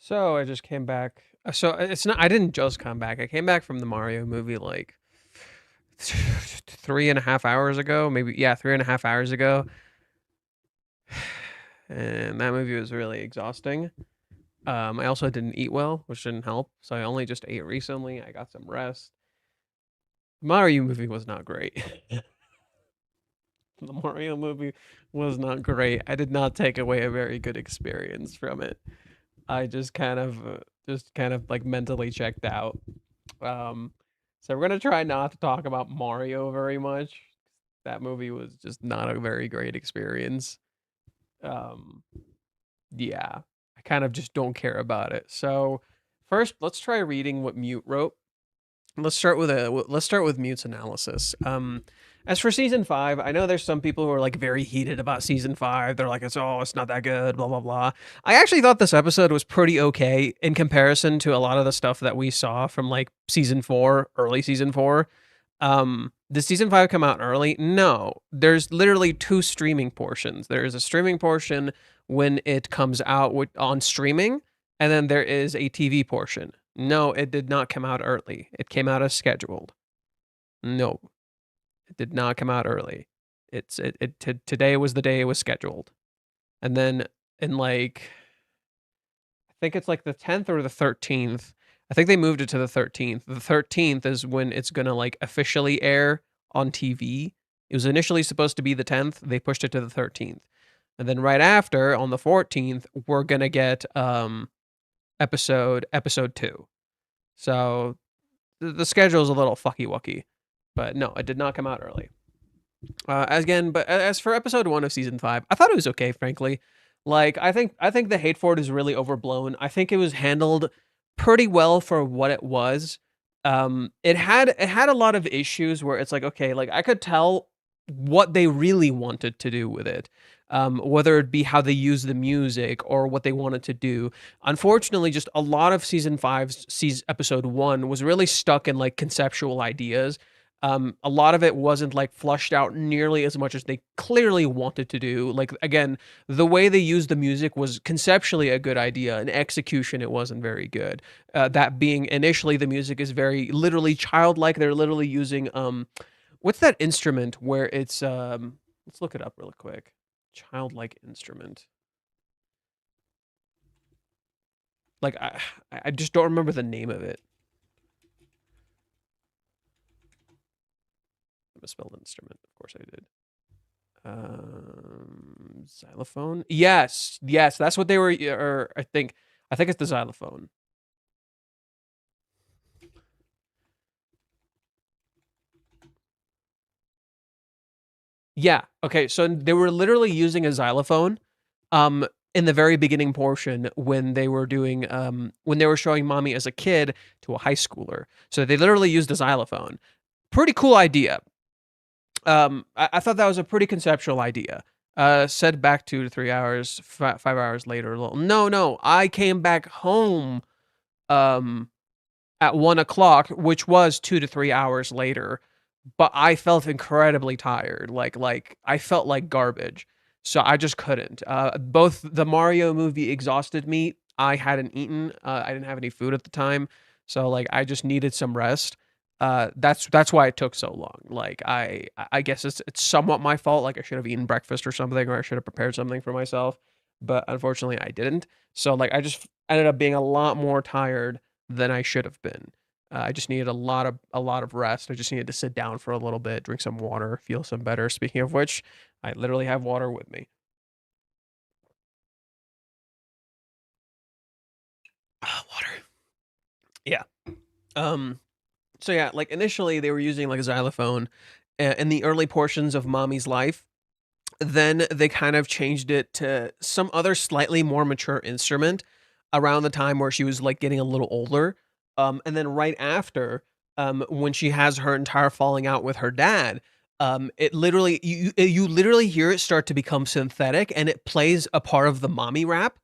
So I just came back. So it's not. I didn't just come back. I came back from the Mario movie like 3.5 hours ago. Maybe 3.5 hours ago. And that movie was really exhausting. I also didn't eat well, which didn't help. So I only just ate recently. I got some rest. The Mario movie was not great. The Mario movie was not great. I did not take away a very good experience from it. I just kind of like mentally checked out. Um, so we're gonna try not to talk about Mario very much. That movie was just not a very great experience. Um, yeah, I kind of just don't care about it. So first, let's try reading what Mute wrote. Let's start with Mute's analysis. As for season 5, I know there's some people who are like very heated about season 5. They're like, it's not that good, blah blah blah. I actually thought this episode was pretty okay in comparison to a lot of the stuff that we saw from like season 4, early season 4. Did season 5 come out early? No. There's literally two streaming portions. There is a streaming portion when it comes out on streaming, and then there is a TV portion. No, it did not come out early. It came out as scheduled. No, it did not come out early. Today was the day it was scheduled. And then in like I think it's like the 10th or the 13th. I think they moved it to the 13th. The 13th is when it's going to like officially air on TV. It was initially supposed to be the 10th. They pushed it to the 13th. And then right after on the 14th, we're going to get episode 2. So the schedule is a little fucky wucky, but no, it did not come out early. But as for episode 1 of season 5, I thought it was okay, frankly. Like I think the hate for it is really overblown. I think it was handled pretty well for what it was. It had a lot of issues where it's like, okay, like I could tell what they really wanted to do with it. Whether it be how they use the music or what they wanted to do. Unfortunately, just a lot of season 5's episode 1 was really stuck in like conceptual ideas. A lot of it wasn't like flushed out nearly as much as they clearly wanted to do. Like again, the way they used the music was conceptually a good idea. In execution, it wasn't very good. That being initially, the music is very literally childlike. They're literally using what's that instrument where it's let's look it up real quick. Childlike instrument. Like I just don't remember the name of it. I misspelled instrument. Of course I did. Xylophone. Yes, that's what they were. Or I think it's the xylophone. Yeah. Okay. So they were literally using a xylophone, in the very beginning portion when they were doing, when they were showing mommy as a kid to a high schooler. So they literally used a xylophone. Pretty cool idea. I thought that was a pretty conceptual idea. Said back 2 to 3 hours, 5 hours later. No, I came back home, um, at 1 o'clock, which was 2 to 3 hours later, but I felt incredibly tired. Like I felt like garbage, so I just couldn't. Both the Mario movie exhausted me. I hadn't eaten. I didn't have any food at the time, so like I just needed some rest. That's why it took so long. Like I guess it's somewhat my fault. Like I should have eaten breakfast or something, or I should have prepared something for myself, but unfortunately I didn't. So like I just ended up being a lot more tired than I should have been. I just needed a lot of rest. I just needed to sit down for a little bit, drink some water, feel some better. Speaking of which, I literally have water with me. Water. Yeah. Um. So yeah, like initially they were using like a xylophone in the early portions of Mommy's life. Then they kind of changed it to some other slightly more mature instrument around the time where she was like getting a little older. And then right after, when she has her entire falling out with her dad, it literally you literally hear it start to become synthetic, and it plays a part of the mommy rap.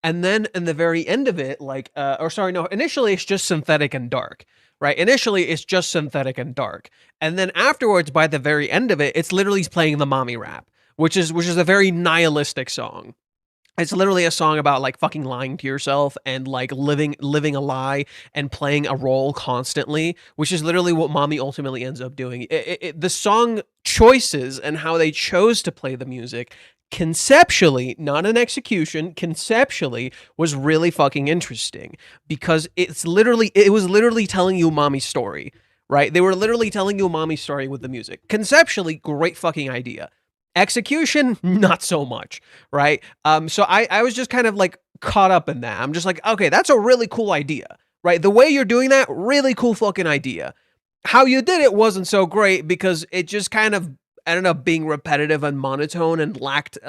And then in the very end of it, like, or sorry, no, initially it's just synthetic and dark, right? Initially it's just synthetic and dark, and then afterwards, by the very end of it, it's literally playing the mommy rap, which is a very nihilistic song. It's literally a song about like fucking lying to yourself and like living a lie and playing a role constantly, which is literally what Mommy ultimately ends up doing. The song choices and how they chose to play the music conceptually, not in execution, conceptually was really fucking interesting because it was literally telling you Mommy's story, right? They were literally telling you Mommy's story with the music. Conceptually, great fucking idea. Execution, not so much, right? So I was just kind of like caught up in that. I'm just like, okay, that's a really cool idea, right? The way you're doing that, really cool fucking idea. How you did it wasn't so great because it just kind of ended up being repetitive and monotone and lacked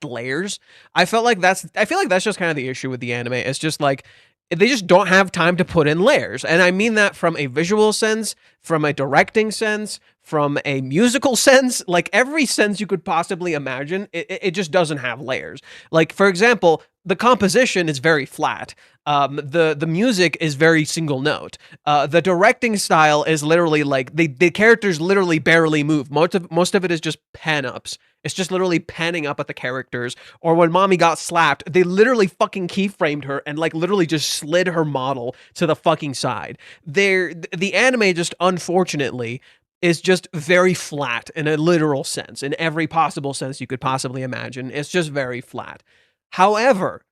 layers. I feel like that's just kind of the issue with the anime. It's just like they just don't have time to put in layers. And I mean that from a visual sense, from a directing sense, from a musical sense, like every sense you could possibly imagine, it just doesn't have layers. Like, for example, the composition is very flat. The music is very single note. The directing style is literally like the characters literally barely move. Most of it is just pan ups. It's just literally panning up at the characters. Or when Mommy got slapped, they literally fucking keyframed her and like literally just slid her model to the fucking side. The anime just unfortunately is just very flat in a literal sense, in every possible sense you could possibly imagine. It's just very flat. However,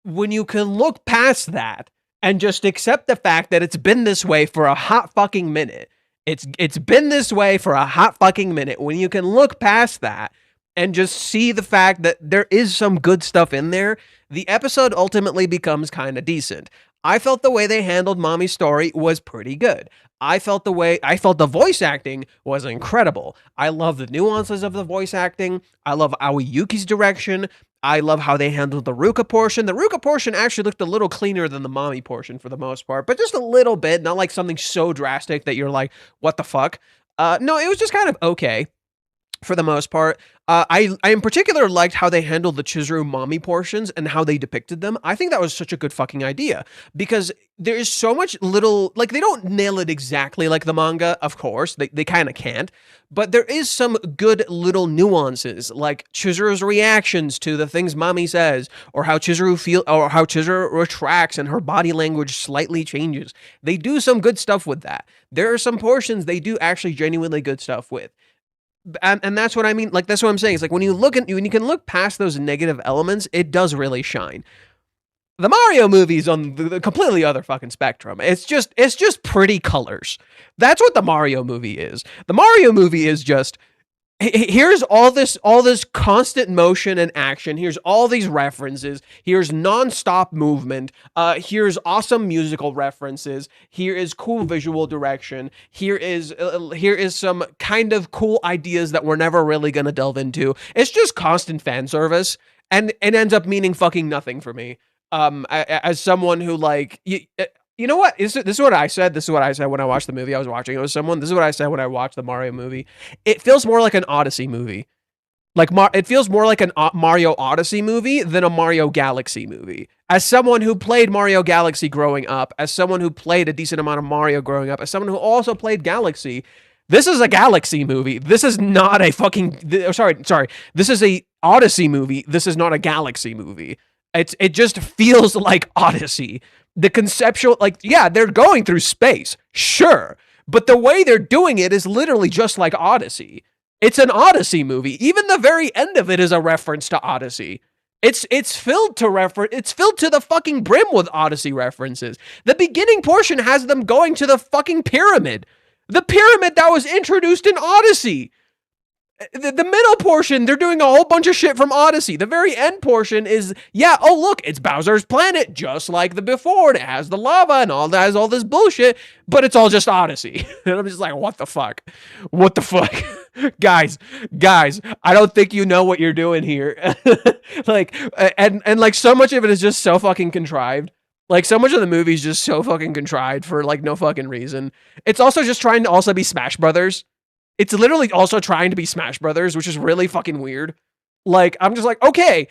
when you can look past that and just accept the fact that it's been this way for a hot fucking minute, it's been this way for a hot fucking minute. When you can look past that and just see the fact that there is some good stuff in there, the episode ultimately becomes kind of decent. I felt the way they handled Mommy's story was pretty good. I felt the voice acting was incredible. I love the nuances of the voice acting. I love Aoi Yuki's direction. I love how they handled the Ruka portion. The Ruka portion actually looked a little cleaner than the Mommy portion for the most part, but just a little bit, not like something so drastic that you're like, what the fuck? No, it was just kind of okay for the most part. I in particular liked how they handled the Chizuru Mommy portions and how they depicted them. I think that was such a good fucking idea because there is so much little, like they don't nail it exactly like the manga, of course, they kind of can't, but there is some good little nuances like Chizuru's reactions to the things Mommy says, or how Chizuru retracts and her body language slightly changes. They do some good stuff with that. There are some portions they do actually genuinely good stuff with. And that's what I mean. Like, that's what I'm saying. It's like when you can look past those negative elements, it does really shine. The Mario movie's on the completely other fucking spectrum. It's just pretty colors. That's what the Mario movie is. The Mario movie is just, here's all this constant motion and action. Here's all these references. Here's nonstop movement. Here's awesome musical references. Here is cool visual direction. Here is some kind of cool ideas that we're never really gonna delve into. It's just constant fan service, and it ends up meaning fucking nothing for me. As someone who like you know what? This is what I said. This is what I said when I watched the movie I was watching. It was someone. This is what I said when I watched the Mario movie. It feels more like an Odyssey movie. Like it feels more like an Mario Odyssey movie than a Mario Galaxy movie. As someone who played Mario Galaxy growing up, as someone who played a decent amount of Mario growing up, as someone who also played Galaxy, this is a Galaxy movie. This is not a fucking. Sorry. This is a Odyssey movie. This is not a Galaxy movie. It just feels like Odyssey. The conceptual, like, yeah, they're going through space, sure, but the way they're doing it is literally just like Odyssey. It's an Odyssey movie. Even the very end of it is a reference to Odyssey. It's filled to the fucking brim with Odyssey references. The beginning portion has them going to the fucking pyramid. The pyramid that was introduced in Odyssey. The middle portion, they're doing a whole bunch of shit from Odyssey. The very end portion is, yeah, oh look, it's Bowser's planet, just like the before. It has the lava and all that, has all this bullshit, but it's all just Odyssey. And I'm just like, what the fuck? What the fuck? guys, I don't think you know what you're doing here. Like, and like so much of it is just so fucking contrived. Like, so much of the movie is just so fucking contrived for like no fucking reason. It's also just trying to also be Smash Brothers. It's literally also trying to be Smash Brothers, which is really fucking weird. Like, I'm just like, okay,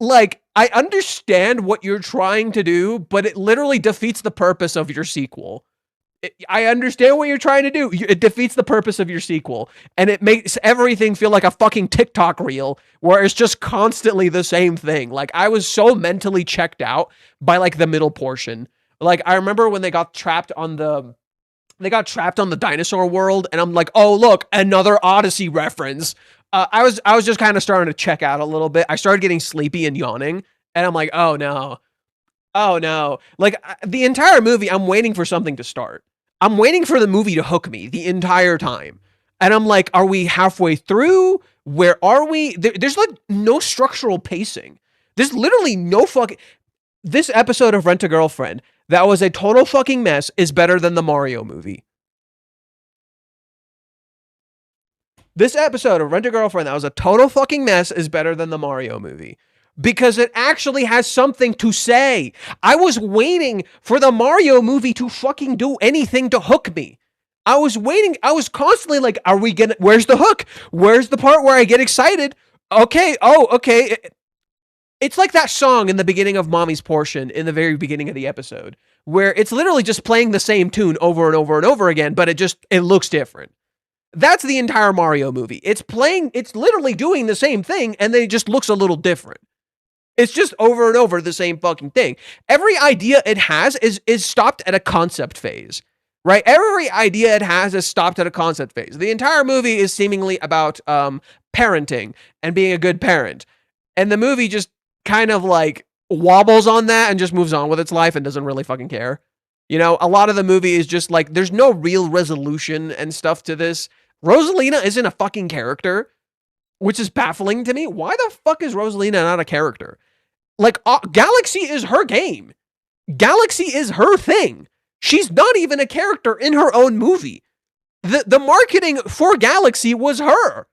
like, I understand what you're trying to do, but it literally defeats the purpose of your sequel. I understand what you're trying to do. It defeats the purpose of your sequel, and it makes everything feel like a fucking TikTok reel where it's just constantly the same thing. Like, I was so mentally checked out by like the middle portion. Like, I remember when they got trapped on the dinosaur world, and I'm like, oh look, another Odyssey reference. I was just kind of starting to check out a little bit. I started getting sleepy and yawning, and I'm like, oh no. Oh no. Like, the entire movie, I'm waiting for something to start. I'm waiting for the movie to hook me the entire time. And I'm like, are we halfway through? Where are we? There's like no structural pacing. There's literally no fucking... This episode of Rent-A-Girlfriend that was a total fucking mess is better than the Mario movie. This episode of Rent-A-Girlfriend that was a total fucking mess is better than the Mario movie. Because it actually has something to say. I was waiting for the Mario movie to fucking do anything to hook me. I was waiting. I was constantly like, are we gonna... Where's the hook? Where's the part where I get excited? Okay. Oh, okay. It's like that song in the beginning of Mommy's Portion in the very beginning of the episode, where it's literally just playing the same tune over and over and over again, but it looks different. That's the entire Mario movie. It's literally doing the same thing, and then it just looks a little different. It's just over and over the same fucking thing. Every idea it has is stopped at a concept phase, right? Every idea it has is stopped at a concept phase. The entire movie is seemingly about parenting and being a good parent. And the movie just kind of like wobbles on that and just moves on with its life and doesn't really fucking care. You know, a lot of the movie is just like, there's no real resolution and stuff to this. Rosalina isn't a fucking character, which is baffling to me. Why the fuck is Rosalina not a character? Like, Galaxy is her game. Galaxy is her thing. She's not even a character in her own movie. The marketing for Galaxy was her.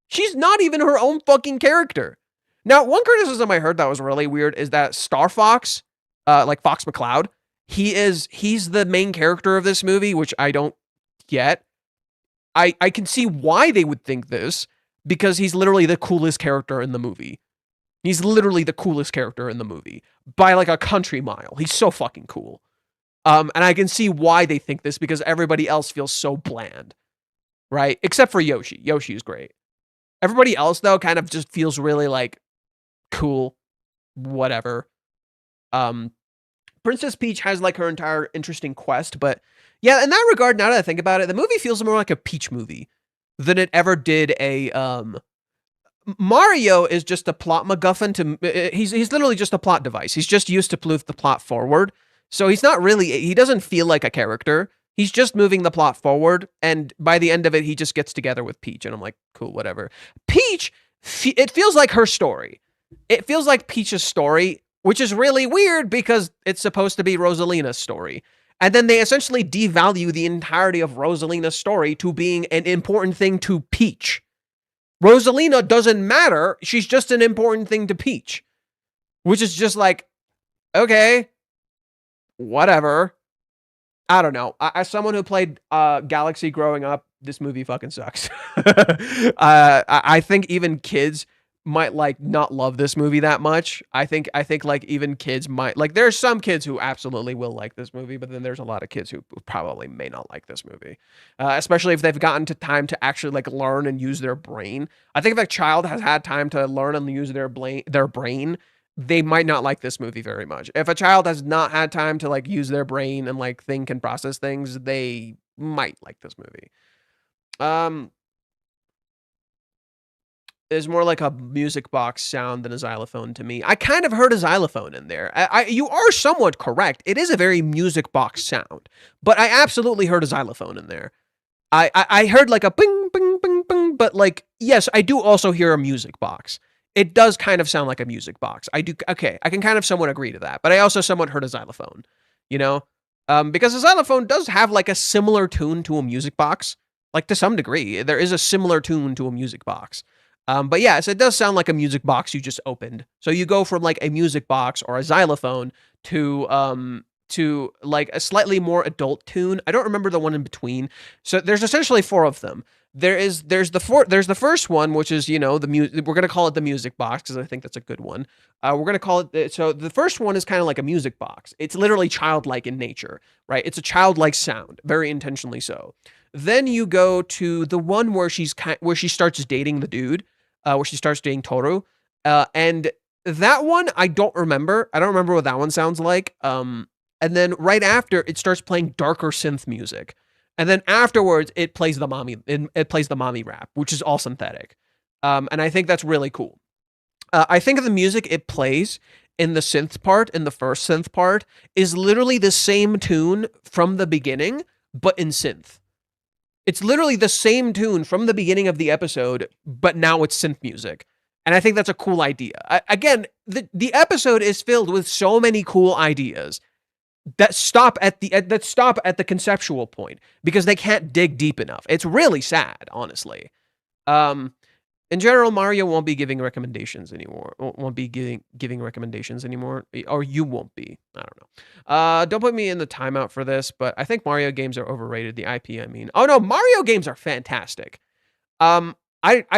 She's not even her own fucking character. Now, one criticism I heard that was really weird is that Star Fox, like Fox McCloud, he's the main character of this movie, which I don't get. I can see why they would think this, because he's literally the coolest character in the movie. He's literally the coolest character in the movie by like a country mile. He's so fucking cool. And I can see why they think this, because everybody else feels so bland, right? Except for Yoshi. Yoshi is great. Everybody else, though, kind of just feels really like cool, whatever. Princess Peach has like her entire interesting quest, but yeah, in that regard, now that I think about it, the movie feels more like a Peach movie than it ever did a Mario is just a plot MacGuffin to... He's literally just a plot device. He's just used to move the plot forward. So he's not really... He doesn't feel like a character. He's just moving the plot forward, and by the end of it, he just gets together with Peach, and I'm like, cool, whatever. Peach, it feels like her story. It feels like Peach's story, which is really weird because it's supposed to be Rosalina's story. And then they essentially devalue the entirety of Rosalina's story to being an important thing to Peach. Rosalina doesn't matter. She's just an important thing to Peach. Which is just like, okay, whatever. I don't know. As someone who played Galaxy growing up, this movie fucking sucks. I think even kids might like not love this movie that much. I think like even kids might like, there's some kids who absolutely will like this movie, but then there's a lot of kids who probably may not like this movie, especially if they've gotten to time to actually like learn and use their brain. I think if a child has had time to learn and use their brain, they might not like this movie very much. If a child has not had time to like use their brain and like think and process things, they might like this movie. Is more like a music box sound than a xylophone to me. I kind of heard a xylophone in there. You are somewhat correct. It is a very music box sound, but I absolutely heard a xylophone in there. I heard like a bing, bing, bing, bing, but like, yes, I do also hear a music box. It does kind of sound like a music box. I do. Okay, I can kind of somewhat agree to that, but I also somewhat heard a xylophone, you know? Because a xylophone does have like a similar tune to a music box, like to some degree. There is a similar tune to a music box. But yes, it does sound like a music box you just opened. So you go from like a music box or a xylophone to to like a slightly more adult tune. I don't remember the one in between. So there's essentially 4 of them. There's the first one, which is, you know, the music. We're gonna call it the music box because I think that's a good one. We're gonna call it. So the first one is kind of like a music box. It's literally childlike in nature, right? It's a childlike sound, very intentionally so. Then you go to the one where where she starts dating the dude, where she starts dating Toru, and that one I don't remember. I don't remember what that one sounds like. And then right after it starts playing darker synth music. And then afterwards it plays the mommy rap, which is all synthetic. And I think that's really cool. I think the music it plays in the synth part, in the first synth part, is literally the same tune from the beginning, but in synth. It's literally the same tune from the beginning of the episode, but now it's synth music. And I think that's a cool idea. Again, the episode is filled with so many cool ideas that stop at the conceptual point because they can't dig deep enough. It's really sad, honestly. In general, Mario won't be giving recommendations anymore. Won't be giving recommendations anymore, or you won't be. I don't know. Don't put me in the timeout for this, but I think Mario games are overrated. The IP, I mean. Oh no, Mario games are fantastic. I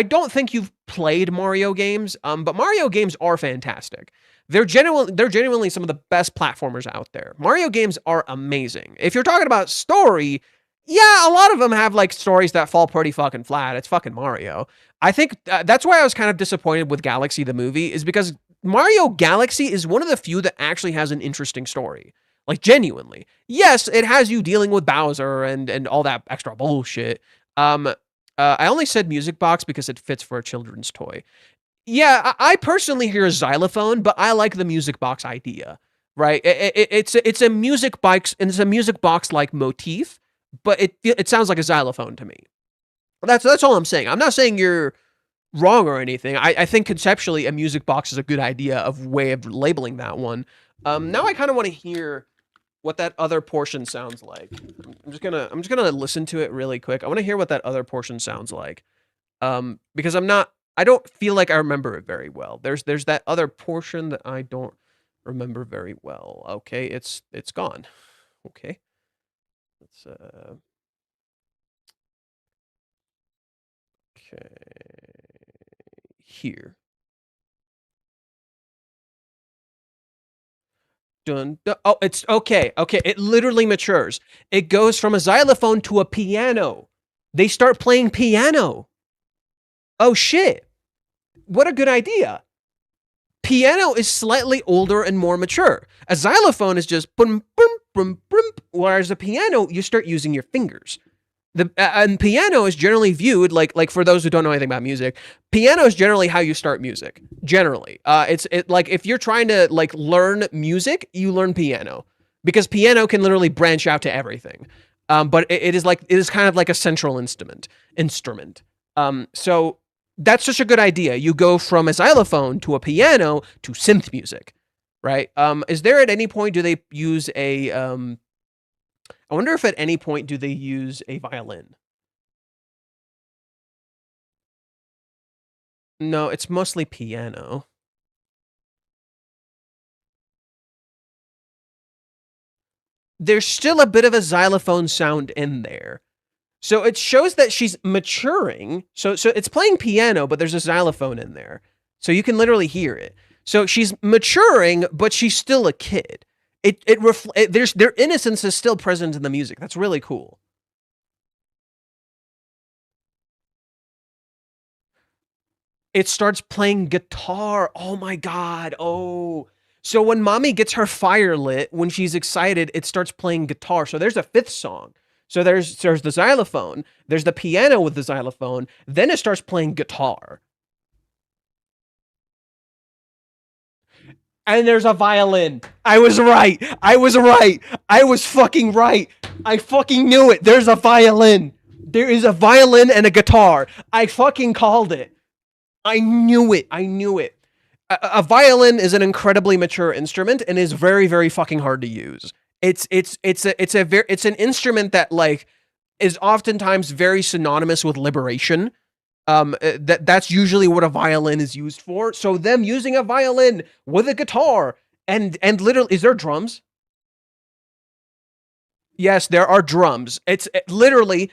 don't think you've played Mario games, but Mario games are fantastic. They're genuinely some of the best platformers out there. Mario games are amazing. If you're talking about story, yeah, a lot of them have like stories that fall pretty fucking flat. It's fucking Mario. I think that's why I was kind of disappointed with Galaxy the movie, is because Mario Galaxy is one of the few that actually has an interesting story. Like, genuinely. Yes, it has you dealing with Bowser and all that extra bullshit. I only said music box because it fits for a children's toy. Yeah, I personally hear a xylophone, but I like the music box idea, right? It's a music box, and it's a music box like motif, but it sounds like a xylophone to me. That's all I'm saying. I'm not saying you're wrong or anything. I think conceptually a music box is a good idea of way of labeling that one. Now I kind of want to hear what that other portion sounds like. I'm just gonna listen to it really quick. I want to hear what that other portion sounds like. Because I don't feel like I remember it very well. There's that other portion that I don't remember very well. Okay, it's gone. Okay. Let's okay. Here. Dun, dun. Oh, it's okay. Okay, it literally matures. It goes from a xylophone to a piano. They start playing piano. Oh shit. What a good idea. Piano is slightly older and more mature. A xylophone is just boom, boom, boom, boom, whereas a piano, you start using your fingers. And piano is generally viewed like for those who don't know anything about music, piano is generally how you start music. Generally, it's like if you're trying to like learn music, you learn piano because piano can literally branch out to everything. But it is kind of like a central instrument. So that's such a good idea. You go from a xylophone to a piano to synth music, right? Is there at any point do they use a I wonder if at any point do they use a violin? No, it's mostly piano. There's still a bit of a xylophone sound in there. So it shows that she's maturing. So it's playing piano, but there's a xylophone in there. So you can literally hear it. So she's maturing, but she's still a kid. Their innocence is still present in the music. That's really cool. It starts playing guitar. Oh my god. Oh. So when mommy gets her fire lit, when she's excited, it starts playing guitar. So there's a 5th song. So there's the xylophone, there's the piano with the xylophone, then it starts playing guitar. And there's a violin. I was right. I was fucking right. I fucking knew it. There's a violin. There is a violin and a guitar. I fucking called it. I knew it. A violin is an incredibly mature instrument and is very, very fucking hard to use. It's an instrument that like is oftentimes very synonymous with liberation. That's usually what a violin is used for. So them using a violin with a guitar and literally, is there drums? Yes, there are drums. It's literally,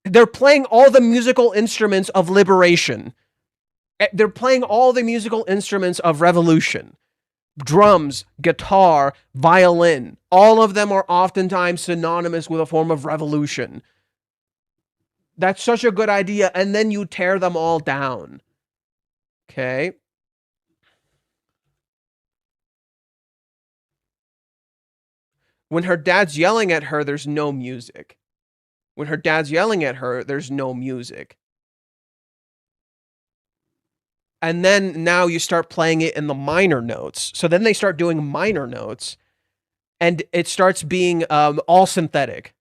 they're playing all the musical instruments of liberation. They're playing all the musical instruments of revolution. Drums, guitar, violin, all of them are oftentimes synonymous with a form of revolution. That's such a good idea, and then you tear them all down. Okay. When her dad's yelling at her, there's no music. When her dad's yelling at her, there's no music. And then now you start playing it in the minor notes. So then they start doing minor notes, and it starts being all synthetic.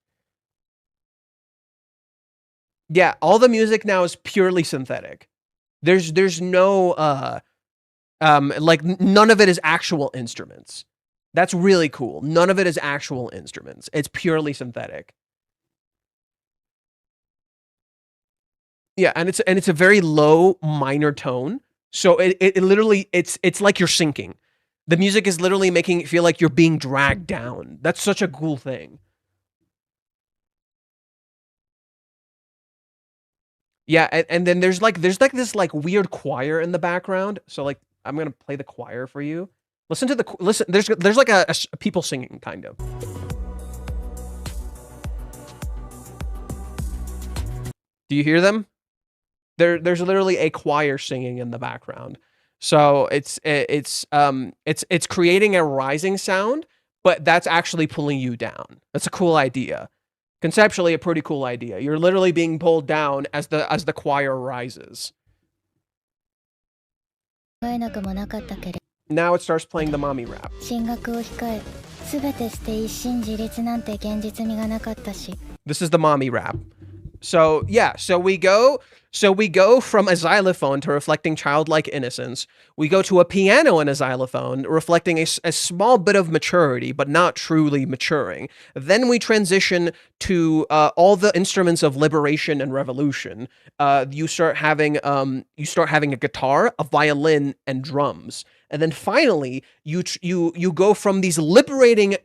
Yeah, all the music now is purely synthetic. There's no like none of it is actual instruments. That's really cool. None of it is actual instruments. It's purely synthetic. Yeah, and it's a very low minor tone. So it literally it's like you're sinking. The music is literally making it feel like you're being dragged down. That's such a cool thing. Yeah, and then there's like this like weird choir in the background. So like I'm gonna play the choir for you. Listen to the listen. There's like a people singing kind of. Do you hear them? There's literally a choir singing in the background. So it's creating a rising sound, but that's actually pulling you down. That's a cool idea. Conceptually, a pretty cool idea. You're literally being pulled down as the choir rises. Now it starts playing the mommy rap. This is the mommy rap. So yeah, so we go from a xylophone to reflecting childlike innocence. We go to a piano and a xylophone, reflecting a small bit of maturity, but not truly maturing. Then we transition to all the instruments of liberation and revolution. You start having a guitar, a violin, and drums. And then finally, you go from these liberating,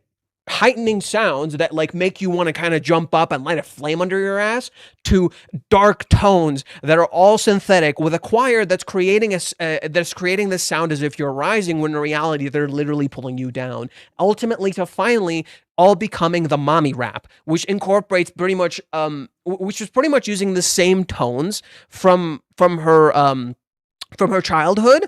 heightening sounds that like make you want to kind of jump up and light a flame under your ass to dark tones that are all synthetic with a choir that's creating this sound as if you're rising when in reality they're literally pulling you down, ultimately to finally all becoming the mommy rap, which incorporates pretty much which is pretty much using the same tones from her childhood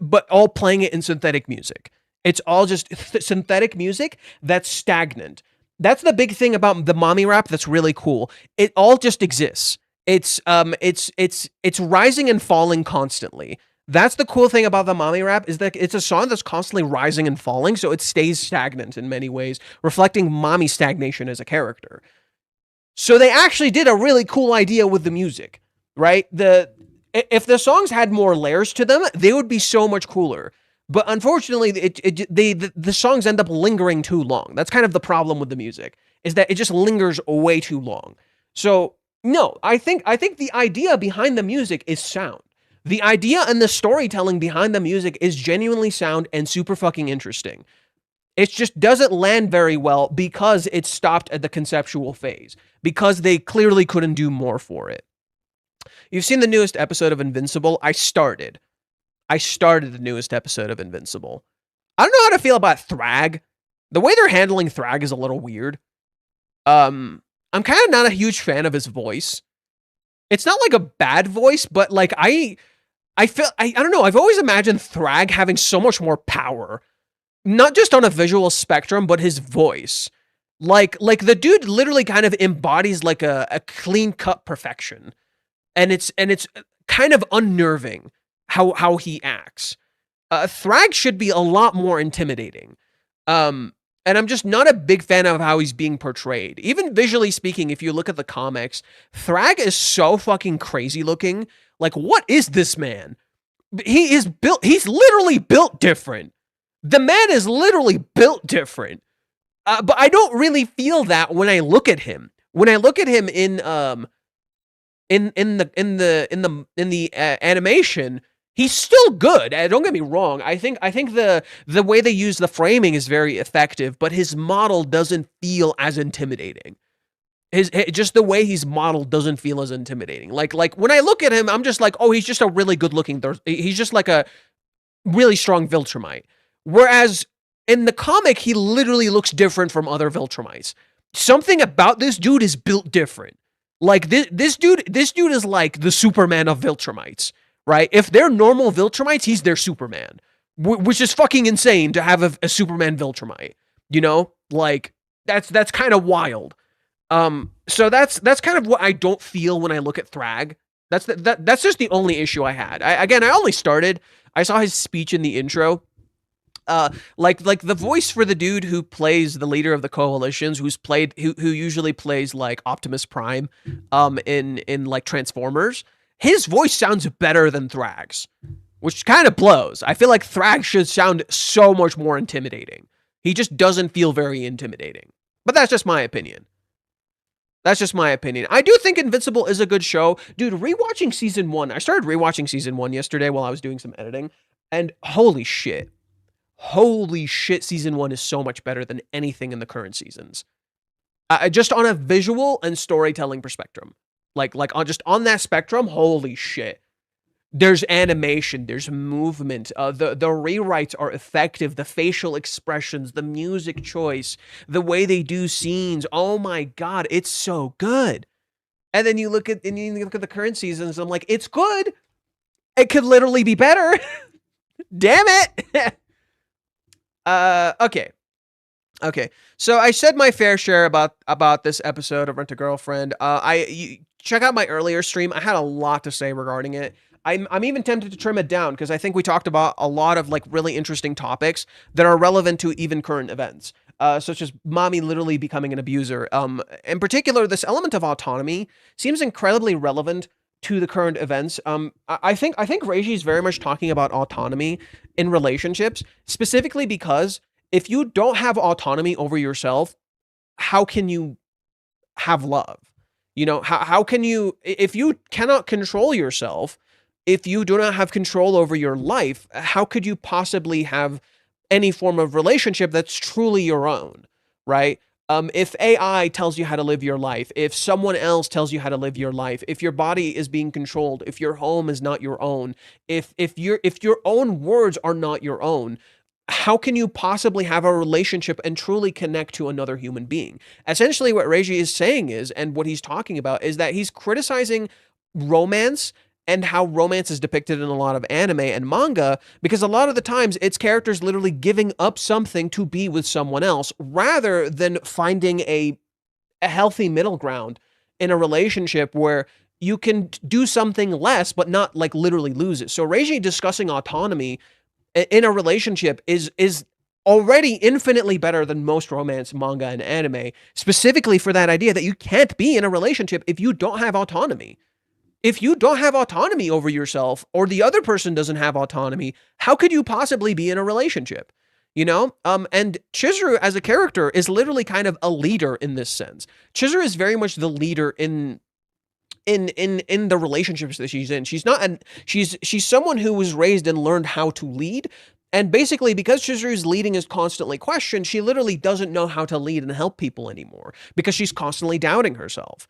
but all playing it in synthetic music. It's all just synthetic music that's stagnant. That's the big thing about the mommy rap that's really cool. It all just exists. It's rising and falling constantly. That's the cool thing about the mommy rap, is that it's a song that's constantly rising and falling, so it stays stagnant in many ways, reflecting mommy stagnation as a character. So they actually did a really cool idea with the music, right? If the songs had more layers to them, they would be so much cooler. But unfortunately, the songs end up lingering too long. That's kind of the problem with the music, is that it just lingers way too long. So no, I think the idea behind the music is sound. The idea and the storytelling behind the music is genuinely sound and super fucking interesting. It just doesn't land very well because it stopped at the conceptual phase, because they clearly couldn't do more for it. You've seen the newest episode of Invincible. I started the newest episode of Invincible. I don't know how to feel about Thrag. The way they're handling Thrag is a little weird. I'm kind of not a huge fan of his voice. It's not like a bad voice, but like I don't know. I've always imagined Thrag having so much more power, not just on a visual spectrum, but his voice. Like the dude literally kind of embodies like a clean cut perfection, and it's kind of unnerving how he acts. Thrag should be a lot more intimidating. And I'm just not a big fan of how he's being portrayed. Even visually speaking, if you look at the comics, Thrag is so fucking crazy looking. Like, what is this man? He's literally built different. The man is literally built different. But I don't really feel that when I look at him. When I look at him in the animation, He's still good. Don't get me wrong. I think the way they use the framing is very effective, but his model doesn't feel as intimidating. His just the way he's modeled doesn't feel as intimidating. Like when I look at him, I'm just like, oh, he's just a really good looking. He's just like a really strong Viltrumite. Whereas in the comic, he literally looks different from other Viltrumites. Something about this dude is built different. Like this dude is like the Superman of Viltrumites, right? If they're normal Viltrumites, he's their Superman, which is fucking insane to have a Superman Viltrumite. You know, like that's kind of wild. So that's kind of what I don't feel when I look at Thrag. That's just the only issue I had. I only started. I saw his speech in the intro. Like the voice for the dude who plays the leader of the coalitions, who usually plays like Optimus Prime, in like Transformers. His voice sounds better than Thrag's, which kind of blows. I feel like Thrag should sound so much more intimidating. He just doesn't feel very intimidating. But that's just my opinion. I do think Invincible is a good show. Dude, rewatching season 1. I started rewatching season 1 yesterday while I was doing some editing. And holy shit, season 1 is so much better than anything in the current seasons. Just on a visual and storytelling spectrum. Like on that spectrum, holy shit. There's animation, there's movement, the rewrites are effective, the facial expressions, the music choice, the way they do scenes. Oh my god, it's so good. And then you look at the current seasons, I'm like, it's good. It could literally be better. Damn it. Okay. So I said my fair share about this episode of Rent a Girlfriend. You check out my earlier stream. I had a lot to say regarding it. I'm even tempted to trim it down because I think we talked about a lot of like really interesting topics that are relevant to even current events, such as mommy literally becoming an abuser. In particular, this element of autonomy seems incredibly relevant to the current events. I think Reiji is very much talking about autonomy in relationships, specifically because if you don't have autonomy over yourself, how can you have love? You know, how can you, if you cannot control yourself, if you do not have control over your life, how could you possibly have any form of relationship that's truly your own, right? If AI tells you how to live your life, if someone else tells you how to live your life, if your body is being controlled, if your home is not your own, if your own words are not your own, how can you possibly have a relationship and truly connect to another human being? Essentially, what Reiji is saying is, and what he's talking about, is that he's criticizing romance and how romance is depicted in a lot of anime and manga, because a lot of the times it's characters literally giving up something to be with someone else, rather than finding a healthy middle ground in a relationship where you can do something less, but not like literally lose it. So Reiji discussing autonomy in a relationship is already infinitely better than most romance manga and anime, specifically for that idea that you can't be in a relationship if you don't have autonomy. If you don't have autonomy over yourself, or the other person doesn't have autonomy, how could you possibly be in a relationship? You know? And Chizuru as a character is literally kind of a leader in this sense. Chizuru is very much the leader in the relationships that she's in. She's someone who was raised and learned how to lead. And basically, because Chizuru's leading is constantly questioned, she literally doesn't know how to lead and help people anymore because she's constantly doubting herself.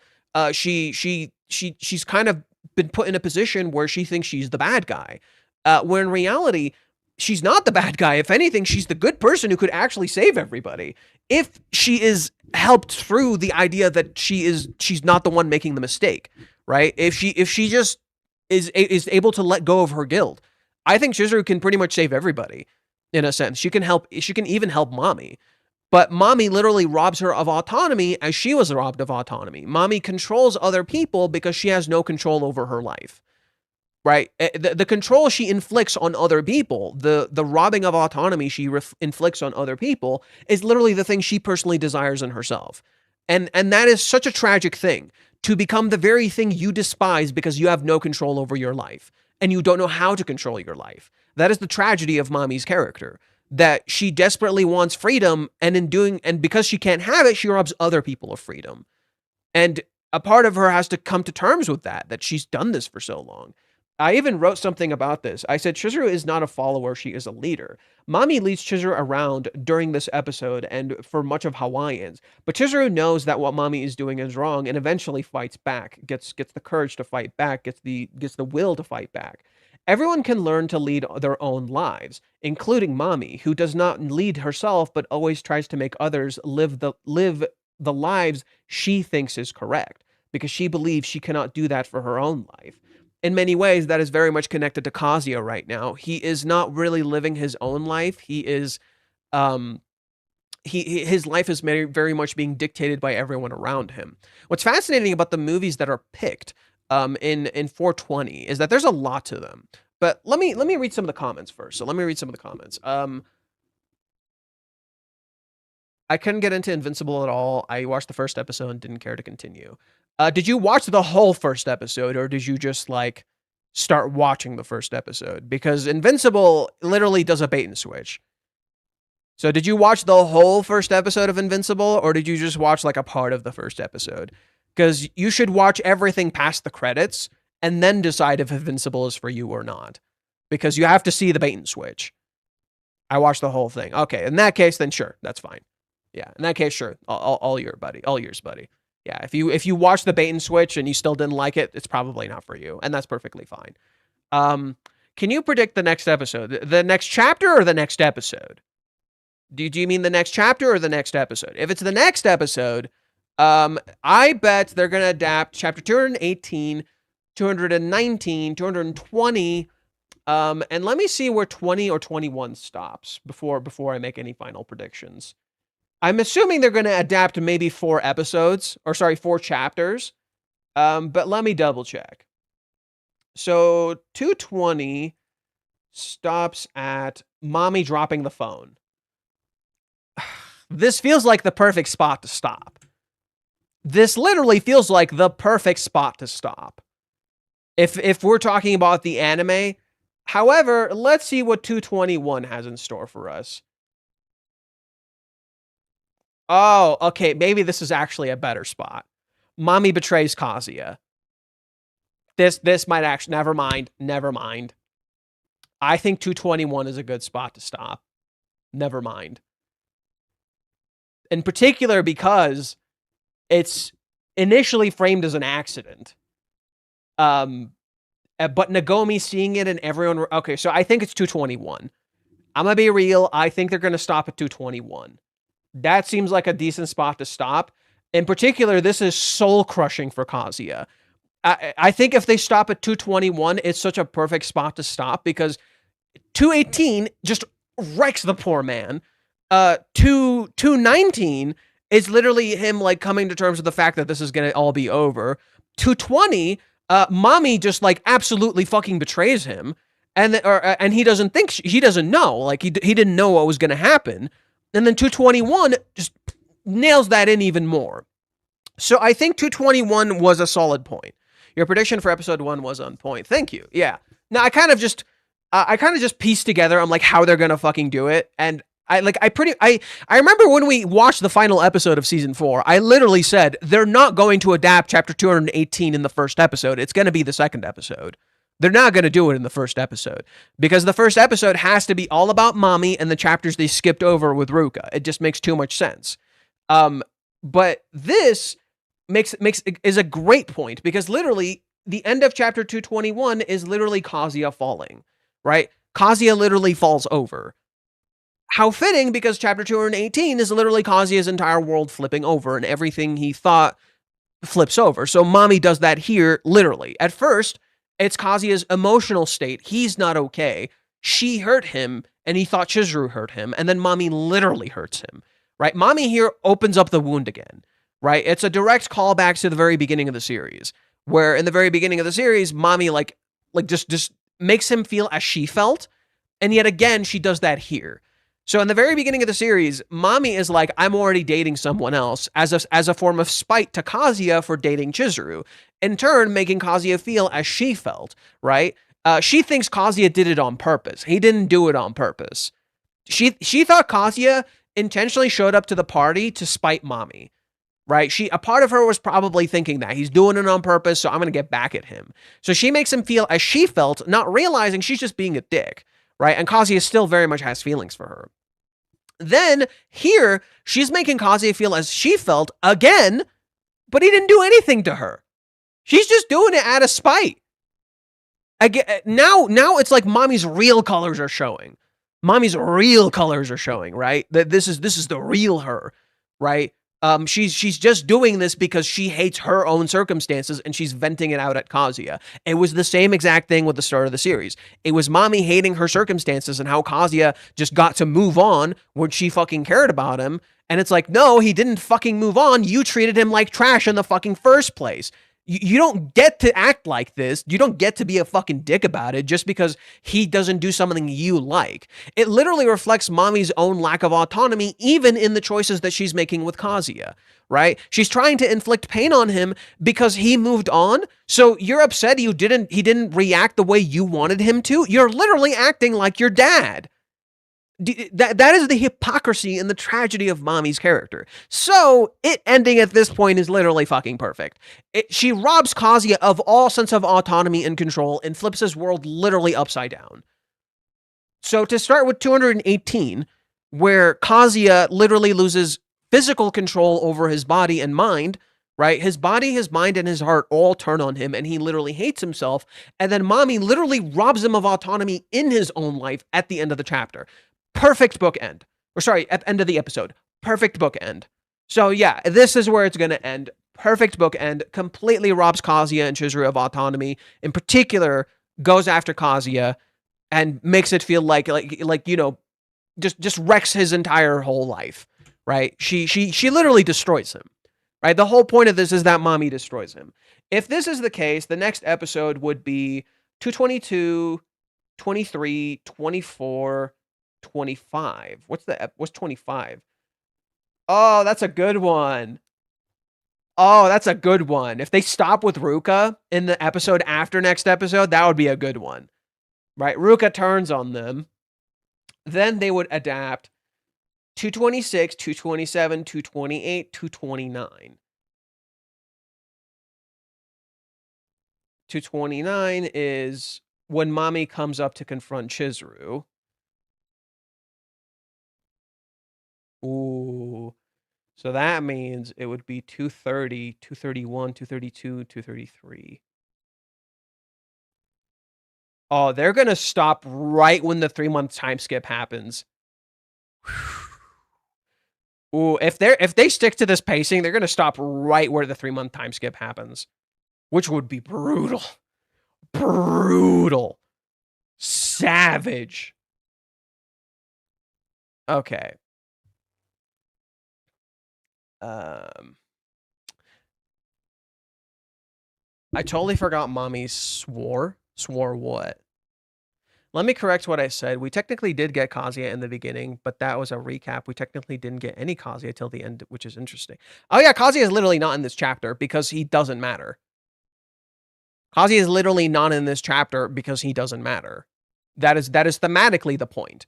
She's kind of been put in a position where she thinks she's the bad guy, where in reality, she's not the bad guy. If anything, she's the good person who could actually save everybody. If she is helped through the idea that she's not the one making the mistake, right? If she just is able to let go of her guilt, I think Chizuru can pretty much save everybody in a sense. She can even help mommy. But mommy literally robs her of autonomy as she was robbed of autonomy. Mommy controls other people because she has no control over her life, right? The control she inflicts on other people, the robbing of autonomy she inflicts on other people is literally the thing she personally desires in herself. And that is such a tragic thing, to become the very thing you despise because you have no control over your life and you don't know how to control your life. That is the tragedy of mommy's character. That she desperately wants freedom, and because she can't have it, she robs other people of freedom. And a part of her has to come to terms with that she's done this for so long. I even wrote something about this. I said Chizuru is not a follower, she is a leader. Mami leads Chizuru around during this episode and for much of Hawaiians, but Chizuru knows that what Mami is doing is wrong and eventually fights back, gets the courage to fight back, gets the will to fight back. Everyone can learn to lead their own lives, including Mami, who does not lead herself but always tries to make others live the lives she thinks is correct, because she believes she cannot do that for her own life. In many ways, that is very much connected to Kazuya right now. He is not really living his own life. He is, his life is very, very much being dictated by everyone around him. What's fascinating about the movies that are picked in 420 is that there's a lot to them. But let me read some of the comments first. So let me read some of the comments. I couldn't get into Invincible at all. I watched the first episode and didn't care to continue. Did you watch the whole first episode, or did you just like start watching the first episode? Because Invincible literally does a bait and switch. So did you watch the whole first episode of Invincible, or did you just watch like a part of the first episode? Because you should watch everything past the credits and then decide if Invincible is for you or not. Because you have to see the bait and switch. I watched the whole thing. Okay, in that case, then sure, that's fine. Yeah, in that case, sure, all yours, buddy. Yeah, if you watch the bait and switch and you still didn't like it, it's probably not for you, and that's perfectly fine. Can you predict the next episode? The next chapter or the next episode? Do you mean the next chapter or the next episode? If it's the next episode, I bet they're going to adapt chapter 218, 219, 220, and let me see where 20 or 21 stops before I make any final predictions. I'm assuming they're going to adapt maybe 4 chapters. But let me double check. So 220 stops at Mommy dropping the phone. This feels like the perfect spot to stop. This literally feels like the perfect spot to stop. If we're talking about the anime. However, let's see what 221 has in store for us. Oh, okay, maybe this is actually a better spot. Mommy betrays Kazuya. This might actually, never mind. I think 221 is a good spot to stop. Never mind. In particular because it's initially framed as an accident. But Nagomi seeing it and everyone, okay, so I think it's 221. I'm gonna be real, I think they're gonna stop at 221. That seems like a decent spot to stop. In particular, this is soul-crushing for Kazuya. I think if they stop at 221, it's such a perfect spot to stop because 218 just wrecks the poor man. 219 is literally him like coming to terms with the fact that this is going to all be over. 220, Mommy just like absolutely fucking betrays him. And he doesn't think, he doesn't know. Like he didn't know what was going to happen. And then 221 just nails that in even more. So I think 221 was a solid point. Your prediction for episode 1 was on point. Thank you. Yeah. Now I kind of just pieced together. I'm like how they're gonna fucking do it, and I remember when we watched the final episode of season 4. I literally said they're not going to adapt chapter 218 in the first episode. It's going to be the second episode. They're not going to do it in the first episode because the first episode has to be all about Mommy and the chapters they skipped over with Ruka. It just makes too much sense. But this is a great point because literally the end of chapter 221 is literally Kazuya falling, right? Kazuya literally falls over. How fitting because chapter 218 is literally Kazuya's entire world flipping over and everything he thought flips over. So Mommy does that here literally. At first, it's Kazuya's emotional state. He's not okay. She hurt him, and he thought Chizuru hurt him, and then Mommy literally hurts him, right? Mommy here opens up the wound again, right? It's a direct callback to the very beginning of the series, where in the very beginning of the series, Mommy just makes him feel as she felt, and yet again, she does that here. So in the very beginning of the series, Mommy is like, I'm already dating someone else as a form of spite to Kazuya for dating Chizuru, in turn making Kazuya feel as she felt, right? She thinks Kazuya did it on purpose. He didn't do it on purpose. She thought Kazuya intentionally showed up to the party to spite Mommy. right? A part of her was probably thinking that he's doing it on purpose, so I'm going to get back at him. So she makes him feel as she felt, not realizing she's just being a dick, right? And Kazuya still very much has feelings for her. Then here, she's making Kazuya feel as she felt again, but he didn't do anything to her. She's just doing it out of spite. Again, now it's like mommy's real colors are showing. Mommy's real colors are showing, right? That this is the real her, right? She's just doing this because she hates her own circumstances and she's venting it out at Kazuya. It was the same exact thing with the start of the series. It was mommy hating her circumstances and how Kazuya just got to move on when she fucking cared about him. And it's like, no, he didn't fucking move on. You treated him like trash in the fucking first place. You don't get to act like this. You don't get to be a fucking dick about it just because he doesn't do something you like. It literally reflects mommy's own lack of autonomy, even in the choices that she's making with Kazuya, right? She's trying to inflict pain on him because he moved on. So you're upset he didn't react the way you wanted him to. You're literally acting like your dad. That is the hypocrisy and the tragedy of mommy's character. So it ending at this point is literally fucking perfect. She robs Kazuya of all sense of autonomy and control and flips his world literally upside down. So to start with 218, where Kazuya literally loses physical control over his body and mind, right? His body, his mind, and his heart all turn on him, and he literally hates himself. And then mommy literally robs him of autonomy in his own life at the end of the chapter. Perfect bookend. Or sorry, at the end of the episode. Perfect bookend. So yeah, this is where it's going to end. Perfect bookend. Completely robs Kazuya and Chizuru of autonomy. In particular, goes after Kazuya and makes it feel like you know, just wrecks his entire whole life, right? She literally destroys him, right? The whole point of this is that mommy destroys him. If this is the case, the next episode would be 222, 23, 24, 25. What's 25? Oh, that's a good one. Oh, that's a good one. If they stop with Ruka in the episode after next episode, that would be a good one. Right? Ruka turns on them. Then they would adapt 226, 227, 228, 229. 229 is when mommy comes up to confront Chizuru. Ooh. So that means it would be 230, 231, 232, 233. Oh, they're going to stop right when the 3-month time skip happens. Ooh, if they stick to this pacing, they're going to stop right where the 3-month time skip happens, which would be brutal. Brutal. Savage. Okay. I totally forgot mommy swore. Swore what? Let me correct what I said. We technically did get Kazuya in the beginning, but that was a recap. We technically didn't get any Kazuya till the end, which is interesting. Oh yeah, Kazuya is literally not in this chapter because he doesn't matter. Kazuya is literally not in this chapter because he doesn't matter. That is thematically the point.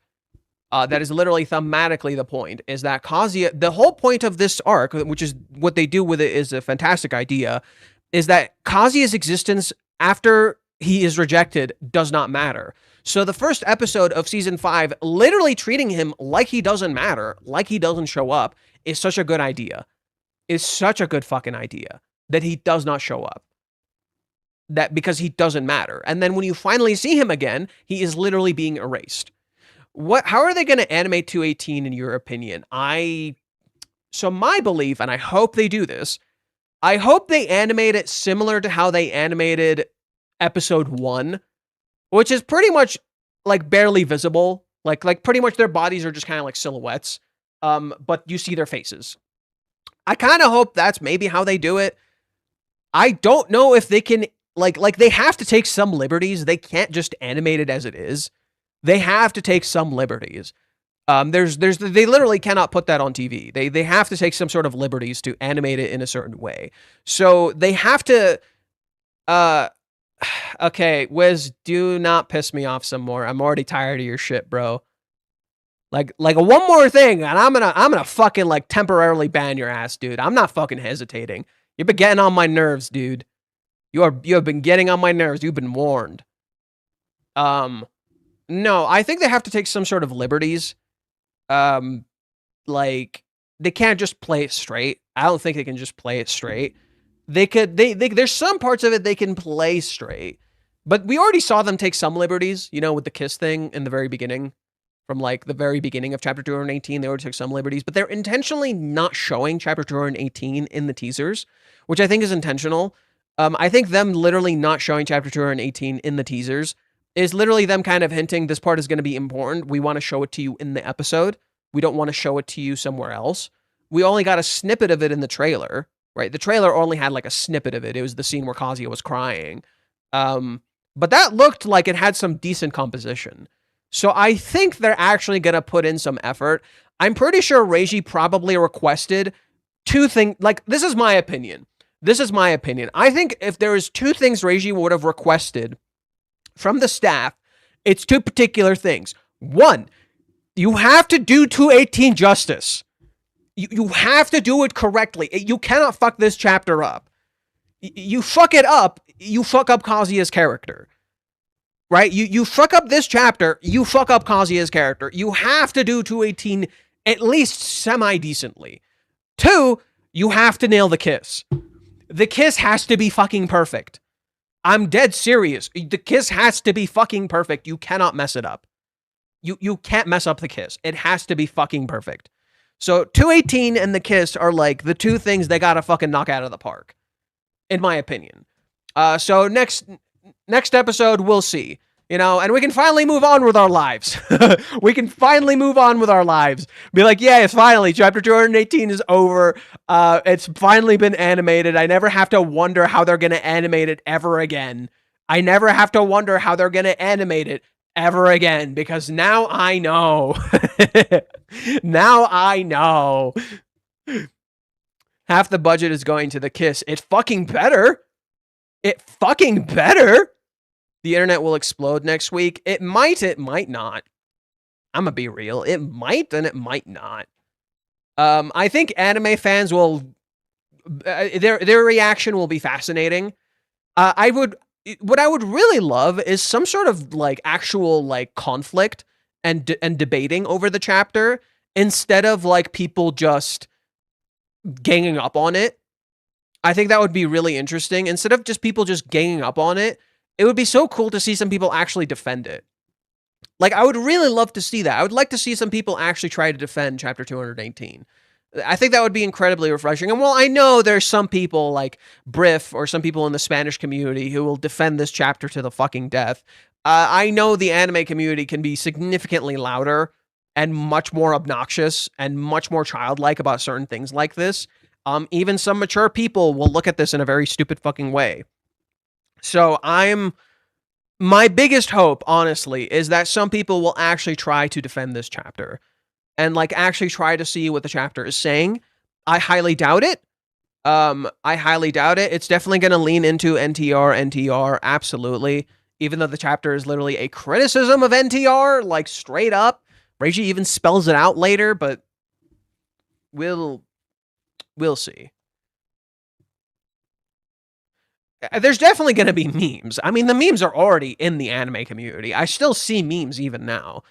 That is literally thematically the point, is that Kazuya, the whole point of this arc, which is what they do with it is a fantastic idea, is that Kazuya's existence after he is rejected does not matter. So the first episode of season 5, literally treating him like he doesn't matter, like he doesn't show up, is such a good idea. Is such a good fucking idea that he does not show up. That because he doesn't matter. And then when you finally see him again, he is literally being erased. How are they going to animate 218 in your opinion? So my belief, and I hope they do this, I hope they animate it similar to how they animated episode 1, which is pretty much like barely visible. Like pretty much their bodies are just kind of like silhouettes. But you see their faces. I kind of hope that's maybe how they do it. I don't know if they can, like they have to take some liberties. They can't just animate it as it is. They have to take some liberties. They literally cannot put that on TV. They have to take some sort of liberties to animate it in a certain way. So they have to, okay, Wiz, do not piss me off some more. I'm already tired of your shit, bro. Like one more thing, and I'm gonna fucking like temporarily ban your ass, dude. I'm not fucking hesitating. You've been getting on my nerves, dude. You have been getting on my nerves. You've been warned. No, I think they have to take some sort of liberties. Like they can't just play it straight. I don't think they can just play it straight. They there's some parts of it they can play straight, but we already saw them take some liberties, you know, with the kiss thing in the very beginning. From like the very beginning of chapter 218, they already took some liberties, but they're intentionally not showing chapter 218 in the teasers, which I think is intentional. I think them literally not showing chapter 218 in the teasers is literally them kind of hinting this part is going to be important. We want to show it to you in the episode. We don't want to show it to you somewhere else. We only got a snippet of it in the trailer, right? The trailer only had like a snippet of it. It was the scene where Kazuya was crying. But that looked like it had some decent composition. So I think they're actually going to put in some effort. I'm pretty sure Reiji probably requested two things. Like, this is my opinion. I think if there was two things Reiji would have requested from the staff, it's two particular things. One, you have to do 218 justice. You have to do it correctly. You cannot fuck this chapter up. You fuck it up, you fuck up Kazuya's character. Right? You fuck up this chapter, you fuck up Kazuya's character. You have to do 218 at least semi-decently. Two, you have to nail the kiss. The kiss has to be fucking perfect. I'm dead serious. The kiss has to be fucking perfect. You cannot mess it up. You can't mess up the kiss. It has to be fucking perfect. So 218 and the kiss are like the two things they gotta fucking knock out of the park, in my opinion. So next episode, we'll see. You know, and we can finally move on with our lives. We can finally move on with our lives. Be like, yeah, it's finally, chapter 218 is over. It's finally been animated. I never have to wonder how they're going to animate it ever again. I never have to wonder how they're going to animate it ever again, because now I know. Now I know. Half the budget is going to the kiss. It fucking better. It fucking better. The internet will explode next week. It might not. I'm gonna be real. It might and it might not. I think anime fans will, their reaction will be fascinating. What I would really love is some sort of like actual like conflict and debating over the chapter instead of like people just ganging up on it. I think that would be really interesting. Instead of just people just ganging up on it, it would be so cool to see some people actually defend it. Like, I would really love to see that. I would like to see some people actually try to defend chapter 218. I think that would be incredibly refreshing. And while I know there's some people like Briff or some people in the Spanish community who will defend this chapter to the fucking death, I know the anime community can be significantly louder and much more obnoxious and much more childlike about certain things like this. Even some mature people will look at this in a very stupid fucking way. So my biggest hope, honestly, is that some people will actually try to defend this chapter and like actually try to see what the chapter is saying. I highly doubt it. It's definitely going to lean into NTR, absolutely. Even though the chapter is literally a criticism of NTR, like straight up. Reiji even spells it out later, but we'll see. There's definitely going to be memes. I mean, the memes are already in the anime community. I still see memes even now,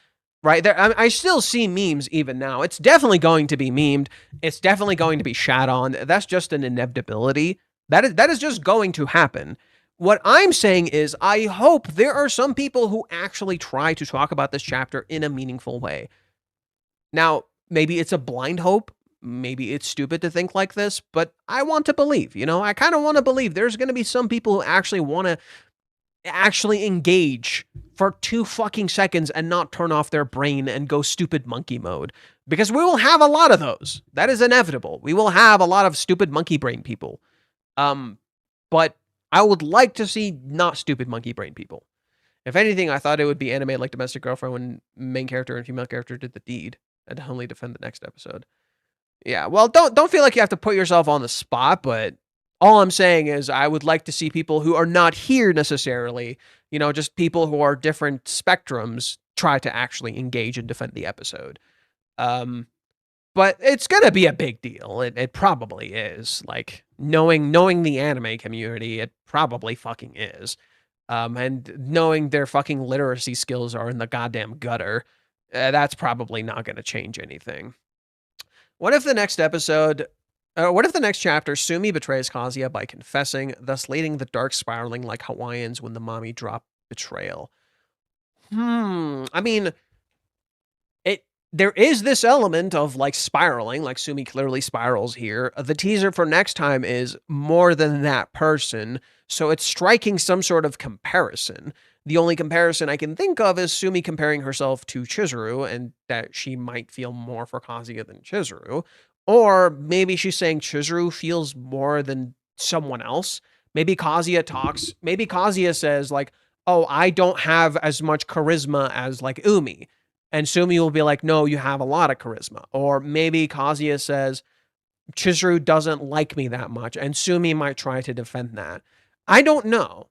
right? I still see memes even now. It's definitely going to be memed. It's definitely going to be shat on. That's just an inevitability. That is just going to happen. What I'm saying is I hope there are some people who actually try to talk about this chapter in a meaningful way. Now, maybe it's a blind hope. Maybe it's stupid to think like this, but I want to believe, you know, I kind of want to believe there's going to be some people who actually want to actually engage for 2 fucking seconds and not turn off their brain and go stupid monkey mode, because we will have a lot of those. That is inevitable. We will have a lot of stupid monkey brain people. But I would like to see not stupid monkey brain people. If anything, I thought it would be anime like Domestic Girlfriend when main character and female character did the deed and only defend the next episode. Yeah, well, don't feel like you have to put yourself on the spot, but all I'm saying is I would like to see people who are not here necessarily, you know, just people who are different spectrums try to actually engage and defend the episode. But it's gonna be a big deal. It probably is. Like, knowing the anime community, it probably fucking is. And knowing their fucking literacy skills are in the goddamn gutter, that's probably not gonna change anything. What if the next chapter, Sumi betrays Kazuya by confessing, thus leading the dark spiraling like Hawaiians when the mommy drop betrayal? I mean, there is this element of like spiraling, like Sumi clearly spirals here. The teaser for next time is more than that person, so it's striking some sort of comparison. The only comparison I can think of is Sumi comparing herself to Chizuru, and that she might feel more for Kazuya than Chizuru. Or maybe she's saying Chizuru feels more than someone else. Maybe Kazuya says like, oh, I don't have as much charisma as like Umi. And Sumi will be like, no, you have a lot of charisma. Or maybe Kazuya says, Chizuru doesn't like me that much, and Sumi might try to defend that. I don't know.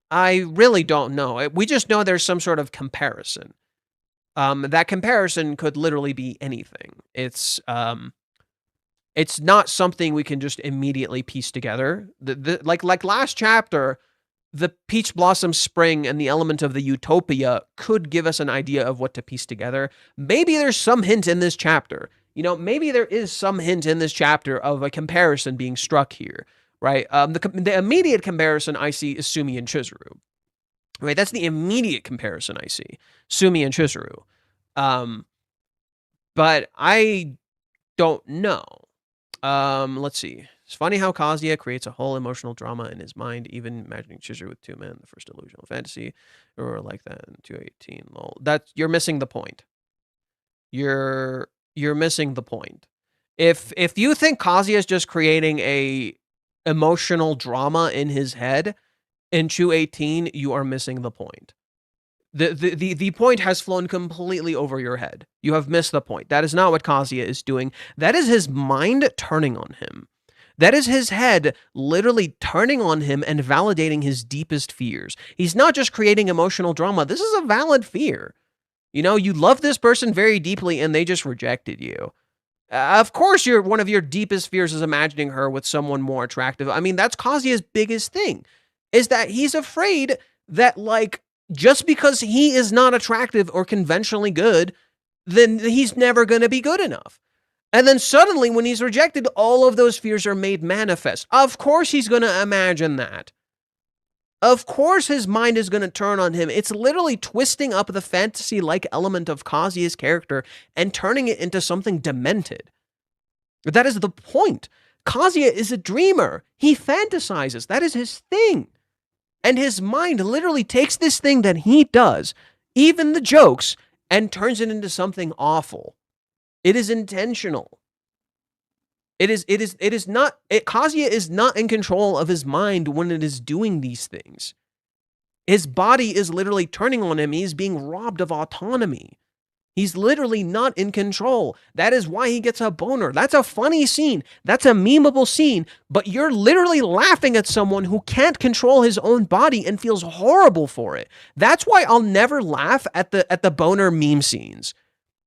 I really don't know. We just know there's some sort of comparison. That comparison could literally be anything. It's not something we can just immediately piece together. Like last chapter, the Peach Blossom Spring and the element of the Utopia could give us an idea of what to piece together. Maybe there's some hint in this chapter. Maybe there is some hint in this chapter of a comparison being struck here, right? The immediate comparison I see is Sumi and Chizuru. Right, that's the immediate comparison I see. Sumi and Chizuru. But I don't know. Let's see. It's funny how Kazuya creates a whole emotional drama in his mind, even imagining Chizuru with two men, the first delusional fantasy, or like that in 218. Lol. You're missing the point. You're missing the point. If you think Kazuya is just creating a emotional drama in his head in 218, you are missing the point. The point has flown completely over your head. You have missed the point. That is not what Kazuya is doing. That is his mind turning on him. That is his head literally turning on him and validating his deepest fears. He's not just creating emotional drama. This is a valid fear. You love this person very deeply and they just rejected you. Of course, one of your deepest fears is imagining her with someone more attractive. I mean, that's Kazuya's biggest thing, is that he's afraid that, like, just because he is not attractive or conventionally good, then he's never going to be good enough. And then suddenly, when he's rejected, all of those fears are made manifest. Of course he's going to imagine that. Of course his mind is going to turn on him. It's literally twisting up the fantasy-like element of Kazuya's character and turning it into something demented. That is the point. Kazuya is a dreamer. He fantasizes. That is his thing. And his mind literally takes this thing that he does, even the jokes, and turns it into something awful. It is intentional. Kazuya is not in control of his mind when it is doing these things. His body is literally turning on him. He's being robbed of autonomy. He's literally not in control. That is why he gets a boner. That's a funny scene. That's a memeable scene, but you're literally laughing at someone who can't control his own body and feels horrible for it. That's why I'll never laugh at the boner meme scenes.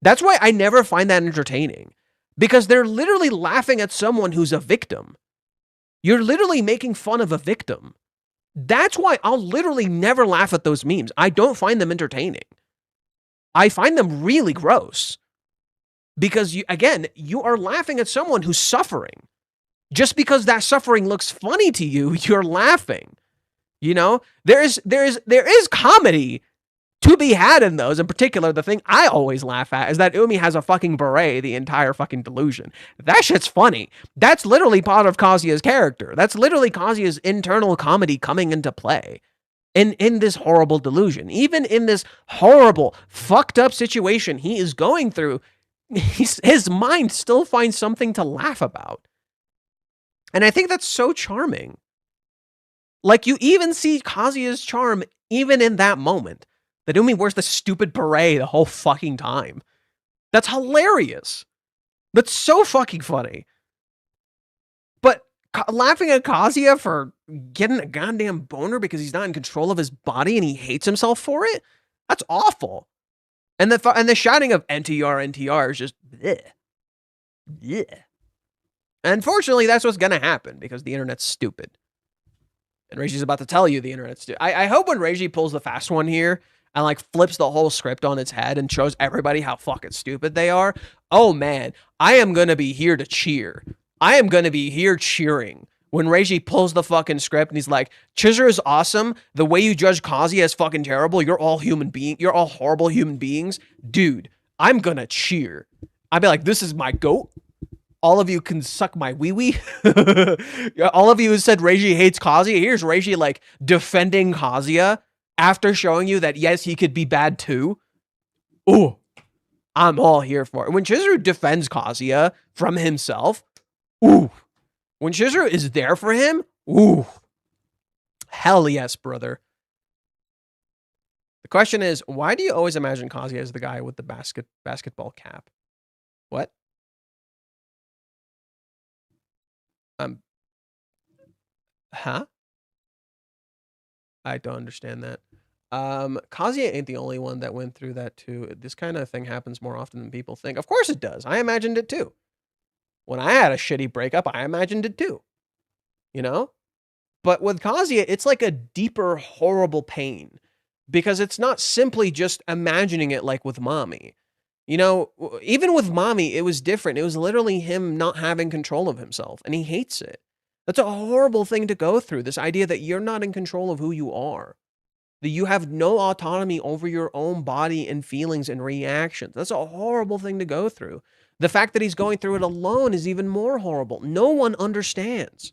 That's why I never find that entertaining, because they're literally laughing at someone who's a victim. You're literally making fun of a victim. That's why I'll literally never laugh at those memes. I don't find them entertaining. I find them really gross, because you are laughing at someone who's suffering. Just because that suffering looks funny to you, you're laughing. There is comedy to be had in those. In particular, the thing I always laugh at is that Umi has a fucking beret the entire fucking delusion. That shit's funny. That's literally part of Kazuya's character. That's literally Kazuya's internal comedy coming into play. In this horrible delusion, even in this horrible, fucked up situation he is going through, his mind still finds something to laugh about. And I think that's so charming. Like, you even see Kazuya's charm even in that moment. That Umi wears the stupid beret the whole fucking time. That's hilarious. That's so fucking funny. But laughing at Kazuya for getting a goddamn boner because he's not in control of his body and he hates himself for it? That's awful. And the shouting of NTR, NTR is just bleh. Bleh. Unfortunately, that's what's gonna happen because the internet's stupid. And Reiji's about to tell you the internet's stupid. I hope when Reiji pulls the fast one here and like flips the whole script on its head and shows everybody how fucking stupid they are. Oh man, I am gonna be here to cheer. I am gonna be here cheering when Reiji pulls the fucking script and he's like, Chizuru is awesome. The way you judge Kazuya is fucking terrible. You're all horrible human beings. Dude, I'm gonna cheer. I'd be like, this is my goat. All of you can suck my wee-wee. All of you who said Reiji hates Kazuya, here's Reiji like defending Kazuya after showing you that yes, he could be bad too. Ooh, I'm all here for it. When Chizuru defends Kazuya from himself, ooh. When Chizuru is there for him, ooh. Hell yes, brother. The question is, why do you always imagine Kazuya as the guy with the basketball cap? What? Huh? I don't understand that. Kazuya ain't the only one that went through that too. This kind of thing happens more often than people think. Of course it does. I imagined it too. When I had a shitty breakup, I imagined it too. You know? But with Kazuya, it's like a deeper, horrible pain. Because it's not simply just imagining it like with Mommy. You know, even with Mommy, it was different. It was literally him not having control of himself. And he hates it. That's a horrible thing to go through. This idea that you're not in control of who you are. That you have no autonomy over your own body and feelings and reactions. That's a horrible thing to go through. The fact that he's going through it alone is even more horrible. No one understands.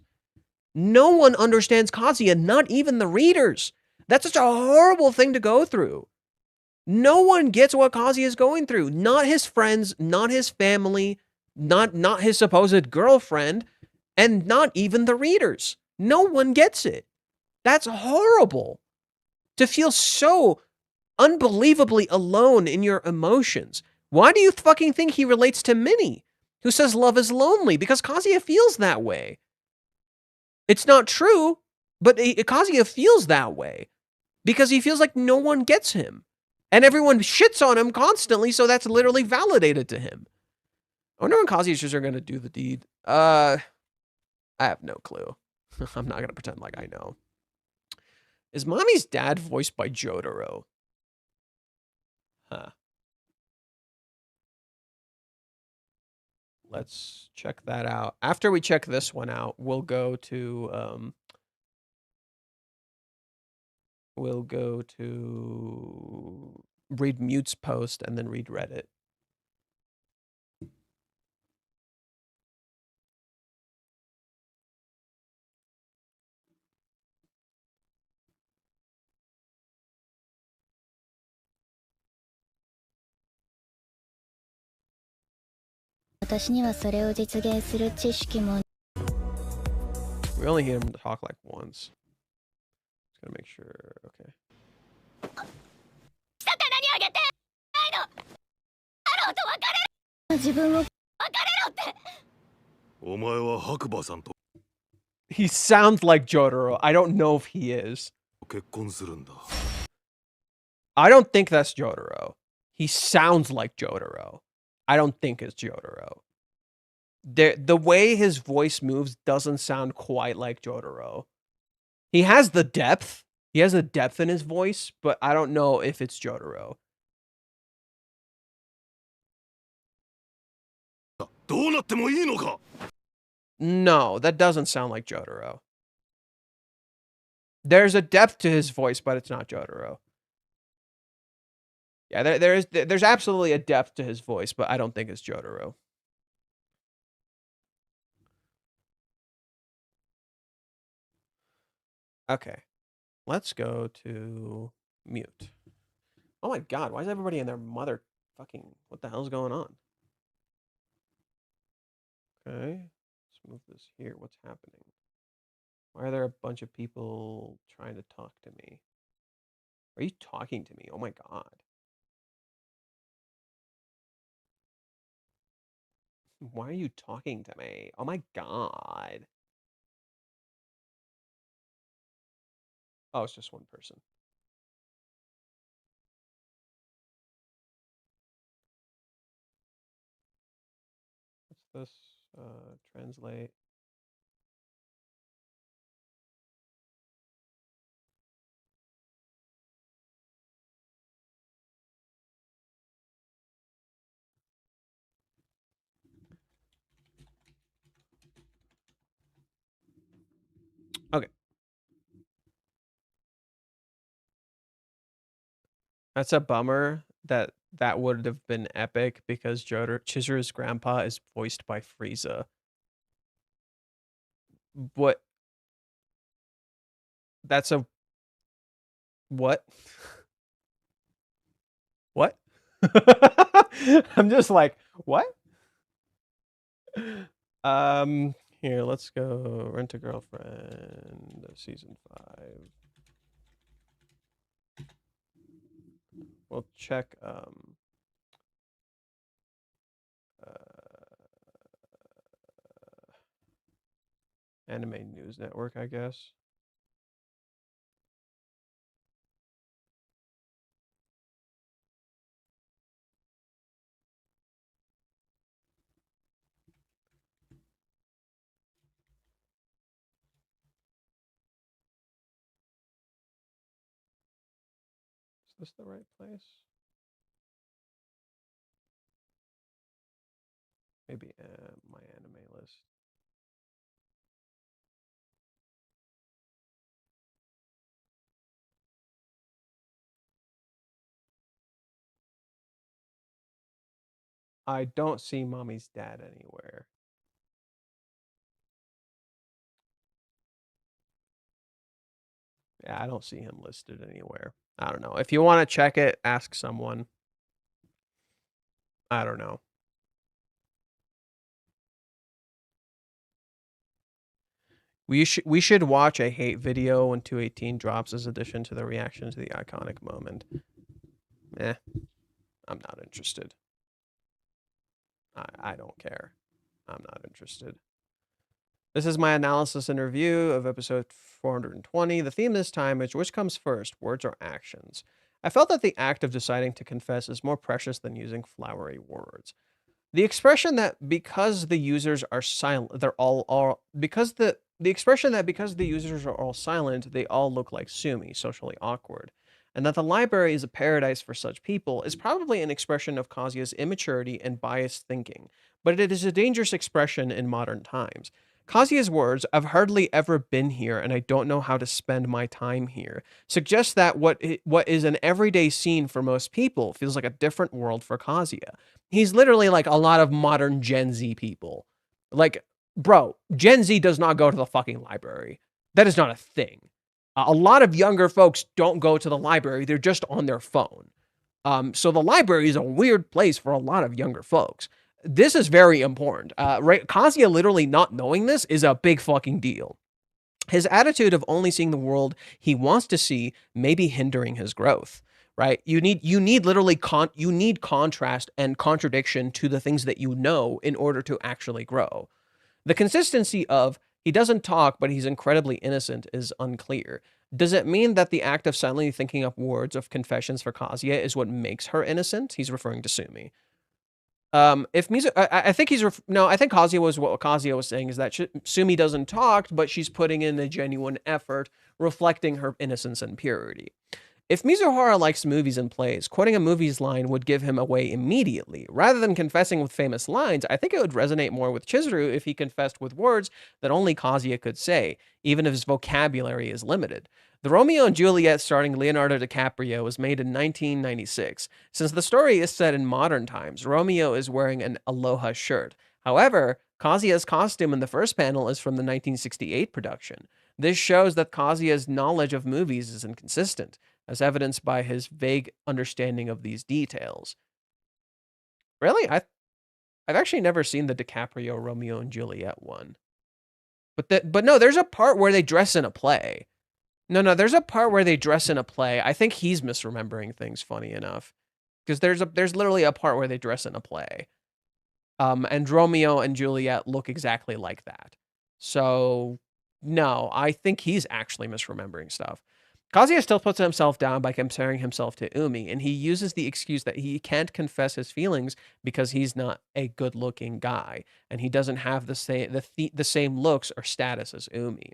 No one understands Kazuya, not even the readers. That's such a horrible thing to go through. No one gets what Kazuya is going through. Not his friends, not his family, not his supposed girlfriend, and not even the readers. No one gets it. That's horrible. To feel so unbelievably alone in your emotions. Why do you fucking think he relates to Minnie, who says love is lonely? Because Kazuya feels that way. It's not true, but Kazuya feels that way because he feels like no one gets him. And everyone shits on him constantly, so that's literally validated to him. I wonder when Kazuya are going to do the deed. I have no clue. I'm not going to pretend like I know. Is Mommy's dad voiced by Jotaro? Huh. Let's check that out. After we check this one out, we'll go to read Mute's post and then read Reddit. We only hear him talk like once. Just gotta make sure. Okay. He sounds like Jotaro. I don't know if he is. I don't think that's Jotaro. He sounds like Jotaro. I don't think it's Jotaro. The way his voice moves doesn't sound quite like Jotaro. He has the depth. He has a depth in his voice, but I don't know if it's Jotaro. No, that doesn't sound like Jotaro. There's a depth to his voice, but it's not Jotaro. Yeah, there's absolutely a depth to his voice, but I don't think it's Jotaro. Okay, let's go to Mute. Oh my god, why is everybody in their mother fucking... What the hell's going on? Okay, let's move this here. What's happening? Why are there a bunch of people trying to talk to me? Are you talking to me? Oh my god. Why are you talking to me? Oh my god. Oh, it's just one person. this? Translate. Okay. That's a bummer that would have been epic because Chizuru's grandpa is voiced by Frieza. What? That's a what? What? I'm just like, what? Here, let's go Rent a Girlfriend, season 5. We'll check uh, Anime News Network, I guess. Is this the right place? Maybe my anime list. I don't see Mommy's Dad anywhere. Yeah, I don't see him listed anywhere. I don't know. If you want to check it, ask someone. I don't know. We should watch a hate video when 218 drops as addition to the reaction to the iconic moment. Eh, I'm not interested. I don't care. I'm not interested. This is my analysis and review of episode 420. The theme this time is which comes first, words or actions? I felt that the act of deciding to confess is more precious than using flowery words. The expression that because the users are silent, they're all because the expression that because the users are all silent, they all look like Sumi, socially awkward, and that the library is a paradise for such people is probably an expression of Kazuya's immaturity and biased thinking, but it is a dangerous expression in modern times. Kazuya's words, "I've hardly ever been here and I don't know how to spend my time here," suggests that what is an everyday scene for most people feels like a different world for Kazuya. He's literally like a lot of modern Gen Z people. Like, bro, Gen Z does not go to the fucking library. That is not a thing. A lot of younger folks don't go to the library. They're just on their phone. So the library is a weird place for a lot of younger folks. This is very important. Right? Kazuya literally not knowing this is a big fucking deal. His attitude of only seeing the world he wants to see may be hindering his growth. Right? You need literally you need contrast and contradiction to the things that you know in order to actually grow. The consistency of he doesn't talk, but he's incredibly innocent is unclear. Does it mean that the act of silently thinking up words of confessions for Kazuya is what makes her innocent? He's referring to Sumi. If Mizu, I think no, I think Kazuya was what Kazuya was saying is that Sumi doesn't talk, but she's putting in a genuine effort, reflecting her innocence and purity. If Mizuhara likes movies and plays, quoting a movie's line would give him away immediately. Rather than confessing with famous lines, I think it would resonate more with Chizuru if he confessed with words that only Kazuya could say, even if his vocabulary is limited. The Romeo and Juliet starring Leonardo DiCaprio was made in 1996. Since the story is set in modern times, Romeo is wearing an aloha shirt. However, Kazuya's costume in the first panel is from the 1968 production. This shows that Kazuya's knowledge of movies is inconsistent, as evidenced by his vague understanding of these details. Really? I've actually never seen the DiCaprio Romeo and Juliet one. But no, there's a part where they dress in a play. No, there's a part where they dress in a play. I think he's misremembering things, funny enough. Because there's literally a part where they dress in a play. And Romeo and Juliet look exactly like that. So, no, I think he's actually misremembering stuff. Kazuya still puts himself down by comparing himself to Umi, and he uses the excuse that he can't confess his feelings because he's not a good-looking guy, and he doesn't have the same looks or status as Umi.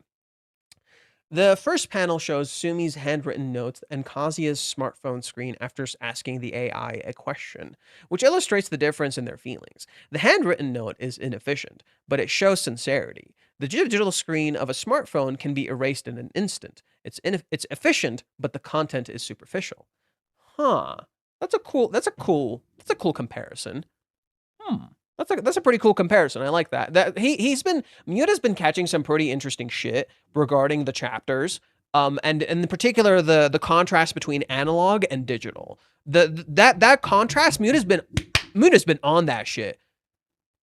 The first panel shows Sumi's handwritten notes and Kazuya's smartphone screen after asking the AI a question, which illustrates the difference in their feelings. The handwritten note is inefficient, but it shows sincerity. The digital screen of a smartphone can be erased in an instant. It's efficient, but the content is superficial. Huh. That's a cool comparison. That's a pretty cool comparison. I like that. Miyuta's been catching some pretty interesting shit regarding the chapters. And in particular the contrast between analog and digital. That contrast, Miyuta's been on that shit.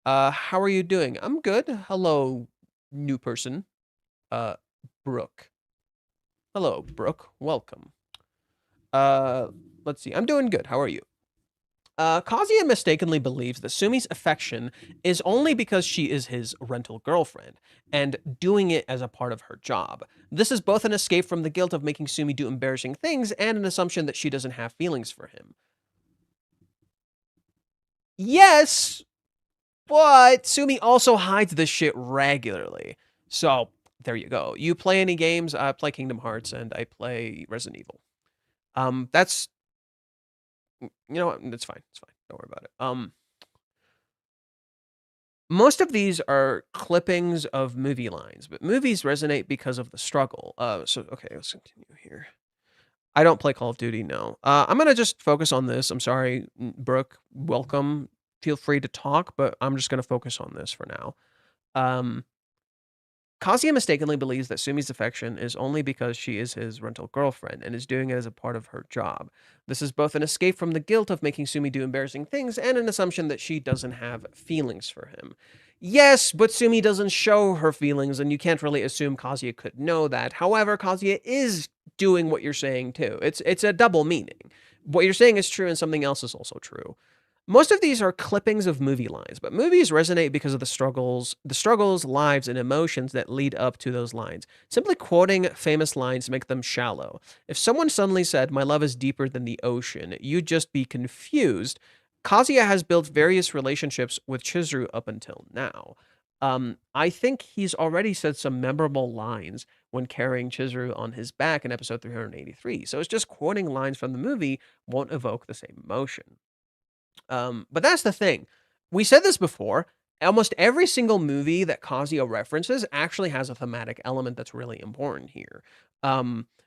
How are you doing? I'm good. Hello, new person. Brooke. Hello, Brooke. Welcome. Let's see. I'm doing good. How are you? Kazuya mistakenly believes that Sumi's affection is only because she is his rental girlfriend, and doing it as a part of her job. This is both an escape from the guilt of making Sumi do embarrassing things and an assumption that she doesn't have feelings for him. Yes, but Sumi also hides this shit regularly. So, there you go. You play any games? I play Kingdom Hearts, and I play Resident Evil. That's... You know what? It's fine. It's fine. Don't worry about it. Most of these are clippings of movie lines, but movies resonate because of the struggle. Okay, let's continue here. I don't play Call of Duty, no. I'm going to just focus on this. I'm sorry, Brooke. Welcome. Feel free to talk, but I'm just going to focus on this for now. Kazuya mistakenly believes that Sumi's affection is only because she is his rental girlfriend and is doing it as a part of her job. This is both an escape from the guilt of making Sumi do embarrassing things and an assumption that she doesn't have feelings for him. Yes, but Sumi doesn't show her feelings, and you can't really assume Kazuya could know that. However, Kazuya is doing what you're saying too. It's a double meaning. What you're saying is true and something else is also true. Most of these are clippings of movie lines, but movies resonate because of the struggles, lives, and emotions that lead up to those lines. Simply quoting famous lines make them shallow. If someone suddenly said, "My love is deeper than the ocean," you'd just be confused. Kazuya has built various relationships with Chizuru up until now. I think he's already said some memorable lines when carrying Chizuru on his back in episode 383, so it's just quoting lines from the movie won't evoke the same emotion. But that's the thing. We said this before. Almost every single movie that Kazuya references actually has a thematic element that's really important here.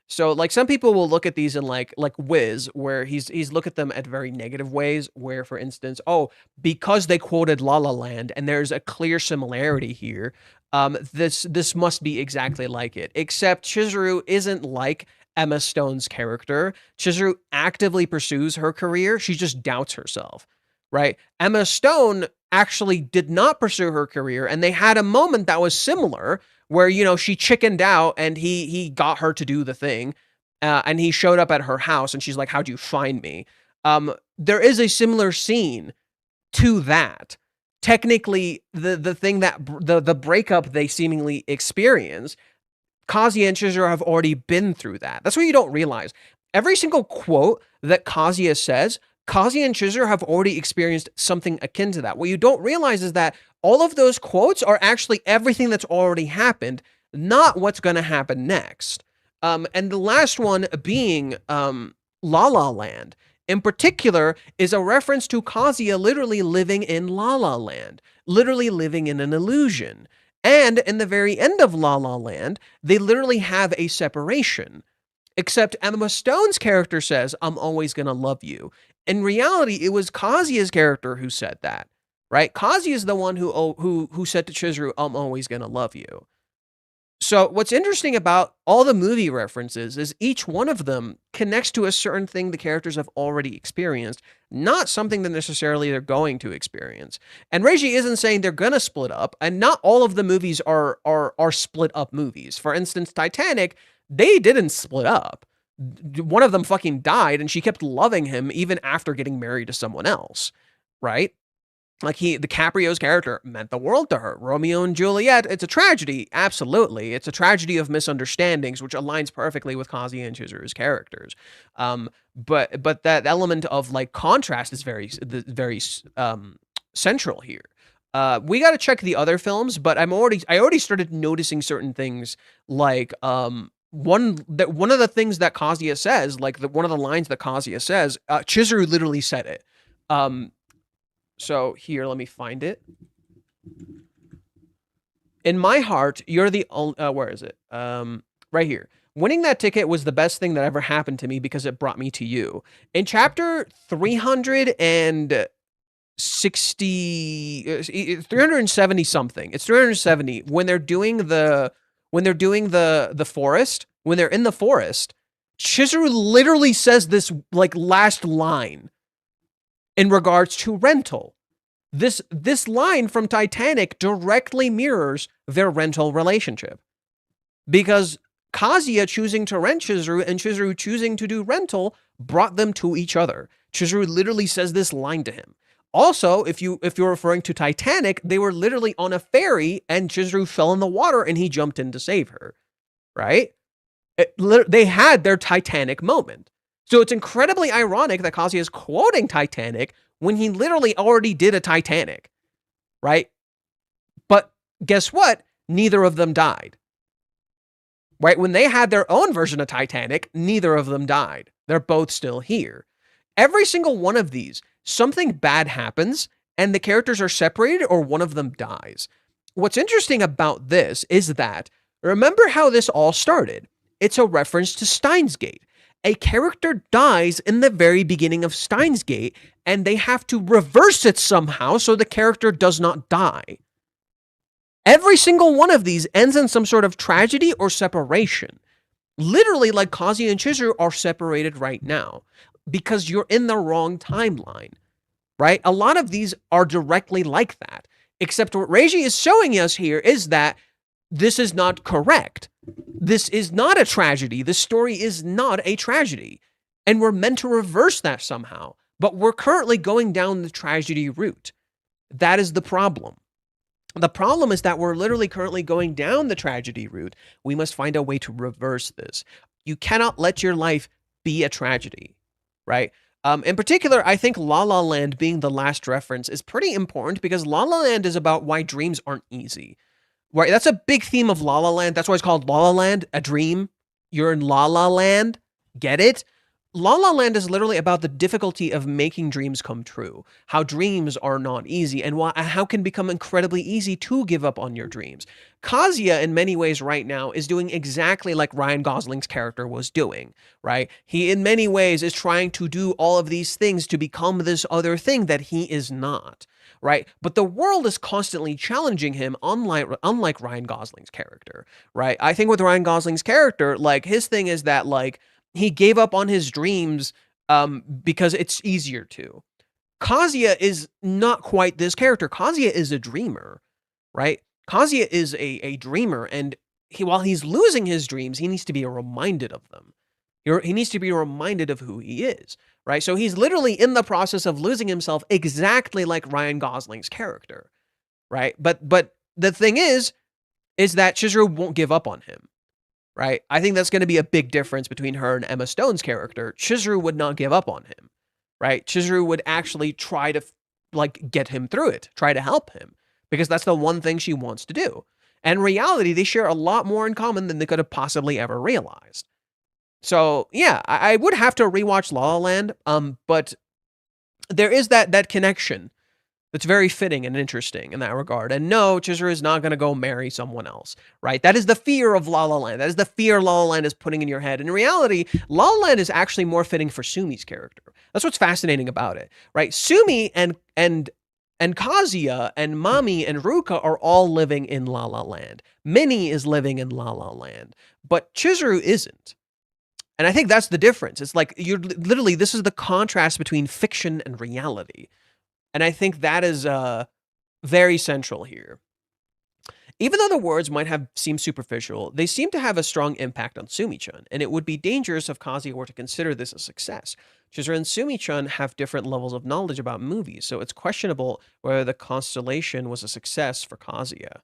So like some people will look at these in like Wiz, where he's look at them at very negative ways, where for instance, oh, because they quoted La La Land and there's a clear similarity here, this must be exactly like it. Except Chizuru isn't like Emma Stone's character. Chizuru actively pursues her career. She just doubts herself, right? Emma Stone actually did not pursue her career, and they had a moment that was similar where, you know, she chickened out and he got her to do the thing, and he showed up at her house and she's like, "How'd you find me?" There is a similar scene to that. Technically, the thing that the breakup they seemingly experience, Kazuya and Chizuru have already been through that. That's what you don't realize. Every single quote that Kazuya says, Kazuya and Chizuru have already experienced something akin to that. What you don't realize is that all of those quotes are actually everything that's already happened, not what's going to happen next. And the last one being La La Land, in particular, is a reference to Kazuya literally living in La La Land, literally living in an illusion. And in the very end of La La Land, they literally have a separation. Except Emma Stone's character says, "I'm always going to love you." In reality, it was Kazuya's character who said that, right? Kazuya is the one who said to Chizuru, "I'm always going to love you." So what's interesting about all the movie references is each one of them connects to a certain thing the characters have already experienced, not something that necessarily they're going to experience. And Reiji isn't saying they're going to split up, and not all of the movies are split up movies. For instance, Titanic, they didn't split up. One of them fucking died, and she kept loving him even after getting married to someone else, right? Like DiCaprio's character meant the world to her. Romeo and Juliet, it's a tragedy. Absolutely. It's a tragedy of misunderstandings, which aligns perfectly with Kazuya and Chizuru's characters. But that element of like contrast is very central here. We got to check the other films, but I already started noticing certain things like one of the things that Kazuya says, like one of the lines that Kazuya says, Chizuru literally said it. So here, let me find it. In my heart, you're the only, where is it? Right here. Winning that ticket was the best thing that ever happened to me because it brought me to you. In chapter 370 something. It's 370 when they're doing the forest, when they're in the forest, Chizuru literally says this like last line in regards to rental. This line from Titanic directly mirrors their rental relationship. Because Kazuya choosing to rent Chizuru and Chizuru choosing to do rental brought them to each other. Chizuru literally says this line to him. Also, if you're referring to Titanic, they were literally on a ferry and Chizuru fell in the water and he jumped in to save her. Right? They had their Titanic moment. So it's incredibly ironic that Kazuya is quoting Titanic when he literally already did a Titanic, right? But guess what? Neither of them died, right? When they had their own version of Titanic, neither of them died. They're both still here. Every single one of these, something bad happens and the characters are separated or one of them dies. What's interesting about this is that, remember how this all started? It's a reference to Steins Gate. A character dies in the very beginning of Steins Gate, and they have to reverse it somehow so the character does not die. Every single one of these ends in some sort of tragedy or separation. Literally, like Kazuya and Chizuru are separated right now because you're in the wrong timeline, right? A lot of these are directly like that, except what Reiji is showing us here is that this is not correct. This is not a tragedy. This story is not a tragedy. And we're meant to reverse that somehow. But we're currently going down the tragedy route. That is the problem. The problem is that we're literally currently going down the tragedy route. We must find a way to reverse this. You cannot let your life be a tragedy, right? In particular, I think La La Land being the last reference is pretty important because La La Land is about why dreams aren't easy. Right, that's a big theme of La La Land. That's why it's called La La Land, a dream. You're in La La Land. Get it? La La Land is literally about the difficulty of making dreams come true. How dreams are not easy and how it can become incredibly easy to give up on your dreams. Kazuya, in many ways right now, is doing exactly like Ryan Gosling's character was doing, right? He, in many ways, is trying to do all of these things to become this other thing that he is not. Right? But the world is constantly challenging him, unlike Ryan Gosling's character, right? I think with Ryan Gosling's character, like, his thing is that, like, he gave up on his dreams because it's easier to. Kazuya is not quite this character. Kazuya is a dreamer, right? Kazuya is a dreamer, and while he's losing his dreams, he needs to be reminded of them. He needs to be reminded of who he is, right? So he's literally in the process of losing himself exactly like Ryan Gosling's character, right? But the thing is that Chizuru won't give up on him, right? I think that's going to be a big difference between her and Emma Stone's character. Chizuru would not give up on him, right? Chizuru would actually try to, like, get him through it, try to help him, because that's the one thing she wants to do. And in reality, they share a lot more in common than they could have possibly ever realized. So, yeah, I would have to rewatch La La Land, but there is that connection that's very fitting and interesting in that regard. And no, Chizuru is not going to go marry someone else, right? That is the fear of La La Land. That is the fear La La Land is putting in your head. In reality, La La Land is actually more fitting for Sumi's character. That's what's fascinating about it, right? Sumi and Kazuya and Mami and Ruka are all living in La La Land. Minnie is living in La La Land, but Chizuru isn't. And I think that's the difference. It's like, you're literally, this is the contrast between fiction and reality. And I think that is very central here. Even though the words might have seemed superficial, they seem to have a strong impact on Sumi-chan, and it would be dangerous if Kazuya were to consider this a success. Chizuru and Sumi-chan have different levels of knowledge about movies, so it's questionable whether the constellation was a success for Kazuya.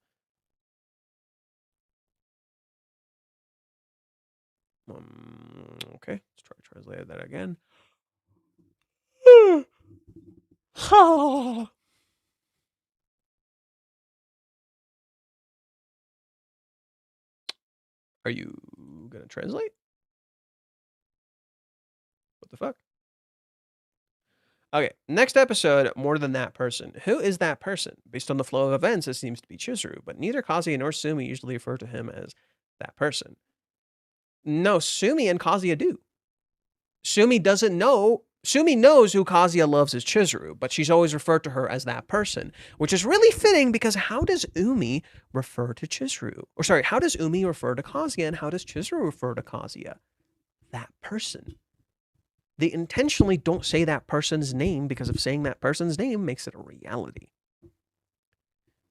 Okay, let's try to translate that again. Are you gonna translate? What the fuck? Okay, next episode, More Than That Person. Who is that person? Based on the flow of events, it seems to be Chizuru, but neither Kazuya nor Sumi usually refer to him as that person. No, Sumi and Kazuya do. Sumi doesn't know. Sumi knows who Kazuya loves as Chizuru, but she's always referred to her as that person, which is really fitting because how does Umi refer to Chizuru? Or sorry, how does Umi refer to Kazuya and how does Chizuru refer to Kazuya? That person. They intentionally don't say that person's name because if saying that person's name makes it a reality.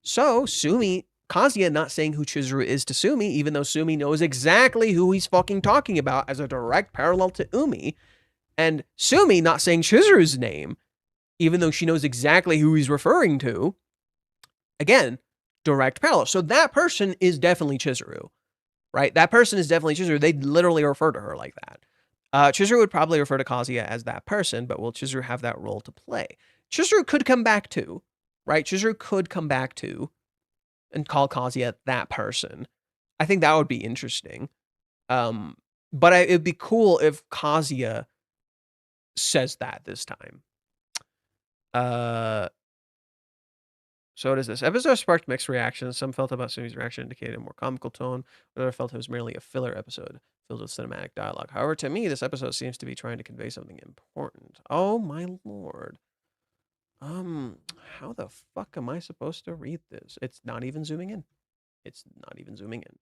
So, Kazuya not saying who Chizuru is to Sumi, even though Sumi knows exactly who he's fucking talking about as a direct parallel to Umi, and Sumi not saying Chizuru's name, even though she knows exactly who he's referring to. Again, direct parallel. So that person is definitely Chizuru, right? That person is definitely Chizuru. They literally refer to her like that. Chizuru would probably refer to Kazuya as that person, but will Chizuru have that role to play? Chizuru could come back to, right? Chizuru could come back to and call Kazuya that person. I think that would be interesting. But it'd be cool if Kazuya says that this time. So what is this? Episode sparked mixed reactions. Some felt about Sumi's reaction indicated a more comical tone. Others felt it was merely a filler episode filled with cinematic dialogue. However, to me, this episode seems to be trying to convey something important. Oh my lord. How the fuck am I supposed to read this? It's not even zooming in. It's not even zooming in.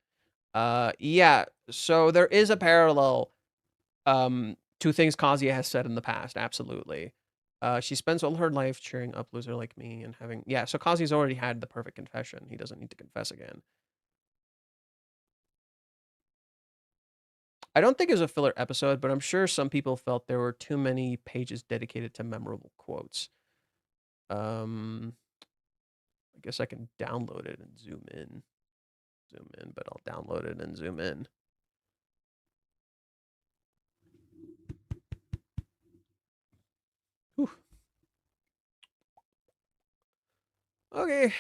Yeah, so there is a parallel to things Kazuya has said in the past, absolutely. She spends all her life cheering up loser like me and having... Yeah, so Kazuya's already had the perfect confession. He doesn't need to confess again. I don't think it was a filler episode, but I'm sure some people felt there were too many pages dedicated to memorable quotes. I guess I can download it and zoom in. Zoom in, but I'll download it and zoom in. Whew. Okay.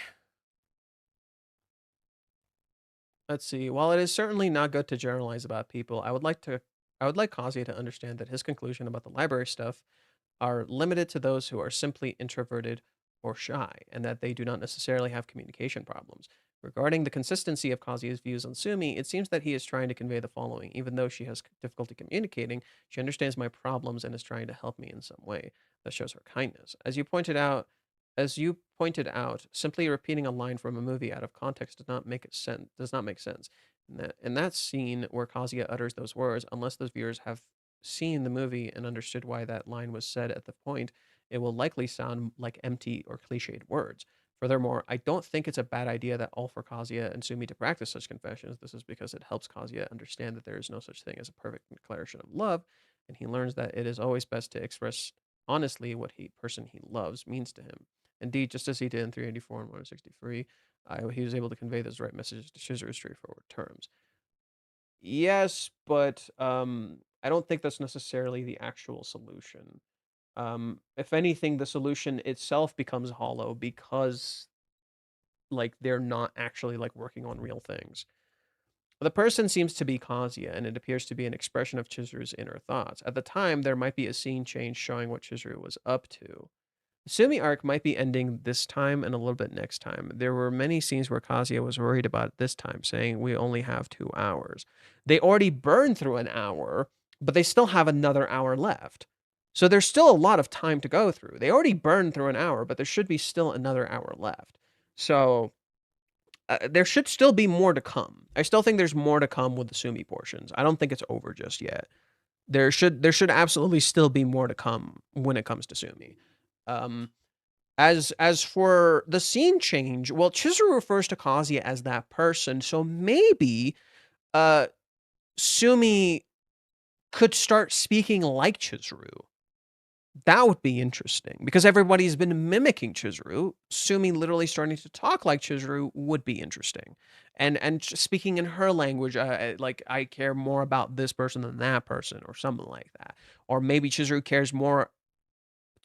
Let's see. While it is certainly not good to generalize about people, I would like Kazuya to understand that his conclusion about the library stuff are limited to those who are simply introverted or shy, and that they do not necessarily have communication problems. Regarding the consistency of Kazuya's views on Sumi, it seems that he is trying to convey the following. Even though she has difficulty communicating, she understands my problems and is trying to help me in some way. That shows her kindness. As you pointed out, simply repeating a line from a movie out of context does not make sense. In that scene where Kazuya utters those words, unless those viewers have seen the movie and understood why that line was said at the point, it will likely sound like empty or cliched words. Furthermore, I don't think it's a bad idea that all for Kazuya and Sumi to practice such confessions. This is because it helps Kazuya understand that there is no such thing as a perfect declaration of love, and he learns that it is always best to express honestly what person he loves means to him. Indeed, just as he did in 384 and 163, he was able to convey those right messages to Chizuru straightforward terms. Yes, but I don't think that's necessarily the actual solution. If anything, the solution itself becomes hollow because like they're not actually like working on real things. The person seems to be Kazuya, and it appears to be an expression of Chizuru's inner thoughts. At the time, there might be a scene change showing what Chizuru was up to. The Sumi arc might be ending this time and a little bit next time. There were many scenes where Kazuya was worried about this time, saying we only have 2 hours. They already burned through an hour, but they still have another hour left. So there's still a lot of time to go through. They already burned through an hour, but there should be still another hour left. So there should still be more to come. I still think there's more to come with the Sumi portions. I don't think it's over just yet. There should absolutely still be more to come when it comes to Sumi. As for the scene change, well, Chizuru refers to Kazuya as that person, so maybe Sumi could start speaking like Chizuru. That would be interesting because everybody's been mimicking Chizuru. Sumi literally starting to talk like Chizuru would be interesting, and speaking in her language, like I care more about this person than that person, or something like that. Or maybe Chizuru cares more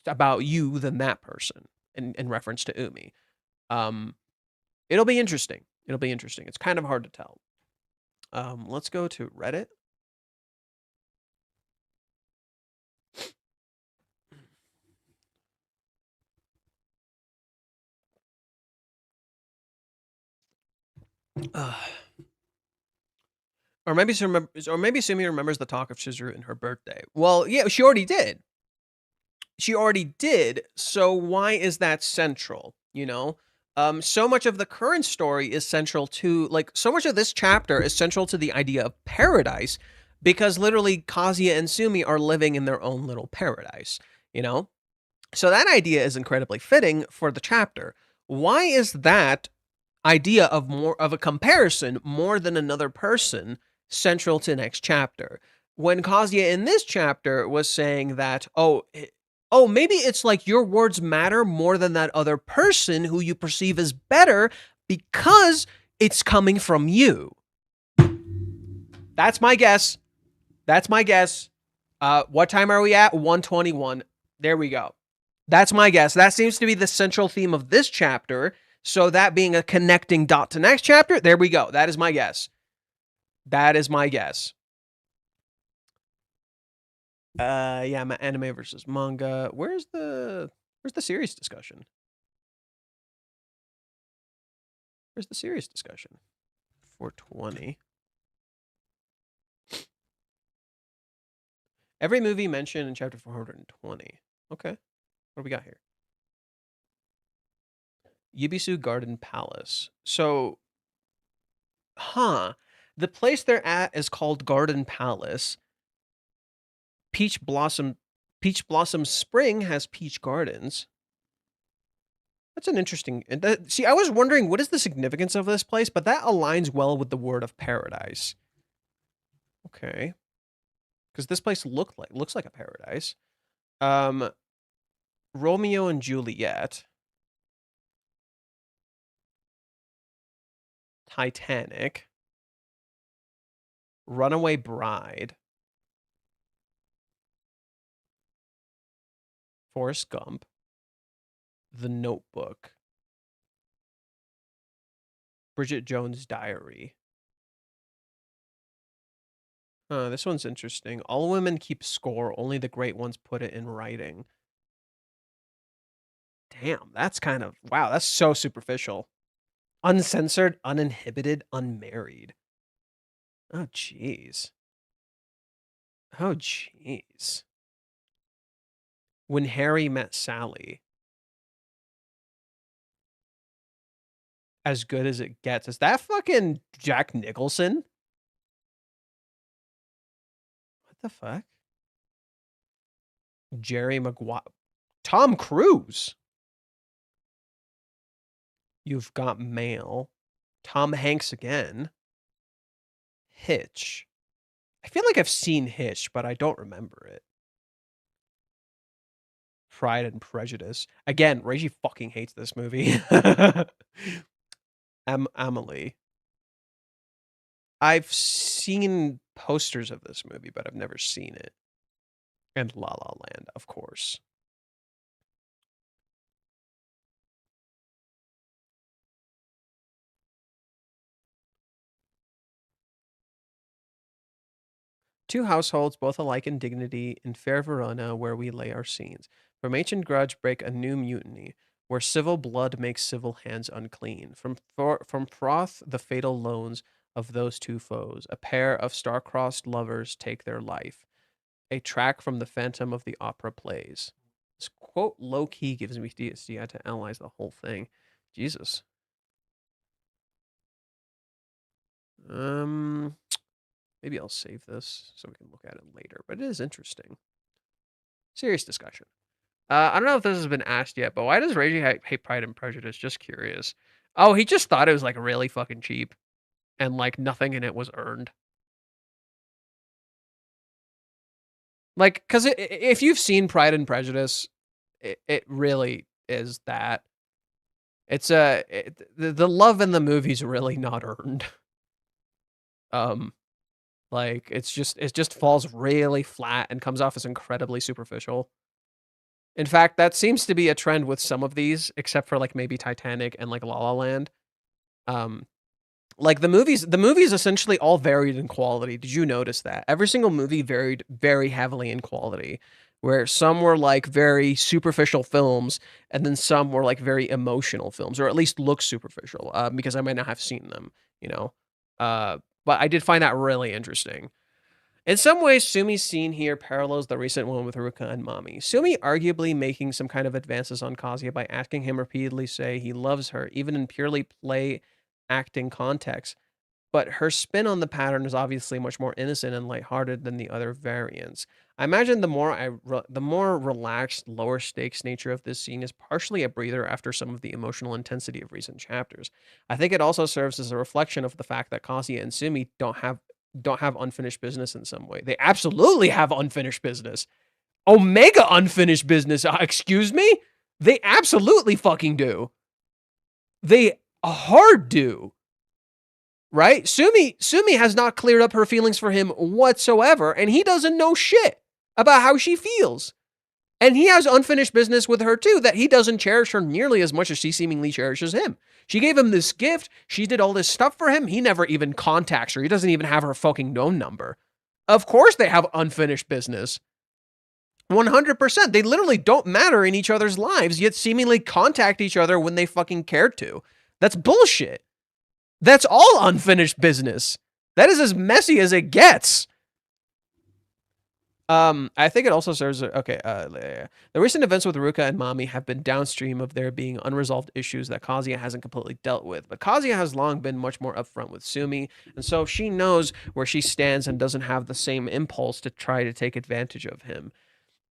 about you than that person, in reference to Umi. Um, it'll be interesting. It'll be interesting. It's kind of hard to tell. Let's go to Reddit. Or maybe Sumi remembers the talk of Chizuru in her birthday. Well, yeah, she already did. She already did. So why is that central? You know, so much of the current story is central to, like, so much of this chapter is central to the idea of paradise, because literally Kazuya and Sumi are living in their own little paradise. You know, so that idea is incredibly fitting for the chapter. Why is that idea of more of a comparison more than another person central to next chapter? When Kazuya in this chapter was saying that, oh, maybe it's like your words matter more than that other person who you perceive as better because it's coming from you. That's my guess. That's my guess. What time are we at? 1:21. There we go. That's my guess. That seems to be the central theme of this chapter. So that being a connecting dot to next chapter, there we go. That is my guess. That is my guess. Yeah, anime versus manga. Where's the serious discussion? Where's the serious discussion? 420. Every movie mentioned in chapter 420. Okay. What do we got here? Yibisu Garden Palace. So, the place they're at is called Garden Palace. Peach Blossom Spring has peach gardens. That's an interesting. See, I was wondering what is the significance of this place, but that aligns well with the word of paradise. Okay, because this place looks like a paradise. Romeo and Juliet, Titanic, Runaway Bride, Forrest Gump, The Notebook, Bridget Jones' Diary. This one's interesting. All women keep score, only the great ones put it in writing. Damn, that's kind of, wow, that's so superficial. Uncensored, uninhibited, unmarried. Oh, jeez. Oh, jeez. When Harry Met Sally. As Good as It Gets. Is that fucking Jack Nicholson? What the fuck? Jerry Maguire. Tom Cruise. You've Got Mail. Tom Hanks again. Hitch. I feel like I've seen Hitch, but I don't remember it. Pride and Prejudice. Again, Reggie fucking hates this movie. Amelie. I've seen posters of this movie, but I've never seen it. And La La Land, of course. Two households, both alike in dignity, in fair Verona, where we lay our scenes. From ancient grudge break a new mutiny, where civil blood makes civil hands unclean. From froth the fatal loans of those two foes, a pair of star-crossed lovers take their life. A track from the Phantom of the Opera plays. This quote low-key gives me PTSD. I had to analyze the whole thing. Jesus. Maybe I'll save this so we can look at it later, but it is interesting. Serious discussion. I don't know if this has been asked yet, but why does Reiji hate Pride and Prejudice? Just curious. Oh, he just thought it was like really fucking cheap, and like nothing in it was earned. Like, because if you've seen Pride and Prejudice, it really is that. It's the love in the movie's really not earned. Like it just falls really flat and comes off as incredibly superficial. In fact, that seems to be a trend with some of these, except for like maybe Titanic and like La La Land. Like the movies essentially all varied in quality. Did you notice that? Every single movie varied very heavily in quality, where some were like very superficial films, and then some were like very emotional films, or at least look superficial, because I might not have seen them, you know? But I did find that really interesting. In some ways, Sumi's scene here parallels the recent one with Ruka and Mami. Sumi arguably making some kind of advances on Kazuya by asking him repeatedly say he loves her, even in purely play acting context. But her spin on the pattern is obviously much more innocent and lighthearted than the other variants. I imagine the more relaxed, lower stakes nature of this scene is partially a breather after some of the emotional intensity of recent chapters. I think it also serves as a reflection of the fact that Kazuya and Sumi don't have unfinished business in some way. They absolutely have unfinished business. Omega unfinished business. Excuse me? They absolutely fucking do. They hard do. Right? Sumi has not cleared up her feelings for him whatsoever, and he doesn't know shit about how she feels. And he has unfinished business with her too, that he doesn't cherish her nearly as much as she seemingly cherishes him. She gave him this gift. She did all this stuff for him. He never even contacts her. He doesn't even have her fucking known number. Of course they have unfinished business. 100%. They literally don't matter in each other's lives, yet seemingly contact each other when they fucking care to. That's bullshit. That's all unfinished business. That is as messy as it gets. I think it also serves. Okay. The recent events with Ruka and Mami have been downstream of there being unresolved issues that Kazuya hasn't completely dealt with. But Kazuya has long been much more upfront with Sumi, and so she knows where she stands and doesn't have the same impulse to try to take advantage of him.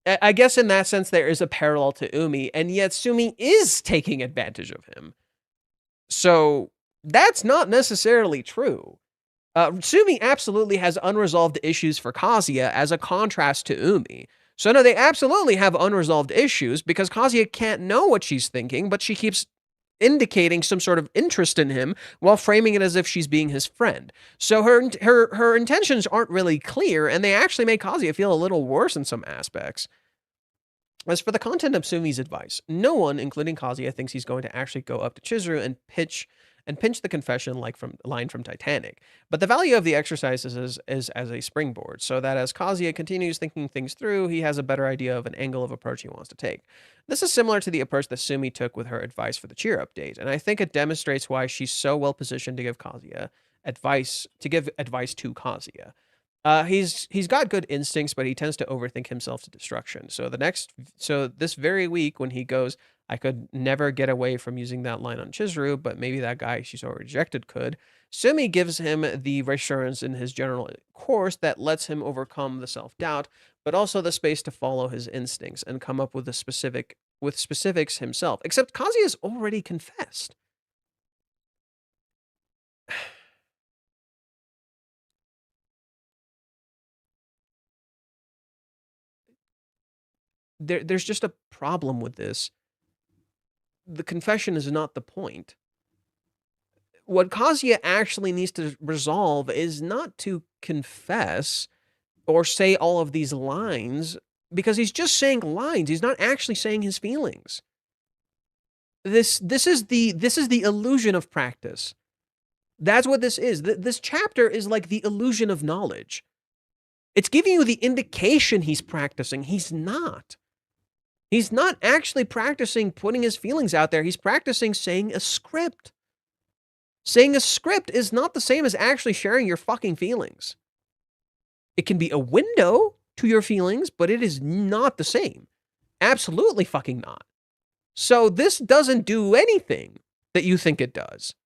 I guess in that sense there is a parallel to Umi, and yet Sumi is taking advantage of him. So that's not necessarily true. Sumi absolutely has unresolved issues for Kazuya as a contrast to Umi. So no, they absolutely have unresolved issues because Kazuya can't know what she's thinking, but she keeps indicating some sort of interest in him while framing it as if she's being his friend. So her intentions aren't really clear, and they actually make Kazuya feel a little worse in some aspects. As for the content of Sumi's advice, no one, including Kazuya, thinks he's going to actually go up to Chizuru and pinch the confession line from Titanic. But the value of the exercise is as a springboard, so that as Kazuya continues thinking things through, he has a better idea of an angle of approach he wants to take. This is similar to the approach that Sumi took with her advice for the cheer update, and I think it demonstrates why she's so well positioned to give advice to Kazuya. He's got good instincts, but he tends to overthink himself to destruction. So this very week when he goes, I could never get away from using that line on Chizuru, but maybe that guy she's already rejected could. Sumi gives him the reassurance in his general course that lets him overcome the self-doubt, but also the space to follow his instincts and come up with specifics himself. Except Kazuya's already confessed. There's just a problem with this. The confession is not the point. What Kazuya actually needs to resolve is not to confess or say all of these lines, because he's just saying lines. He's not actually saying his feelings. This is the illusion of practice. That's what this is. This chapter is like the illusion of knowledge. It's giving you the indication he's practicing. He's not. He's not actually practicing putting his feelings out there. He's practicing saying a script. Saying a script is not the same as actually sharing your fucking feelings. It can be a window to your feelings, but it is not the same. Absolutely fucking not. So this doesn't do anything that you think it does.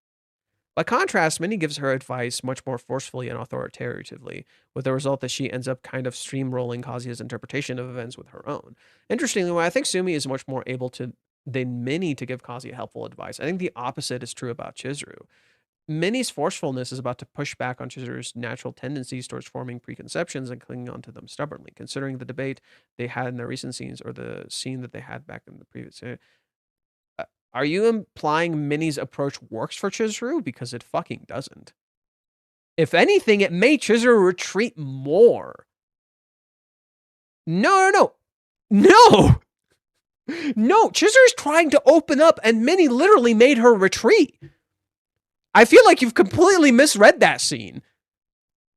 By contrast, Minnie gives her advice much more forcefully and authoritatively, with the result that she ends up kind of steamrolling Kazuya's interpretation of events with her own. Interestingly, I think Sumi is much more able than Minnie to give Kazuya helpful advice. I think the opposite is true about Chizuru. Minnie's forcefulness is about to push back on Chizuru's natural tendencies towards forming preconceptions and clinging onto them stubbornly. Considering the debate they had in the recent scenes, or the scene that they had back in the previous, are you implying Minnie's approach works for Chizuru? Because it fucking doesn't. If anything, it made Chizuru retreat more. No. Chizuru's trying to open up, and Minnie literally made her retreat. I feel like you've completely misread that scene.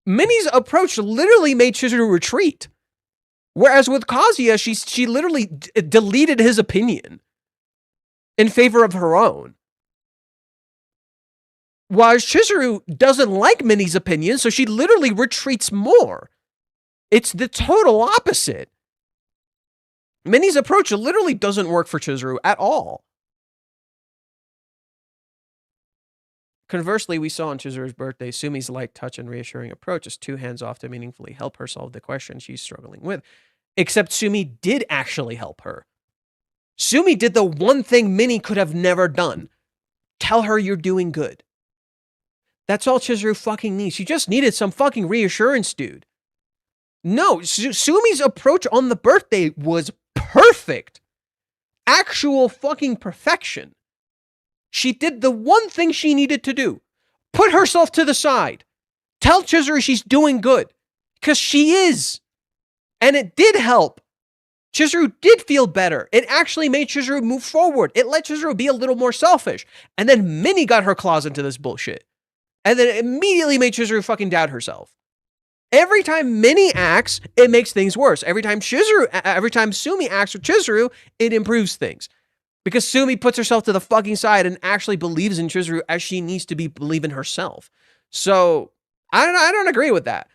Minnie's approach literally made Chizuru retreat. Whereas with Kazuya, she literally deleted his opinion in favor of her own. Whereas Chizuru doesn't like Minnie's opinion, so she literally retreats more. It's the total opposite. Minnie's approach literally doesn't work for Chizuru at all. Conversely, we saw on Chizuru's birthday, Sumi's light touch and reassuring approach is two hands off to meaningfully help her solve the question she's struggling with. Except Sumi did actually help her. Sumi did the one thing Minnie could have never done. Tell her you're doing good. That's all Chizuru fucking needs. She just needed some fucking reassurance, dude. No, Sumi's approach on the birthday was perfect. Actual fucking perfection. She did the one thing she needed to do. Put herself to the side. Tell Chizuru she's doing good. Because she is. And it did help. Chizuru did feel better. It actually made Chizuru move forward. It let Chizuru be a little more selfish. And then Minnie got her claws into this bullshit. And then it immediately made Chizuru fucking doubt herself. Every time Minnie acts, it makes things worse. Every time Sumi acts with Chizuru, it improves things. Because Sumi puts herself to the fucking side and actually believes in Chizuru as she needs to believe in herself. So, I don't agree with that.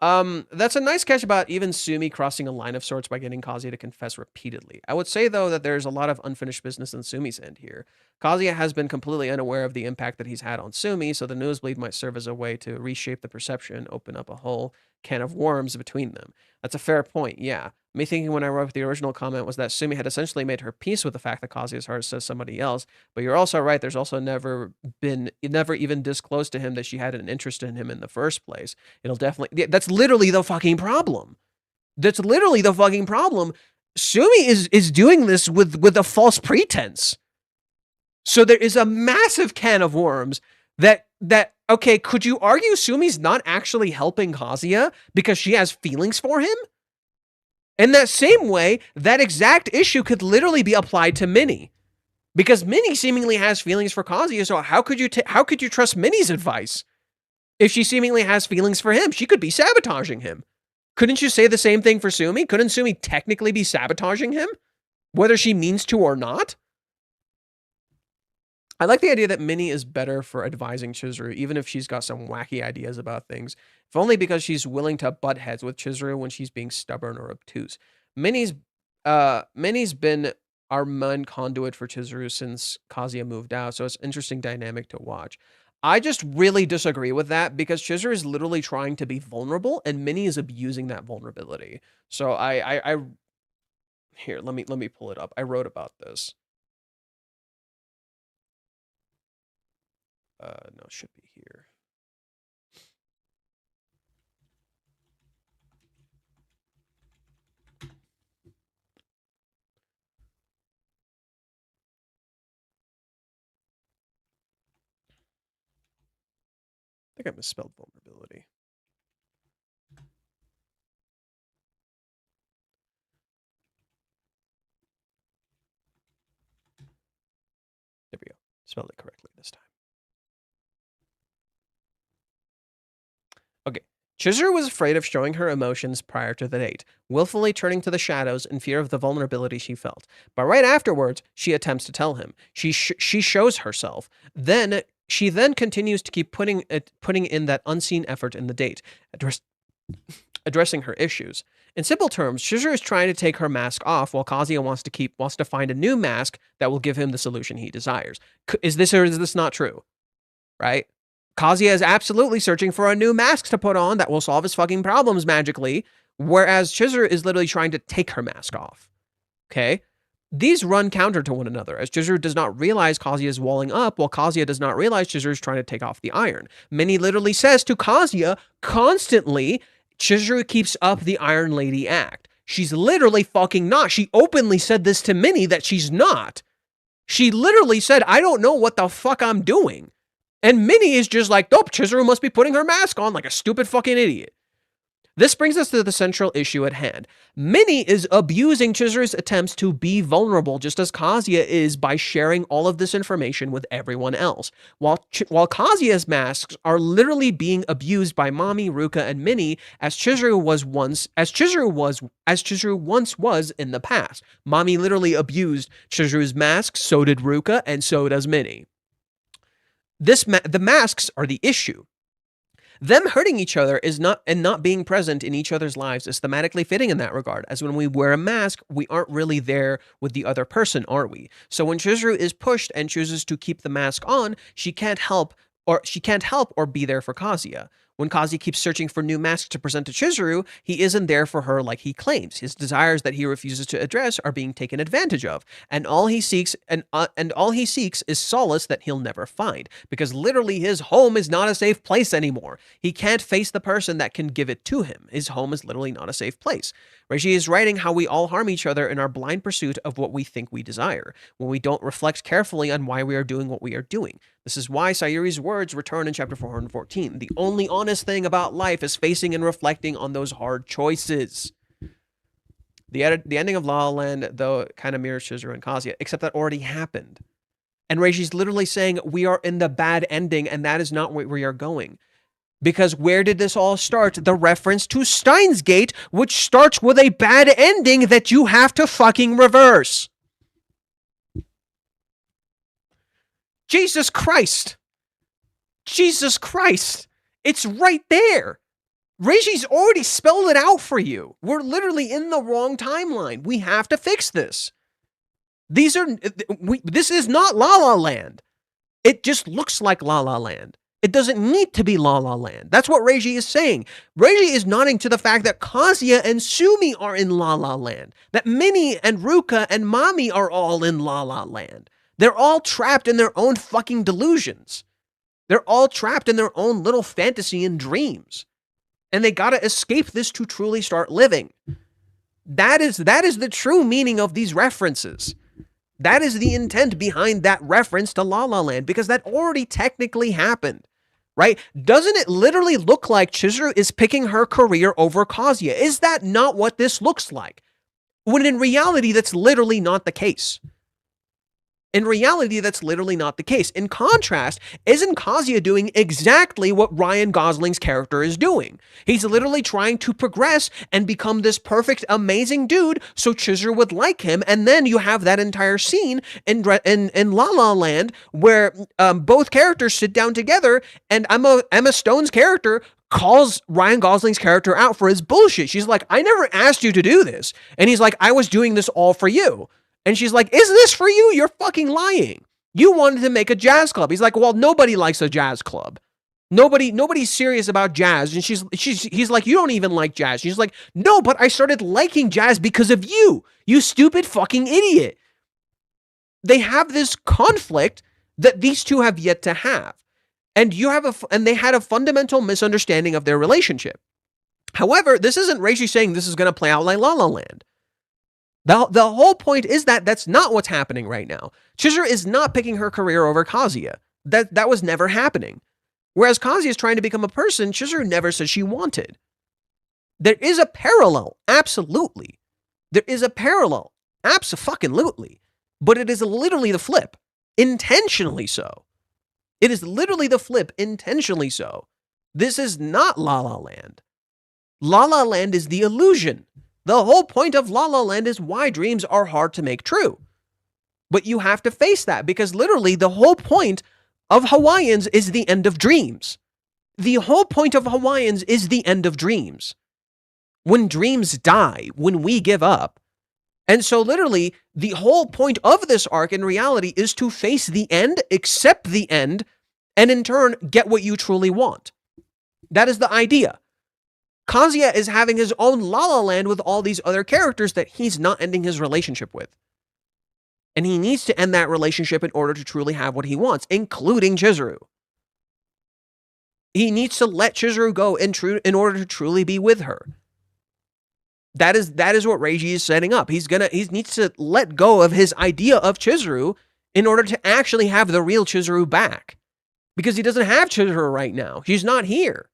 That's a nice catch about even Sumi crossing a line of sorts by getting Kazuya to confess repeatedly. I would say, though, that there's a lot of unfinished business on Sumi's end here. Kazuya has been completely unaware of the impact that he's had on Sumi, so the nosebleed might serve as a way to reshape the perception, open up a whole can of worms between them. That's a fair point, yeah. Me thinking when I wrote the original comment was that Sumi had essentially made her peace with the fact that Kazuya's heart says somebody else, but you're also right, there's also never even disclosed to him that she had an interest in him in the first place. That's literally the fucking problem. Sumi is doing this with a false pretense. So there is a massive can of worms that okay, could you argue Sumi's not actually helping Kazuya because she has feelings for him? In that same way, that exact issue could literally be applied to Minnie. Because Minnie seemingly has feelings for Kazuya, so how could you trust Minnie's advice? If she seemingly has feelings for him, she could be sabotaging him. Couldn't you say the same thing for Sumi? Couldn't Sumi technically be sabotaging him? Whether she means to or not? I like the idea that Minnie is better for advising Chizuru, even if she's got some wacky ideas about things, if only because she's willing to butt heads with Chizuru when she's being stubborn or obtuse. Minnie's been our main conduit for Chizuru since Kazuya moved out, so it's an interesting dynamic to watch. I just really disagree with that because Chizuru is literally trying to be vulnerable, and Minnie is abusing that vulnerability. So here, let me pull it up. I wrote about this. No, it should be here. I think I misspelled vulnerability. There we go. Spelled it correctly this time. Okay. Chizuru was afraid of showing her emotions prior to the date, willfully turning to the shadows in fear of the vulnerability she felt. But right afterwards, she attempts to tell him. She shows herself. She continues to keep putting in that unseen effort in the date, addressing her issues. In simple terms, Chizuru is trying to take her mask off while Kazuya wants to find a new mask that will give him the solution he desires. Is this or is this not true? right? Kazuya is absolutely searching for a new mask to put on that will solve his fucking problems magically, whereas Chizuru is literally trying to take her mask off. Okay? These run counter to one another, as Chizuru does not realize Kazuya is walling up, while Kazuya does not realize Chizuru is trying to take off the iron. Minnie literally says to Kazuya constantly, Chizuru keeps up the Iron Lady act. She's literally fucking not. She openly said this to Minnie that she's not. She literally said, I don't know what the fuck I'm doing. And Minnie is just like, nope, Chizuru must be putting her mask on like a stupid fucking idiot. This brings us to the central issue at hand. Minnie is abusing Chizuru's attempts to be vulnerable, just as Kazuya is by sharing all of this information with everyone else. While Kazuya's masks are literally being abused by Mami, Ruka, and Minnie, as Chizuru once was in the past. Mami literally abused Chizuru's mask, so did Ruka, and so does Minnie. The masks are the issue. Them hurting each other and not being present in each other's lives is thematically fitting in that regard, as when we wear a mask, we aren't really there with the other person, are we? So when Chizuru is pushed and chooses to keep the mask on, she can't help or be there for Kazuya. When Kazuya keeps searching for new masks to present to Chizuru, he isn't there for her like he claims. His desires that he refuses to address are being taken advantage of, and all he seeks is solace that he'll never find, because literally his home is not a safe place anymore. He can't face the person that can give it to him. His home is literally not a safe place. Reishi is writing how we all harm each other in our blind pursuit of what we think we desire, when we don't reflect carefully on why we are doing what we are doing. This is why Sayuri's words return in chapter 414. The only honest thing about life is facing and reflecting on those hard choices. The ending of La La Land, though, kind of mirrors Chizuru and Kazuya, except that already happened. And Reishi's literally saying, we are in the bad ending, and that is not where we are going. Because where did this all start? The reference to Steins Gate, which starts with a bad ending that you have to fucking reverse. Jesus Christ. Jesus Christ. It's right there. Reishi's already spelled it out for you. We're literally in the wrong timeline. We have to fix this. This is not La La Land. It just looks like La La Land. It doesn't need to be La La Land. That's what Reishi is saying. Reishi is nodding to the fact that Kazuya and Sumi are in La La Land. That Minnie and Ruka and Mami are all in La La Land. They're all trapped in their own fucking delusions. They're all trapped in their own little fantasy and dreams. And they gotta escape this to truly start living. That is the true meaning of these references. That is the intent behind that reference to La La Land, because that already technically happened. Right? Doesn't it literally look like Chizuru is picking her career over Kazuya? Is that not what this looks like? When in reality, that's literally not the case. In reality, that's literally not the case. In contrast, isn't Kazuya doing exactly what Ryan Gosling's character is doing? He's literally trying to progress and become this perfect, amazing dude so Chizuru would like him, and then you have that entire scene in La La Land where both characters sit down together, and Emma Stone's character calls Ryan Gosling's character out for his bullshit. She's like, I never asked you to do this. And he's like, I was doing this all for you. And she's like, is this for you? You're fucking lying. You wanted to make a jazz club. He's like, well, nobody likes a jazz club. Nobody's serious about jazz. And he's like, you don't even like jazz. She's like, no, but I started liking jazz because of you. You stupid fucking idiot. They have this conflict that these two have yet to have. And they had a fundamental misunderstanding of their relationship. However, this isn't Reishi saying this is going to play out like La La Land. The whole point is that that's not what's happening right now. Chizuru is not picking her career over Kazuya. That was never happening. Whereas Kazuya is trying to become a person Chizuru never said she wanted. There is a parallel, absolutely. There is a parallel, abso-fucking-lutely. But it is literally the flip, intentionally so. It is literally the flip, intentionally so. This is not La La Land. La La Land is the illusion. The whole point of La La Land is why dreams are hard to make true. But you have to face that, because literally the whole point of Hawaiians is the end of dreams. The whole point of Hawaiians is the end of dreams. When dreams die, when we give up. And so literally the whole point of this arc in reality is to face the end, accept the end, and in turn get what you truly want. That is the idea. Kazuya is having his own La La Land with all these other characters that he's not ending his relationship with. And he needs to end that relationship in order to truly have what he wants, including Chizuru. He needs to let Chizuru go in order to truly be with her. That is what Reiji is setting up. He needs to let go of his idea of Chizuru in order to actually have the real Chizuru back. Because he doesn't have Chizuru right now. She's not here.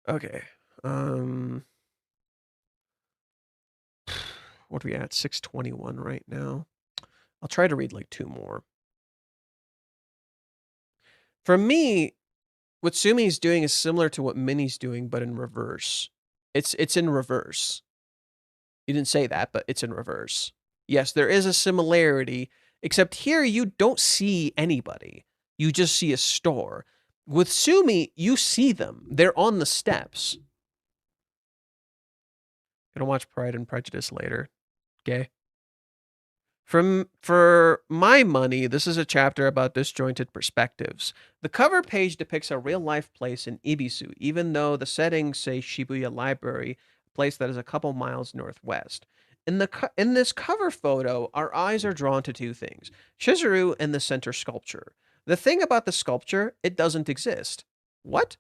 Okay. What are we at? 621 right now. I'll try to read like 2 more. For me, what Sumi's doing is similar to what Minnie's doing, but in reverse. It's in reverse. You didn't say that, but it's in reverse. Yes, there is a similarity, except here you don't see anybody. You just see a store. With Sumi, you see them. They're on the steps. Gonna watch Pride and Prejudice later. Okay. For my money, this is a chapter about disjointed perspectives. The cover page depicts a real-life place in Ibisu, even though the settings say Shibuya Library, a place that is a couple miles northwest. In this cover photo, our eyes are drawn to 2 things: Chizuru and the center sculpture. The thing about the sculpture, it doesn't exist. What?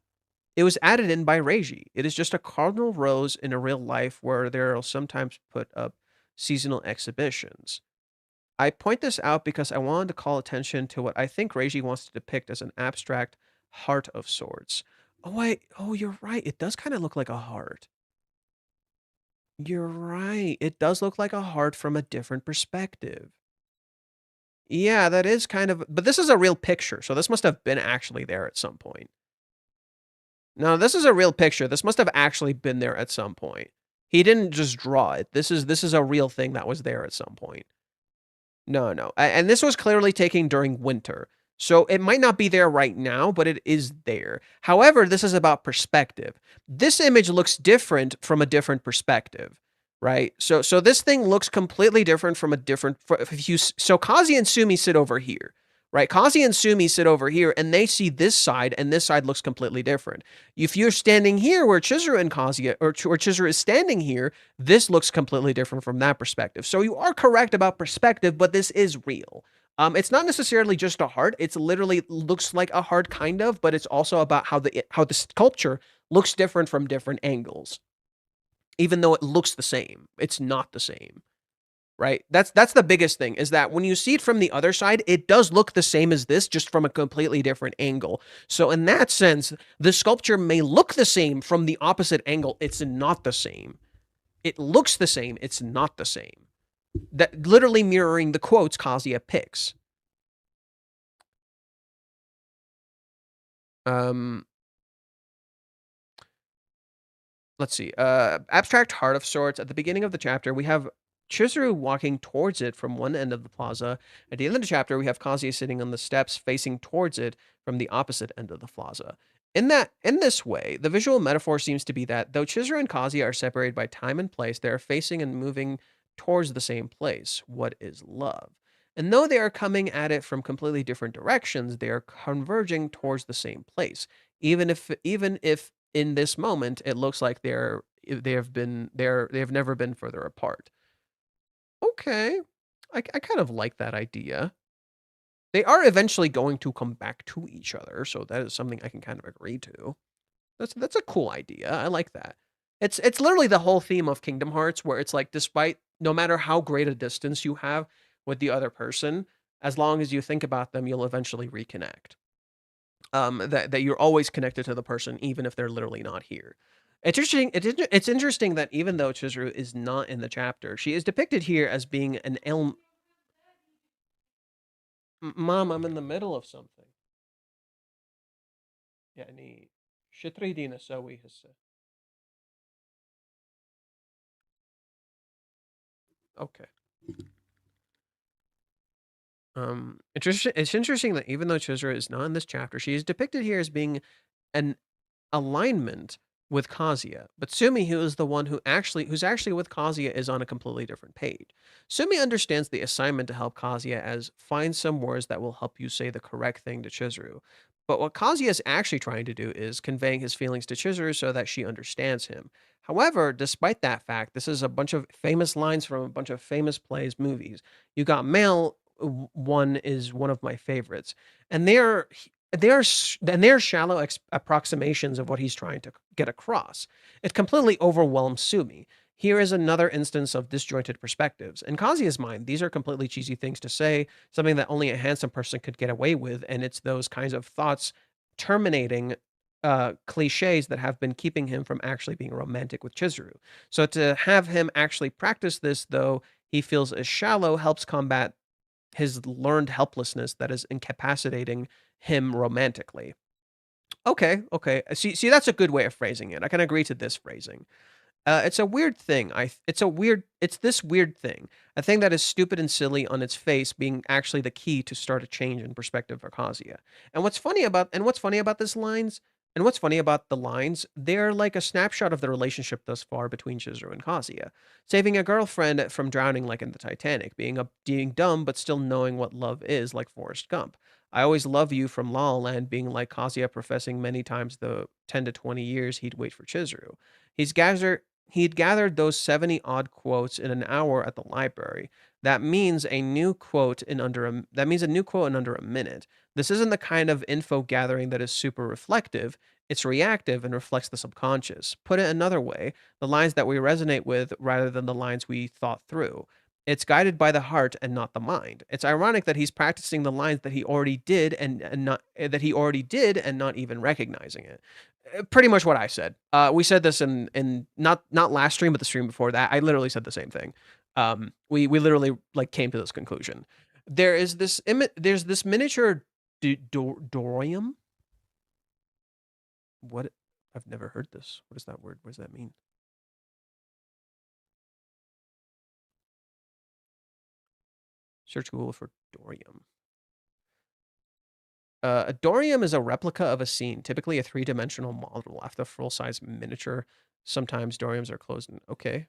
It was added in by Reiji. It is just a cardinal rose in a real life where they'll sometimes put up seasonal exhibitions. I point this out because I wanted to call attention to what I think Reiji wants to depict as an abstract heart of sorts. Oh, you're right. It does kind of look like a heart. You're right. It does look like a heart from a different perspective. Yeah, that is kind of, but this is a real picture, so this must have been actually there at some point. No, this is a real picture. This must have actually been there at some point. He didn't just draw it. This is a real thing that was there at some point. No. And this was clearly taken during winter. So it might not be there right now, but it is there. However, this is about perspective. This image looks different from a different perspective, right? So this thing looks completely different from a different. So Kazi and Sumi sit over here, right? Kazi and Sumi sit over here, and they see this side, and this side looks completely different. If you're standing here where Chizuru and Kazuya, or Chizuru is standing here, this looks completely different from that perspective. So you are correct about perspective, but this is real. It's not necessarily just a heart. It's literally looks like a heart, kind of, but it's also about how the sculpture looks different from different angles. Even though it looks the same, it's not the same. Right? That's the biggest thing, is that when you see it from the other side, it does look the same as this, just from a completely different angle. So in that sense, the sculpture may look the same from the opposite angle. It's not the same. It looks the same. It's not the same. That literally mirroring the quotes Kazuya picks. Let's see. Abstract heart of sorts. At the beginning of the chapter, we have Chizuru walking towards it from one end of the plaza. At the end of the chapter, we have Kazuya sitting on the steps facing towards it from the opposite end of the plaza. In this way, the visual metaphor seems to be that though Chizuru and Kazuya are separated by time and place, they are facing and moving towards the same place. What is love? And though they are coming at it from completely different directions, they are converging towards the same place. Even if in this moment it looks like they have never been further apart. Okay. I kind of like that idea. They are eventually going to come back to each other, so that is something I can kind of agree to. That's a cool idea. I like that. It's literally the whole theme of Kingdom Hearts, where it's like, despite no matter how great a distance you have with the other person, as long as you think about them, you'll eventually reconnect. That you're always connected to the person, even if they're literally not here. It's interesting that even though Chizuru is not in the chapter, she is depicted here as being an elm. Mom, I'm in the middle of something. يعني شو تريدين أسوي هسه؟ Okay. It's interesting that even though Chizuru is not in this chapter, she is depicted here as being an alignment with Kazuya, but Sumi, who is the one who's actually with Kazuya, is on a completely different page. Sumi understands the assignment to help Kazuya as find some words that will help you say the correct thing to Chizuru. But what Kazuya is actually trying to do is conveying his feelings to Chizuru so that she understands him. However, despite that fact, this is a bunch of famous lines from a bunch of famous plays, movies. You Got Mail, one is one of my favorites, and they're shallow approximations of what he's trying to get across. It completely overwhelms Sumi. Here is another instance of disjointed perspectives. In Kazuya's mind, these are completely cheesy things to say, something that only a handsome person could get away with, and it's those kinds of thoughts terminating cliches that have been keeping him from actually being romantic with Chizuru. So to have him actually practice this, though he feels is shallow, helps combat his learned helplessness that is incapacitating him romantically. Okay, okay. See, that's a good way of phrasing it. I can agree to this phrasing. It's a weird thing. It's this weird thing. A thing that is stupid and silly on its face being actually the key to start a change in perspective for Kazuya. What's funny about this lines and what's funny about the lines, they're like a snapshot of the relationship thus far between Chizuru and Kazuya. Saving a girlfriend from drowning like in the Titanic, being dumb but still knowing what love is like Forrest Gump. I always love you from La La Land being like Kazuya professing many times the 10 to 20 years he'd wait for Chizuru. He's gathered He'd gathered those 70 odd quotes in an hour at the library. That means a new quote in under a minute. This isn't the kind of info gathering that is super reflective. It's reactive and reflects the subconscious. Put it another way, the lines that we resonate with rather than the lines we thought through. It's guided by the heart and not the mind. It's ironic that he's practicing the lines that he already did and not that he already did and not even recognizing it. Pretty much what I said. We said this in not last stream, but the stream before that. I literally said the same thing. We literally like came to this conclusion. There's this miniature dorium. What? I've never heard this. What is that word? What does that mean? Search Google for dorium. A dorium is a replica of a scene, typically a three-dimensional model after full-size miniature. Sometimes doriums are closed. Okay.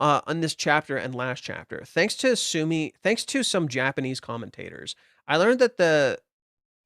On this chapter and last chapter, thanks to some Japanese commentators, I learned that the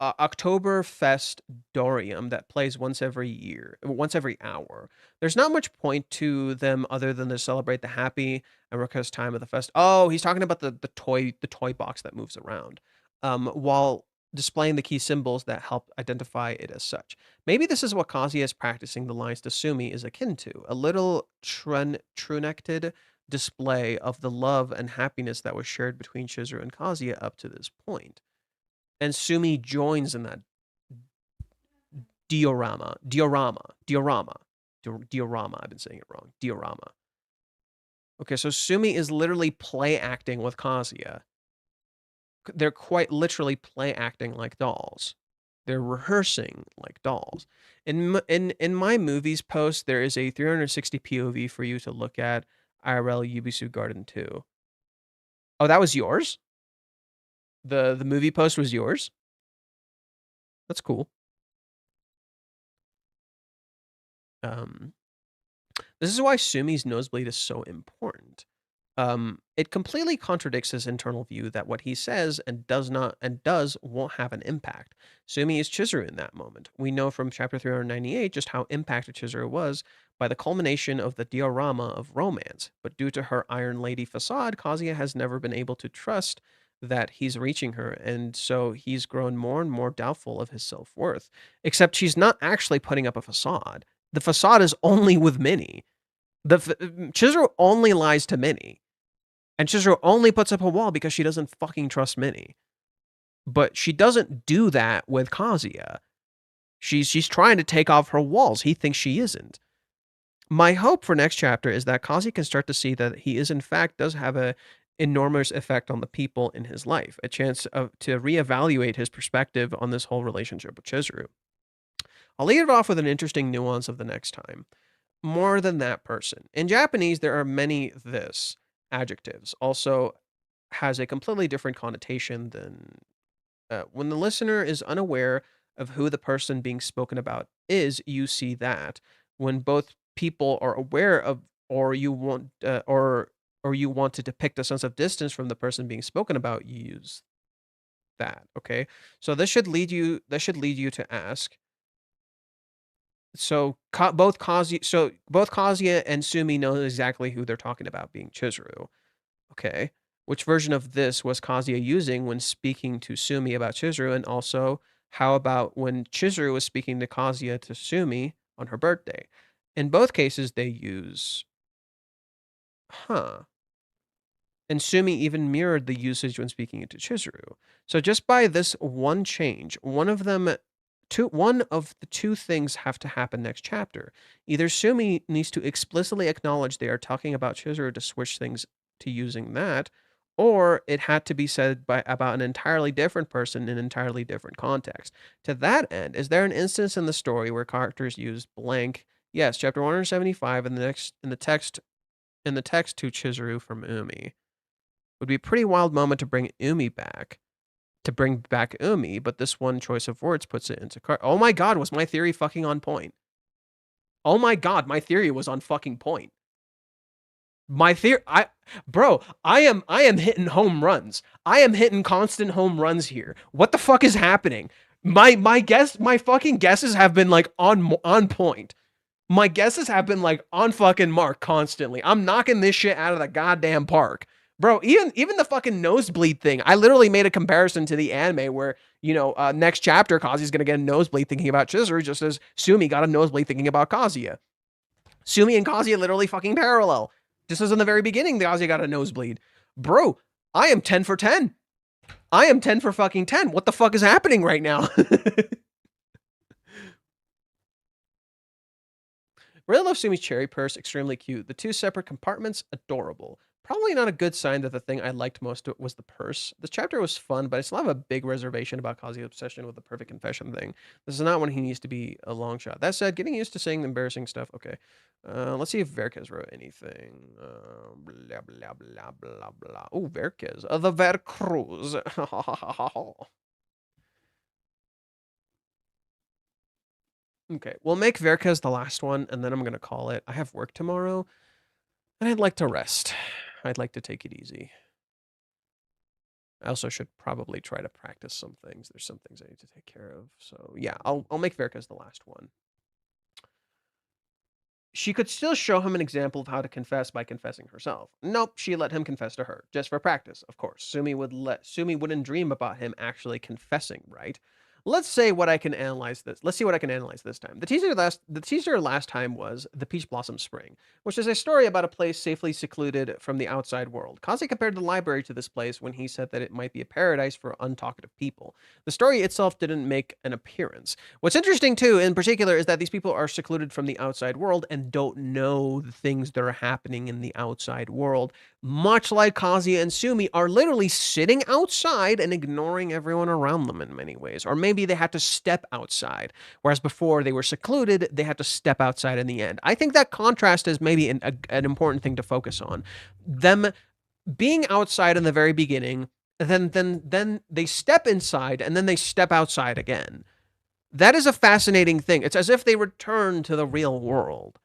Oktoberfest Dorium that plays once every hour. There's not much point to them other than to celebrate the happy and raucous time of the fest. Oh, he's talking about the toy box that moves around, while displaying the key symbols that help identify it as such. Maybe this is what Kazuya is practicing the lines to Sumi is akin to, a little trunected display of the love and happiness that was shared between Chizuru and Kazuya up to this point. And Sumi joins in that diorama. I've been saying it wrong. Diorama. Okay, so Sumi is literally play acting with Kazuya. They're quite literally play acting like dolls. They're rehearsing like dolls. In my movies post, there is a 360 POV for you to look at IRL Yubisu Garden 2. Oh, that was yours? The movie post was yours? That's cool. This is why Sumi's nosebleed is so important. It completely contradicts his internal view that what he says and does won't have an impact. Sumi is Chizuru in that moment. We know from chapter 398 just how impacted Chizuru was by the culmination of the diorama of romance, but due to her Iron Lady facade, Kazuya has never been able to trust that he's reaching her, and so he's grown more and more doubtful of his self-worth. Except she's not actually putting up a facade. The facade is only with Minnie. Chizuru only lies to Minnie. And Chizuru only puts up a wall because she doesn't fucking trust Minnie. But she doesn't do that with Kazuya. She's trying to take off her walls. He thinks she isn't. My hope for next chapter is that Kazuya can start to see that he is in fact does have a enormous effect on the people in his life, a chance to reevaluate his perspective on this whole relationship with Chizuru. I'll lead it off with an interesting nuance of the next time. More than that person. In Japanese, there are many this adjectives. Also has a completely different connotation than when the listener is unaware of who the person being spoken about is, you see that. When both people are aware of, or you want, or you want to depict a sense of distance from the person being spoken about, you use that. Okay, so this should lead you. This should lead you to ask. So both Kazuya and Sumi know exactly who they're talking about, being Chizuru. Okay, which version of this was Kazuya using when speaking to Sumi about Chizuru, and also how about when Chizuru was speaking to Kazuya to Sumi on her birthday? In both cases, they use, huh. And Sumi even mirrored the usage when speaking to Chizuru. So just by this one change, one of the two things have to happen next chapter. Either Sumi needs to explicitly acknowledge they are talking about Chizuru to switch things to using that, or it had to be said about an entirely different person in an entirely different context. To that end, is there an instance in the story where characters use blank? Yes, chapter 175 in the text to Chizuru from Umi. Would be a pretty wild moment to bring Umi back. But this one choice of words puts it into oh my god, was my theory fucking on point? Oh my god, my theory was on fucking point. My theory, I am hitting home runs. I am hitting constant home runs here. What the fuck is happening? My fucking guesses have been like on point. My guesses have been like on fucking mark constantly. I'm knocking this shit out of the goddamn park. Bro, even the fucking nosebleed thing. I literally made a comparison to the anime where, next chapter, Kazuya's going to get a nosebleed thinking about Chizuru, just as Sumi got a nosebleed thinking about Kazuya. Sumi and Kazuya literally fucking parallel. Just as in the very beginning, Kazuya got a nosebleed. Bro, I am 10 for 10. I am 10 for fucking 10. What the fuck is happening right now? Really love Sumi's cherry purse. Extremely cute. The two separate compartments, adorable. Probably not a good sign that the thing I liked most was the purse. This chapter was fun, but I still have a big reservation about Kazuya's obsession with the perfect confession thing. This is not when he needs to be a long shot. That said, getting used to saying embarrassing stuff. Okay. Let's see if Varicus wrote anything. Blah, blah, blah, blah, blah. Oh, Varicus. The Vercruz. Okay, we'll make Varicus the last one, and then I'm going to call it. I have work tomorrow, and I'd like to rest. I'd like to take it easy. I also should probably try to practice some things. There's some things I need to take care of. So yeah, I'll make Varicus the last one. She could still show him an example of how to confess by confessing herself. Nope, she let him confess to her, just for practice, of course. Sumi wouldn't dream about him actually confessing, right? Let's see what I can analyze this time. The teaser last time was The Peach Blossom Spring, which is a story about a place safely secluded from the outside world. Kazi compared the library to this place when he said that it might be a paradise for untalkative people. The story itself didn't make an appearance. What's interesting too, in particular, is that these people are secluded from the outside world and don't know the things that are happening in the outside world, much like Kazuya and Sumi are literally sitting outside and ignoring everyone around them in many ways. Or maybe they had to step outside, whereas before they were secluded, they had to step outside in the end. I think that contrast is maybe an important thing to focus on. Them being outside in the very beginning, then they step inside, and then they step outside again. That is a fascinating thing. It's as if they return to the real world.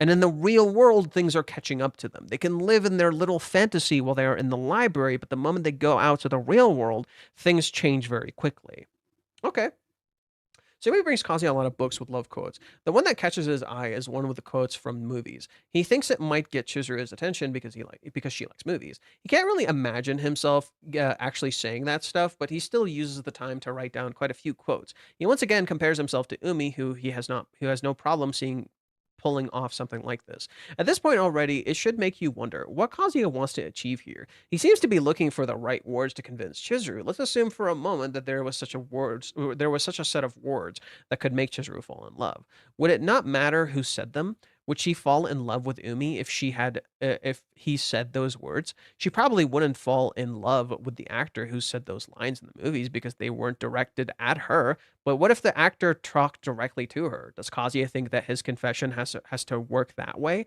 And in the real world, things are catching up to them. They can live in their little fantasy while they are in the library, but the moment they go out to the real world, things change very quickly. Okay. So he brings Kazuya a lot of books with love quotes. The one that catches his eye is one with the quotes from movies. He thinks it might get Chizuru's attention because she likes movies. He can't really imagine himself actually saying that stuff, but he still uses the time to write down quite a few quotes. He once again compares himself to Umi, who has no problem pulling off something like this. At this point already, it should make you wonder what Kazuya wants to achieve here. He seems to be looking for the right words to convince Chizuru. Let's assume for a moment that there was such a set of words that could make Chizuru fall in love. Would it not matter who said them? Would she fall in love with Umi if he said those words? She probably wouldn't fall in love with the actor who said those lines in the movies because they weren't directed at her. But what if the actor talked directly to her? Does Kazuya think that his confession has to work that way?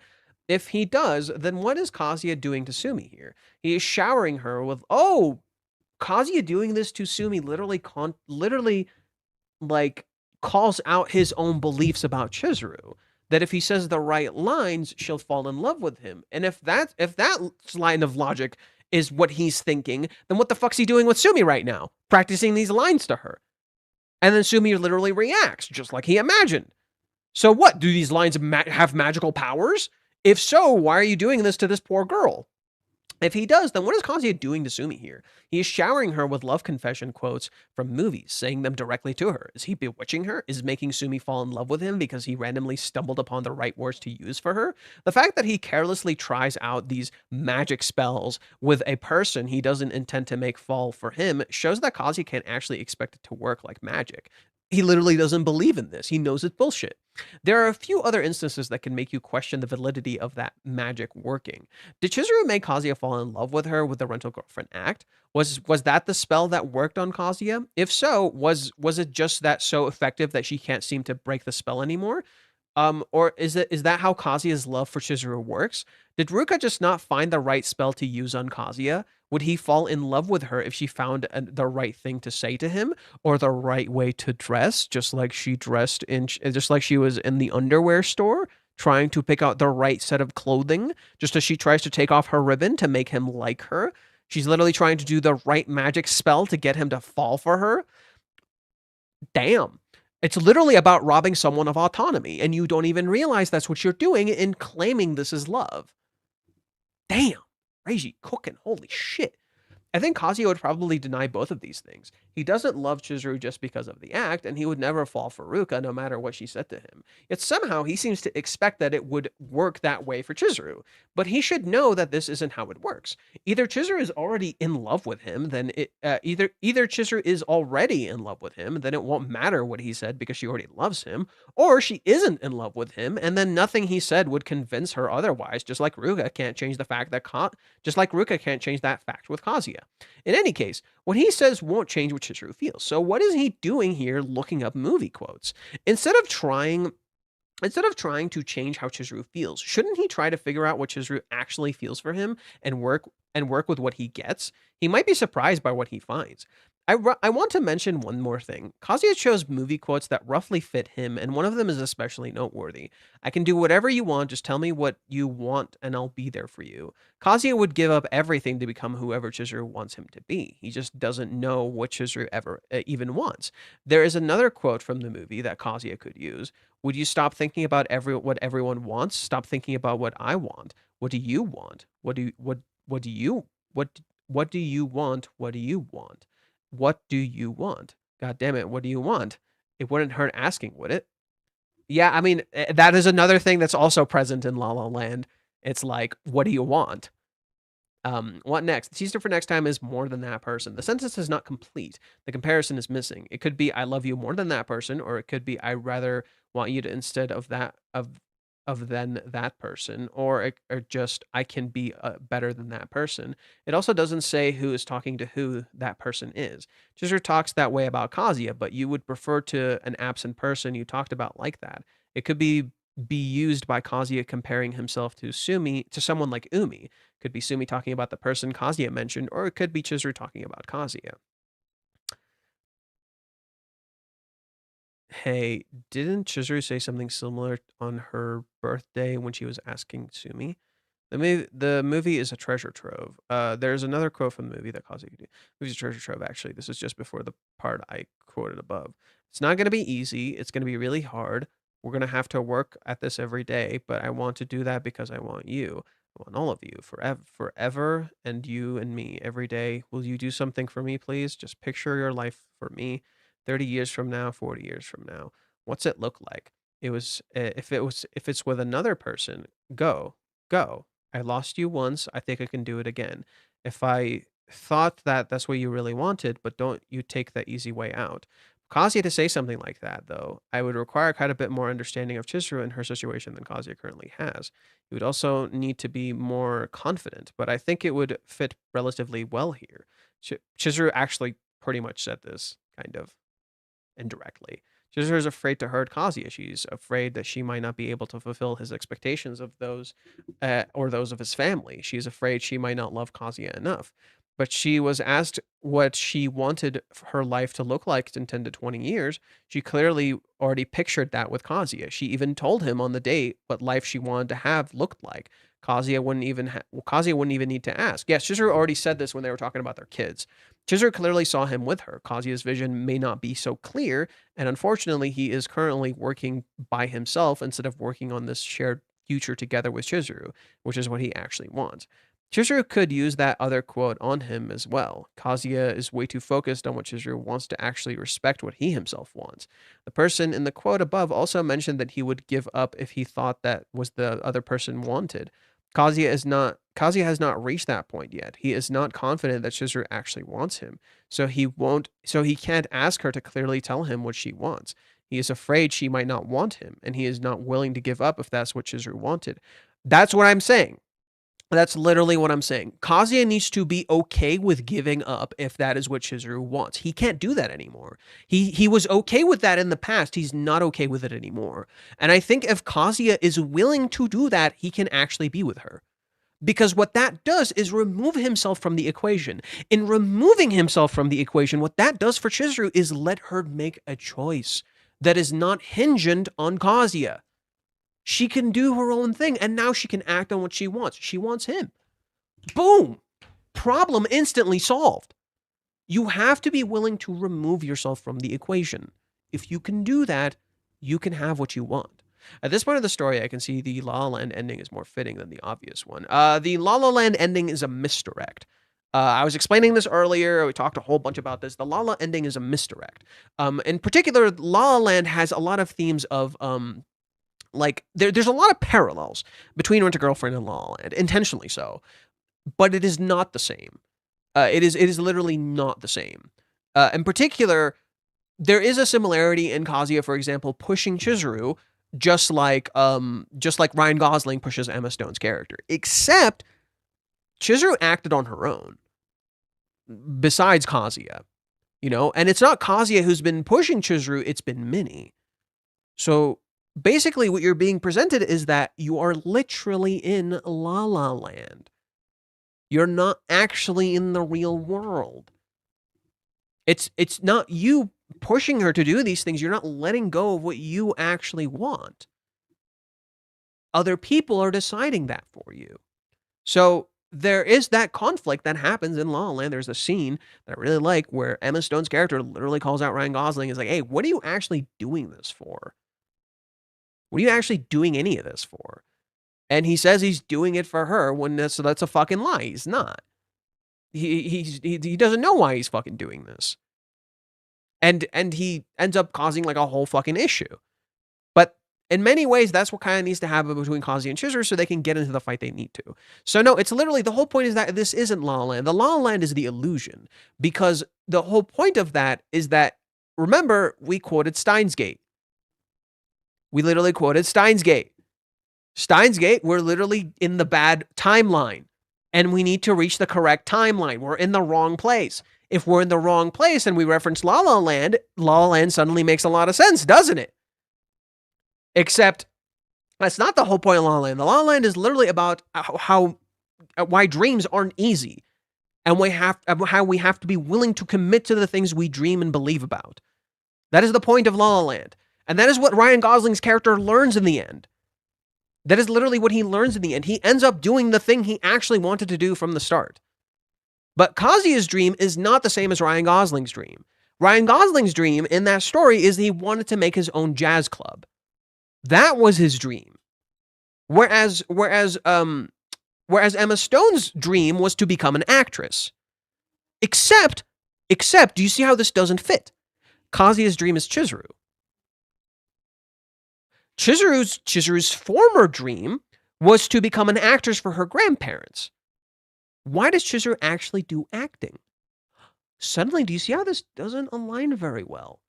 If he does, then what is Kazuya doing to Sumi here? He is showering her with, Kazuya doing this to Sumi literally like calls out his own beliefs about Chizuru. That if he says the right lines, she'll fall in love with him. And if that line of logic is what he's thinking, then what the fuck's he doing with Sumi right now? Practicing these lines to her. And then Sumi literally reacts, just like he imagined. So what? Do these lines have magical powers? If so, why are you doing this to this poor girl? If he does, then what is Kazuya doing to Sumi here? He is showering her with love confession quotes from movies, saying them directly to her. Is he bewitching her? Is making Sumi fall in love with him because he randomly stumbled upon the right words to use for her? The fact that he carelessly tries out these magic spells with a person he doesn't intend to make fall for him shows that Kazuya can't actually expect it to work like magic. He literally doesn't believe in this. He knows it's bullshit. There are a few other instances that can make you question the validity of that magic working. Did Chizuru make Kazuya fall in love with her with the rental girlfriend act? Was that the spell that worked on Kazuya? If so, was it just that so effective that she can't seem to break the spell anymore? Or is that how Kazuya's love for Chizuru works? Did Ruka just not find the right spell to use on Kazuya? Would he fall in love with her if she found the right thing to say to him or the right way to dress, just like she was in the underwear store trying to pick out the right set of clothing, just as she tries to take off her ribbon to make him like her? She's literally trying to do the right magic spell to get him to fall for her. Damn. It's literally about robbing someone of autonomy, and you don't even realize that's what you're doing in claiming this is love. Damn. Reiji cooking. Holy shit. I think Kazuya would probably deny both of these things. He doesn't love Chizuru just because of the act, and he would never fall for Ruka no matter what she said to him. Yet somehow he seems to expect that it would work that way for Chizuru. But he should know that this isn't how it works. Either Chizuru is already in love with him, then either Chizuru is already in love with him, then it won't matter what he said because she already loves him, or she isn't in love with him, and then nothing he said would convince her otherwise, just like Ruka can't change that fact with Kazuya. In any case, what he says won't change what Chizuru feels. So what is he doing here looking up movie quotes? Instead of trying to change how Chizuru feels, shouldn't he try to figure out what Chizuru actually feels for him and work with what he gets? He might be surprised by what he finds. I want to mention one more thing. Kazuya chose movie quotes that roughly fit him, and one of them is especially noteworthy. I can do whatever you want, just tell me what you want, and I'll be there for you. Kazuya would give up everything to become whoever Chizuru wants him to be. He just doesn't know what Chizuru ever even wants. There is another quote from the movie that Kazuya could use. Would you stop thinking about what everyone wants? Stop thinking about what I want. What do you want? What do you want? What do you want? What do you want? What do you want? God damn it, what do you want? It wouldn't hurt asking, would it? Yeah, I mean, that is another thing that's also present in La La Land. It's like, what do you want? What next? The teaser for next time is more than that person. The sentence is not complete. The comparison is missing. It could be I love you more than that person, or it could be I rather want you to instead of that of than that person, or just I can be better than that person. It also doesn't say who is talking to who that person is. Chizuru talks that way about Kazuya, but you would prefer to an absent person you talked about like that. It could be used by Kazuya comparing himself to someone like Umi. Could be Sumi talking about the person Kazuya mentioned, or it could be Chizuru talking about Kazuya. Hey, didn't Chizuru say something similar on her birthday when she was asking Sumi? The movie is a treasure trove. There's another quote from the movie that Kazuya could do. The movie's a treasure trove, actually. This is just before the part I quoted above. It's not going to be easy. It's going to be really hard. We're going to have to work at this every day, but I want to do that because I want you. I want all of you forever, and you and me every day. Will you do something for me, please? Just picture your life for me 30 years from now, 40 years from now. What's it look like? If it's with another person, go. I lost you once. I think I can do it again. If I thought that that's what you really wanted, but don't you take the easy way out. Kazuya to say something like that, though, I would require quite a bit more understanding of Chizuru and her situation than Kazuya currently has. He would also need to be more confident, but I think it would fit relatively well here. Chizuru actually pretty much said this, kind of indirectly. Chizuru is afraid to hurt Kazuya. She's afraid that she might not be able to fulfill his expectations of those, or those of his family. She's afraid she might not love Kazuya enough. but she was asked what she wanted her life to look like in 10 to 20 years. She clearly already pictured that with Kazuya. She even told him on the date what life she wanted to have looked like. Kazuya wouldn't even need to ask. Yes, Chizuru already said this when they were talking about their kids. Chizuru clearly saw him with her. Kazuya's vision may not be so clear, and unfortunately, he is currently working by himself instead of working on this shared future together with Chizuru, which is what he actually wants. Chizuru could use that other quote on him as well. Kazuya is way too focused on what Chizuru wants to actually respect what he himself wants. The person in the quote above also mentioned that he would give up if he thought that was the other person wanted. Kazuya has not reached that point yet. He is not confident that Chizuru actually wants him. So he can't ask her to clearly tell him what she wants. He is afraid she might not want him, and he is not willing to give up if that's what Chizuru wanted. That's what I'm saying. That's literally what I'm saying. Kazuya needs to be okay with giving up if that is what Chizuru wants. He can't do that anymore. He was okay with that in the past. He's not okay with it anymore. And I think if Kazuya is willing to do that, he can actually be with her. Because what that does is remove himself from the equation. In removing himself from the equation, what that does for Chizuru is let her make a choice that is not hinged on Kazuya. She can do her own thing, and now she can act on what she wants. She wants him. Boom! Problem instantly solved. You have to be willing to remove yourself from the equation. If you can do that, you can have what you want. At this point of the story, I can see the La La Land ending is more fitting than the obvious one. The La La Land ending is a misdirect. I was explaining this earlier. We talked a whole bunch about this. The La La ending is a misdirect. In particular, La La Land has a lot of themes of... there's a lot of parallels between Rent a Girlfriend and La La Land, intentionally so, but it is not the same. It is literally not the same. In particular, there is a similarity in Kazuya, for example, pushing Chizuru, just like Ryan Gosling pushes Emma Stone's character, except Chizuru acted on her own. Besides Kazuya, and it's not Kazuya who's been pushing Chizuru; it's been Minnie. So basically, what you're being presented is that you are literally in La La Land. You're not actually in the real world. It's not you pushing her to do these things. You're not letting go of what you actually want. Other people are deciding that for you. So there is that conflict that happens in La La Land. There's a scene that I really like where Emma Stone's character literally calls out Ryan Gosling. Is like, hey, what are you actually doing this for? What are you actually doing any of this for? And he says he's doing it for her when that's a fucking lie. He's not. He doesn't know why he's fucking doing this. And he ends up causing like a whole fucking issue. But in many ways, that's what kind of needs to happen between Kazuya and Chizuru so they can get into the fight they need to. So no, it's literally, the whole point is that this isn't La La Land. The La La Land is the illusion. Because the whole point of that is that, remember, we quoted Steins Gate. We literally quoted Steins Gate. Steins Gate, we're literally in the bad timeline. And we need to reach the correct timeline. We're in the wrong place. If we're in the wrong place and we reference La La Land suddenly makes a lot of sense, doesn't it? Except, that's not the whole point of La La Land. The La La Land is literally about why dreams aren't easy. And how we have to be willing to commit to the things we dream and believe about. That is the point of La La Land. And that is what Ryan Gosling's character learns in the end. That is literally what he learns in the end. He ends up doing the thing he actually wanted to do from the start. But Kazuya's dream is not the same as Ryan Gosling's dream. Ryan Gosling's dream in that story is he wanted to make his own jazz club. That was his dream. Whereas Emma Stone's dream was to become an actress. Except, do you see how this doesn't fit? Kazuya's dream is Chizuru. Chizuru's former dream was to become an actress for her grandparents. Why does Chizuru actually do acting? Suddenly, do you see how this doesn't align very well?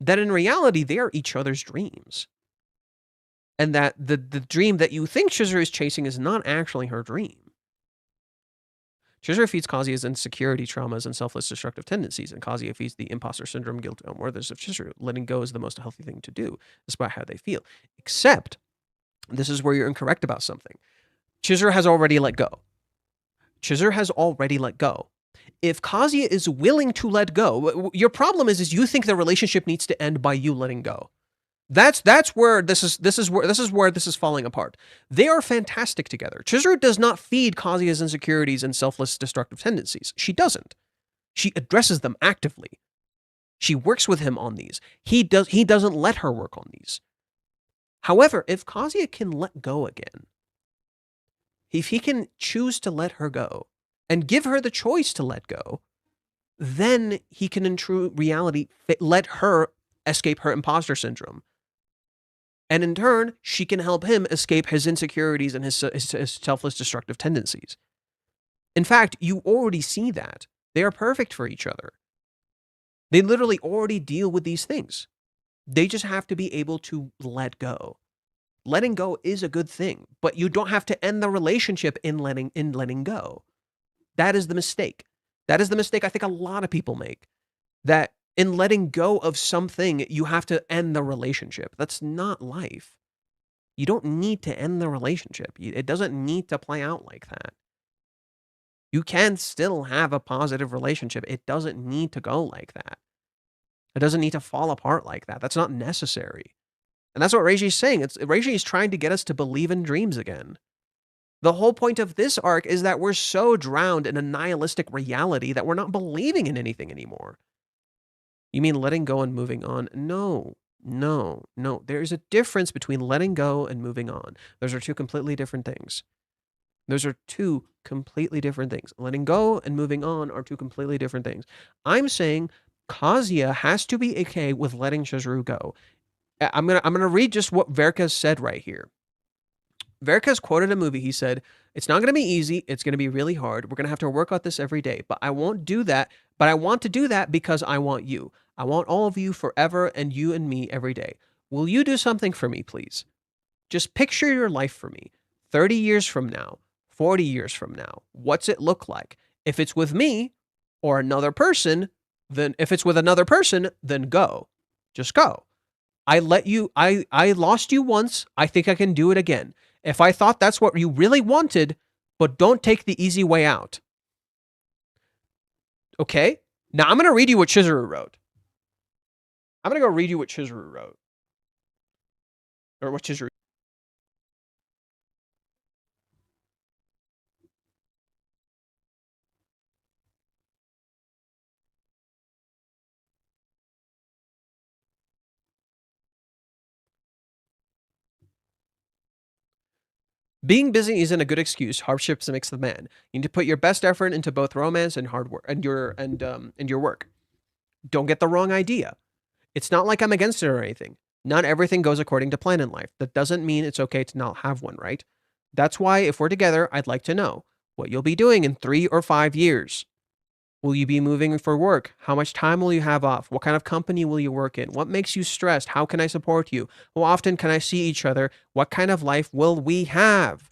That in reality, they are each other's dreams. And that the dream that you think Chizuru is chasing is not actually her dream. Chizuru feeds Kazuya's insecurity, traumas, and selfless destructive tendencies, and Kazuya feeds the imposter syndrome, guilt, and unworthiness of Chizuru. Letting go is the most healthy thing to do, despite how they feel. Except, this is where you're incorrect about something. Chizuru has already let go. Chizuru has already let go. If Kazuya is willing to let go, your problem is you think the relationship needs to end by you letting go. That's where this is falling apart. They are fantastic together. Chizuru does not feed Kazuya's insecurities and selfless destructive tendencies. She doesn't. She addresses them actively. She works with him on these. He doesn't let her work on these. However, if Kazuya can let go again, if he can choose to let her go and give her the choice to let go, then he can in true reality let her escape her imposter syndrome. And in turn, she can help him escape his insecurities and his selfless destructive tendencies. In fact, you already see that. They are perfect for each other. They literally already deal with these things. They just have to be able to let go. Letting go is a good thing, but you don't have to end the relationship in letting go. That is the mistake. That is the mistake I think a lot of people make. That in letting go of something, you have to end the relationship. That's not life. You don't need to end the relationship. It doesn't need to play out like that. You can still have a positive relationship. It doesn't need to go like that. It doesn't need to fall apart like that. That's not necessary. And that's what Reiji's saying. Reiji is trying to get us to believe in dreams again. The whole point of this arc is that we're so drowned in a nihilistic reality that we're not believing in anything anymore. You mean letting go and moving on? No. There's a difference between letting go and moving on. Those are two completely different things. Letting go and moving on are two completely different things. I'm saying Kazuya has to be okay with letting Chizuru go. I'm gonna read just what Varicus said right here. Varicus quoted a movie. He said, "It's not gonna be easy. It's gonna be really hard. We're gonna have to work at this every day. But I won't do that. But I want to do that because I want you. I want all of you forever and you and me every day. Will you do something for me, please? Just picture your life for me. 30 years from now, 40 years from now. What's it look like? If it's with me or another person, then if it's with another person, then go. Just go. I lost you once. I think I can do it again. If I thought that's what you really wanted, but don't take the easy way out." Okay? Now I'm going to read you what Chizuru wrote. I'm going to go read you what Chizuru wrote. Or what Chizuru. Being busy isn't a good excuse. Hardships makes the man. You need to put your best effort into both romance and hard work and your work. Don't get the wrong idea. It's not like I'm against it or anything. Not everything goes according to plan in life. That doesn't mean it's okay to not have one, right? That's why if we're together, I'd like to know what you'll be doing in 3 or 5 years. Will you be moving for work? How much time will you have off? What kind of company will you work in? What makes you stressed? How can I support you? How often can I see each other? What kind of life will we have?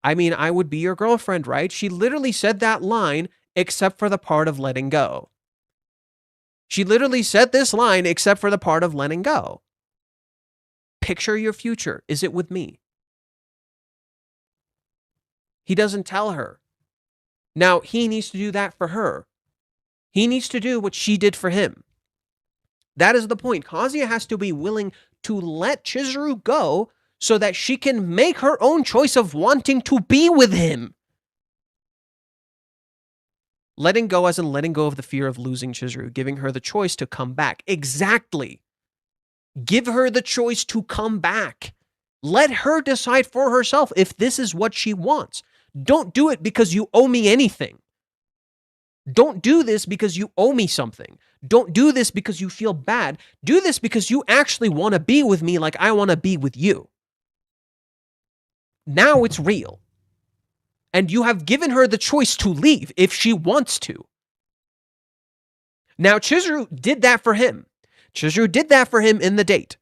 I mean, I would be your girlfriend, right? She literally said that line except for the part of letting go. She literally said this line except for the part of letting go. Picture your future. Is it with me? He doesn't tell her. Now, he needs to do that for her. He needs to do what she did for him. That is the point. Kazuya has to be willing to let Chizuru go so that she can make her own choice of wanting to be with him. Letting go as in letting go of the fear of losing Chizuru, giving her the choice to come back. Exactly. Give her the choice to come back. Let her decide for herself if this is what she wants. Don't do it because you owe me anything. Don't do this because you owe me something. Don't do this because you feel bad. Do this because you actually want to be with me like I want to be with you. Now it's real. And you have given her the choice to leave if she wants to. Now, Chizuru did that for him. Chizuru did that for him in the date.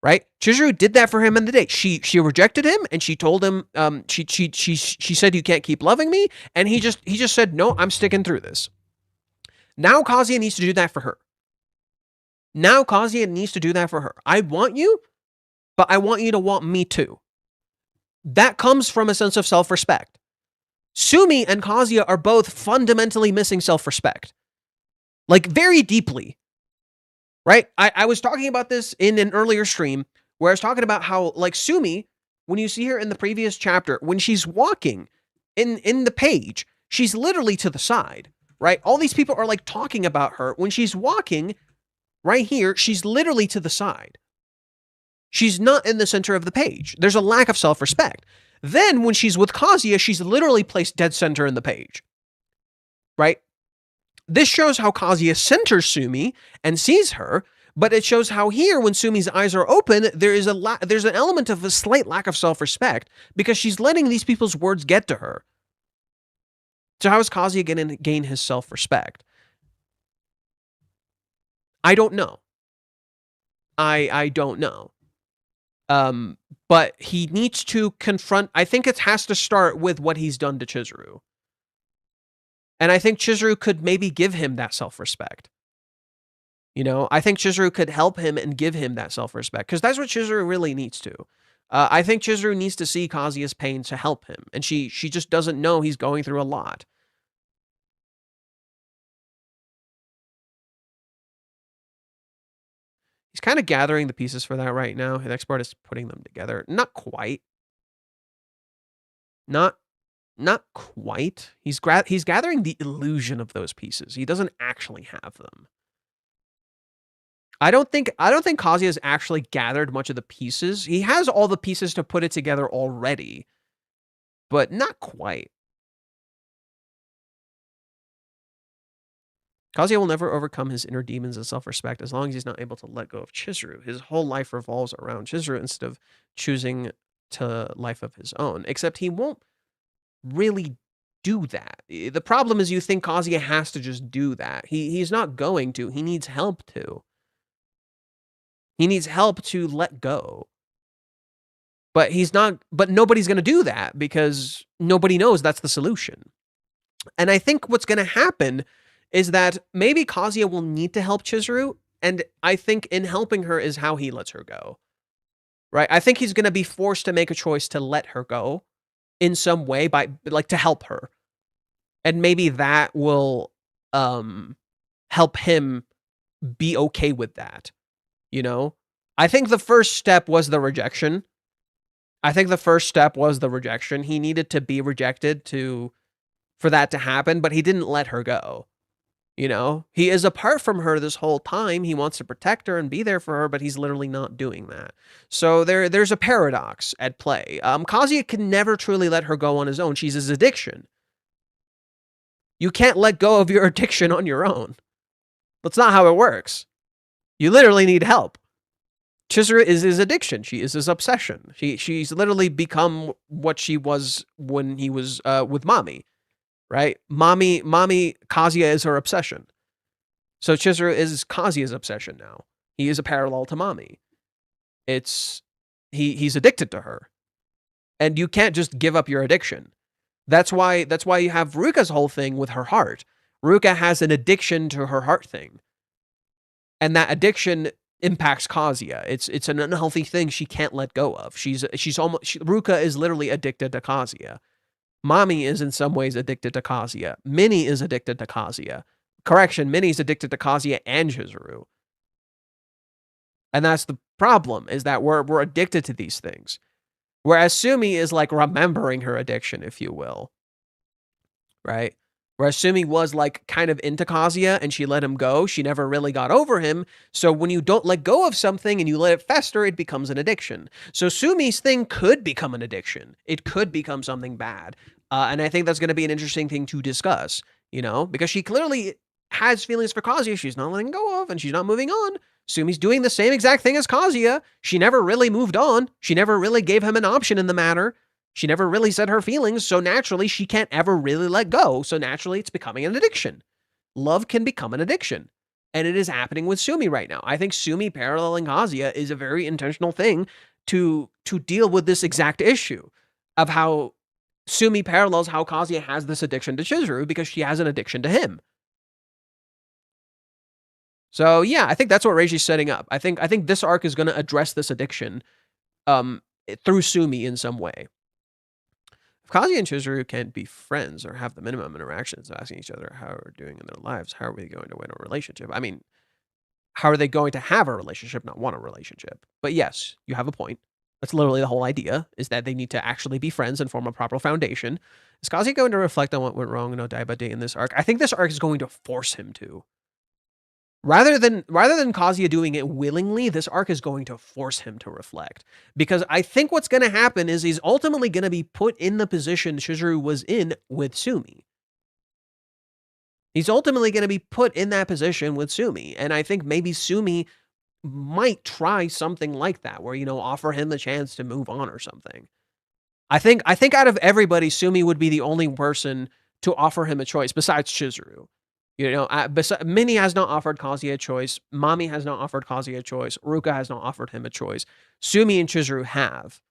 Right? Chizuru did that for him in the date. She rejected him and she told him, she said, "You can't keep loving me." And he just said, "No, I'm sticking through this." Now Kazuya needs to do that for her. I want you, but I want you to want me too. That comes from a sense of self-respect. Sumi and Kazuya are both fundamentally missing self-respect. Like, very deeply. Right? I was talking about this in an earlier stream where I was talking about how, like, Sumi, when you see her in the previous chapter, when she's walking in the page, she's literally to the side, right? All these people are, like, talking about her. When she's walking right here, she's literally to the side. She's not in the center of the page. There's a lack of self-respect. Then when she's with Kazuya, she's literally placed dead center in the page, right? This shows how Kazuya centers Sumi and sees her, but it shows how here, when Sumi's eyes are open, there's an element of a slight lack of self-respect because she's letting these people's words get to her. So how is Kazuya going to gain his self-respect? I don't know. I don't know. But he needs to confront, I think it has to start with what he's done to Chizuru. And I think Chizuru could maybe give him that self-respect. You know, I think Chizuru could help him and give him that self-respect, because that's what Chizuru really needs to. I think Chizuru needs to see Kazuya's pain to help him, and she just doesn't know he's going through a lot. He's kind of gathering the pieces for that right now. The next part is putting them together. Not quite. Not quite. He's gathering the illusion of those pieces. He doesn't actually have them. I don't think Kazuya's actually gathered much of the pieces. He has all the pieces to put it together already, but not quite. Kazuya will never overcome his inner demons and self-respect as long as he's not able to let go of Chizuru. His whole life revolves around Chizuru instead of choosing to life of his own, except he won't really do that. The problem is you think Kazuya has to just do that. He's not going to. He needs help to. He needs help to let go. But nobody's going to do that because nobody knows that's the solution. And I think what's going to happen is that maybe Kazuya will need to help Chizuru, and I think in helping her is how he lets her go. Right? I think he's going to be forced to make a choice to let her go in some way, by like to help her. And maybe that will help him be okay with that. You know? I think the first step was the rejection. He needed to be rejected for that to happen, but he didn't let her go. You know? He is apart from her this whole time. He wants to protect her and be there for her, but he's literally not doing that. So there's a paradox at play. Kazuya can never truly let her go on his own. She's his addiction. You can't let go of your addiction on your own. That's not how it works. You literally need help. Chizuru is his addiction. She is his obsession. She's literally become what she was when he was with Mommy, right? Mommy, Kazuya is her obsession. So Chizuru is Kazuya's obsession now. He is a parallel to Mommy. He's addicted to her. And you can't just give up your addiction. That's why you have Ruka's whole thing with her heart. Ruka has an addiction to her heart thing. And that addiction impacts Kazuya. It's an unhealthy thing she can't let go of. Ruka is literally addicted to Kazuya. Mommy is in some ways addicted to Kazuya. Minnie is addicted to Kazuya. Correction, Minnie's addicted to Kazuya and Chizuru. And that's the problem, is that we're addicted to these things. Whereas Sumi is like remembering her addiction, if you will. Right? Whereas Sumi was like kind of into Kazuya and she let him go. She never really got over him. So when you don't let go of something and you let it fester, it becomes an addiction. So Sumi's thing could become an addiction. It could become something bad. And I think that's going to be an interesting thing to discuss, you know, because she clearly has feelings for Kazuya she's not letting go of and she's not moving on. Sumi's doing the same exact thing as Kazuya. She never really moved on. She never really gave him an option in the matter. She never really said her feelings, so naturally she can't ever really let go. So naturally it's becoming an addiction. Love can become an addiction. And it is happening with Sumi right now. I think Sumi paralleling Kazuya is a very intentional thing to deal with this exact issue of how Sumi parallels how Kazuya has this addiction to Chizuru because she has an addiction to him. So yeah, I think that's what Reiji's setting up. I think this arc is going to address this addiction through Sumi in some way. If Kazuya and Chizuru can't be friends or have the minimum interactions of asking each other how we're doing in their lives, how are we going to win a relationship? I mean, how are they going to have a relationship, not want a relationship? But yes, you have a point. That's literally the whole idea, is that they need to actually be friends and form a proper foundation. Is Kazuya going to reflect on what went wrong in Odaiba in this arc? I think this arc is going to force him to. Rather than Kazuya doing it willingly, this arc is going to force him to reflect. Because I think what's going to happen is he's ultimately going to be put in the position Chizuru was in with Sumi. He's ultimately going to be put in that position with Sumi. And I think maybe Sumi might try something like that, where, you know, offer him the chance to move on or something. I think out of everybody, Sumi would be the only person to offer him a choice besides Chizuru. You know, Minnie has not offered Kazuya a choice. Mami has not offered Kazuya a choice. Ruka has not offered him a choice. Sumi and Chizuru have.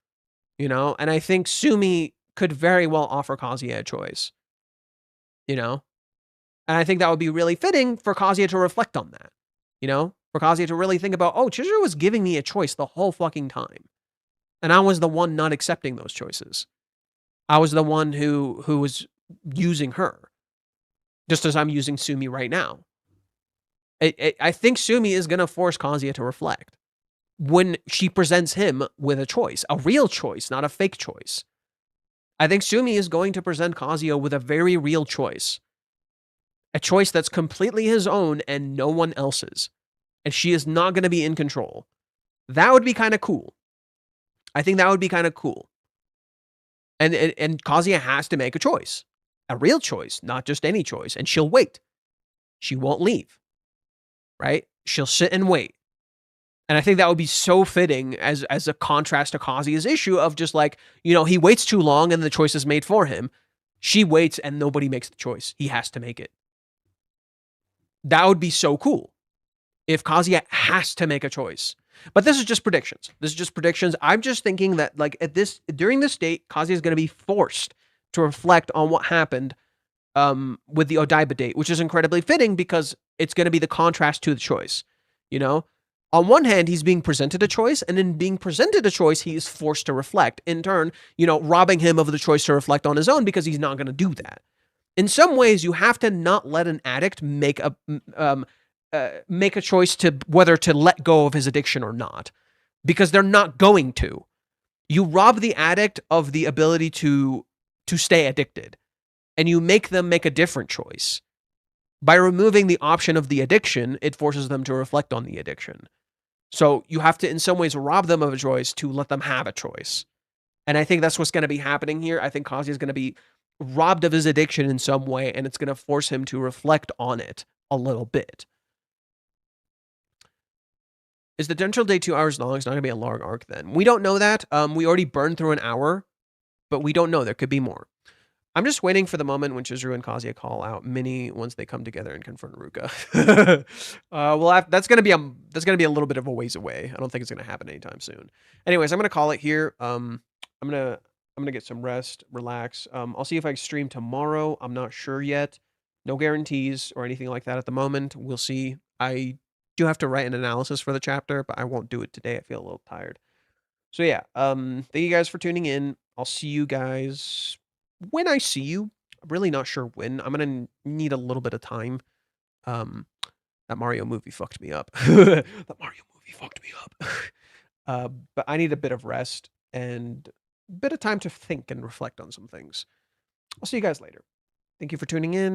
You know, and I think Sumi could very well offer Kazuya a choice. You know? And I think that would be really fitting for Kazuya to reflect on that. You know? For Kazuya to really think about, oh, Chizuru was giving me a choice the whole fucking time. And I was the one not accepting those choices. I was the one who was using her. Just as I'm using Sumi right now. I think Sumi is going to force Kazuya to reflect when she presents him with a choice, a real choice, not a fake choice. I think Sumi is going to present Kazuya with a very real choice. A choice that's completely his own and no one else's. And she is not going to be in control. That would be kind of cool. I think that would be kind of cool. And Kazuya has to make a choice. A real choice, not just any choice. And she'll wait. She won't leave. Right? She'll sit and wait. And I think that would be so fitting as a contrast to Kazuya's issue of just like, you know, he waits too long and the choice is made for him. She waits and nobody makes the choice. He has to make it. That would be so cool if Kazuya has to make a choice. But this is just predictions. I'm just thinking that like during this date, Kazuya is going to be forced to reflect on what happened with the Odaiba date, which is incredibly fitting because it's going to be the contrast to the choice. You know, on one hand, he's being presented a choice, and in being presented a choice, he is forced to reflect. In turn, you know, robbing him of the choice to reflect on his own because he's not going to do that. In some ways, you have to not let an addict make a choice to whether to let go of his addiction or not, because they're not going to. You rob the addict of the ability to stay addicted, and you make them make a different choice. By removing the option of the addiction, it forces them to reflect on the addiction. So you have to, in some ways, rob them of a choice to let them have a choice. And I think that's what's going to be happening here. I think Kazuya is going to be robbed of his addiction in some way, and it's going to force him to reflect on it a little bit. Is the Dental Day 2 hours long? It's not going to be a long arc then. We don't know that. We already burned through an hour, but we don't know. There could be more. I'm just waiting for the moment when Chizuru and Kazuya call out Minnie once they come together and confront Ruka. That's gonna be a little bit of a ways away. I don't think it's gonna happen anytime soon. Anyways, I'm gonna call it here. I'm gonna get some rest, relax. I'll see if I stream tomorrow. I'm not sure yet. No guarantees or anything like that at the moment. We'll see. I do have to write an analysis for the chapter, but I won't do it today. I feel a little tired. So yeah. Thank you guys for tuning in. I'll see you guys when I see you. I'm really not sure when. I'm gonna need a little bit of time. That Mario movie fucked me up. But I need a bit of rest and a bit of time to think and reflect on some things. I'll see you guys later. Thank you for tuning in.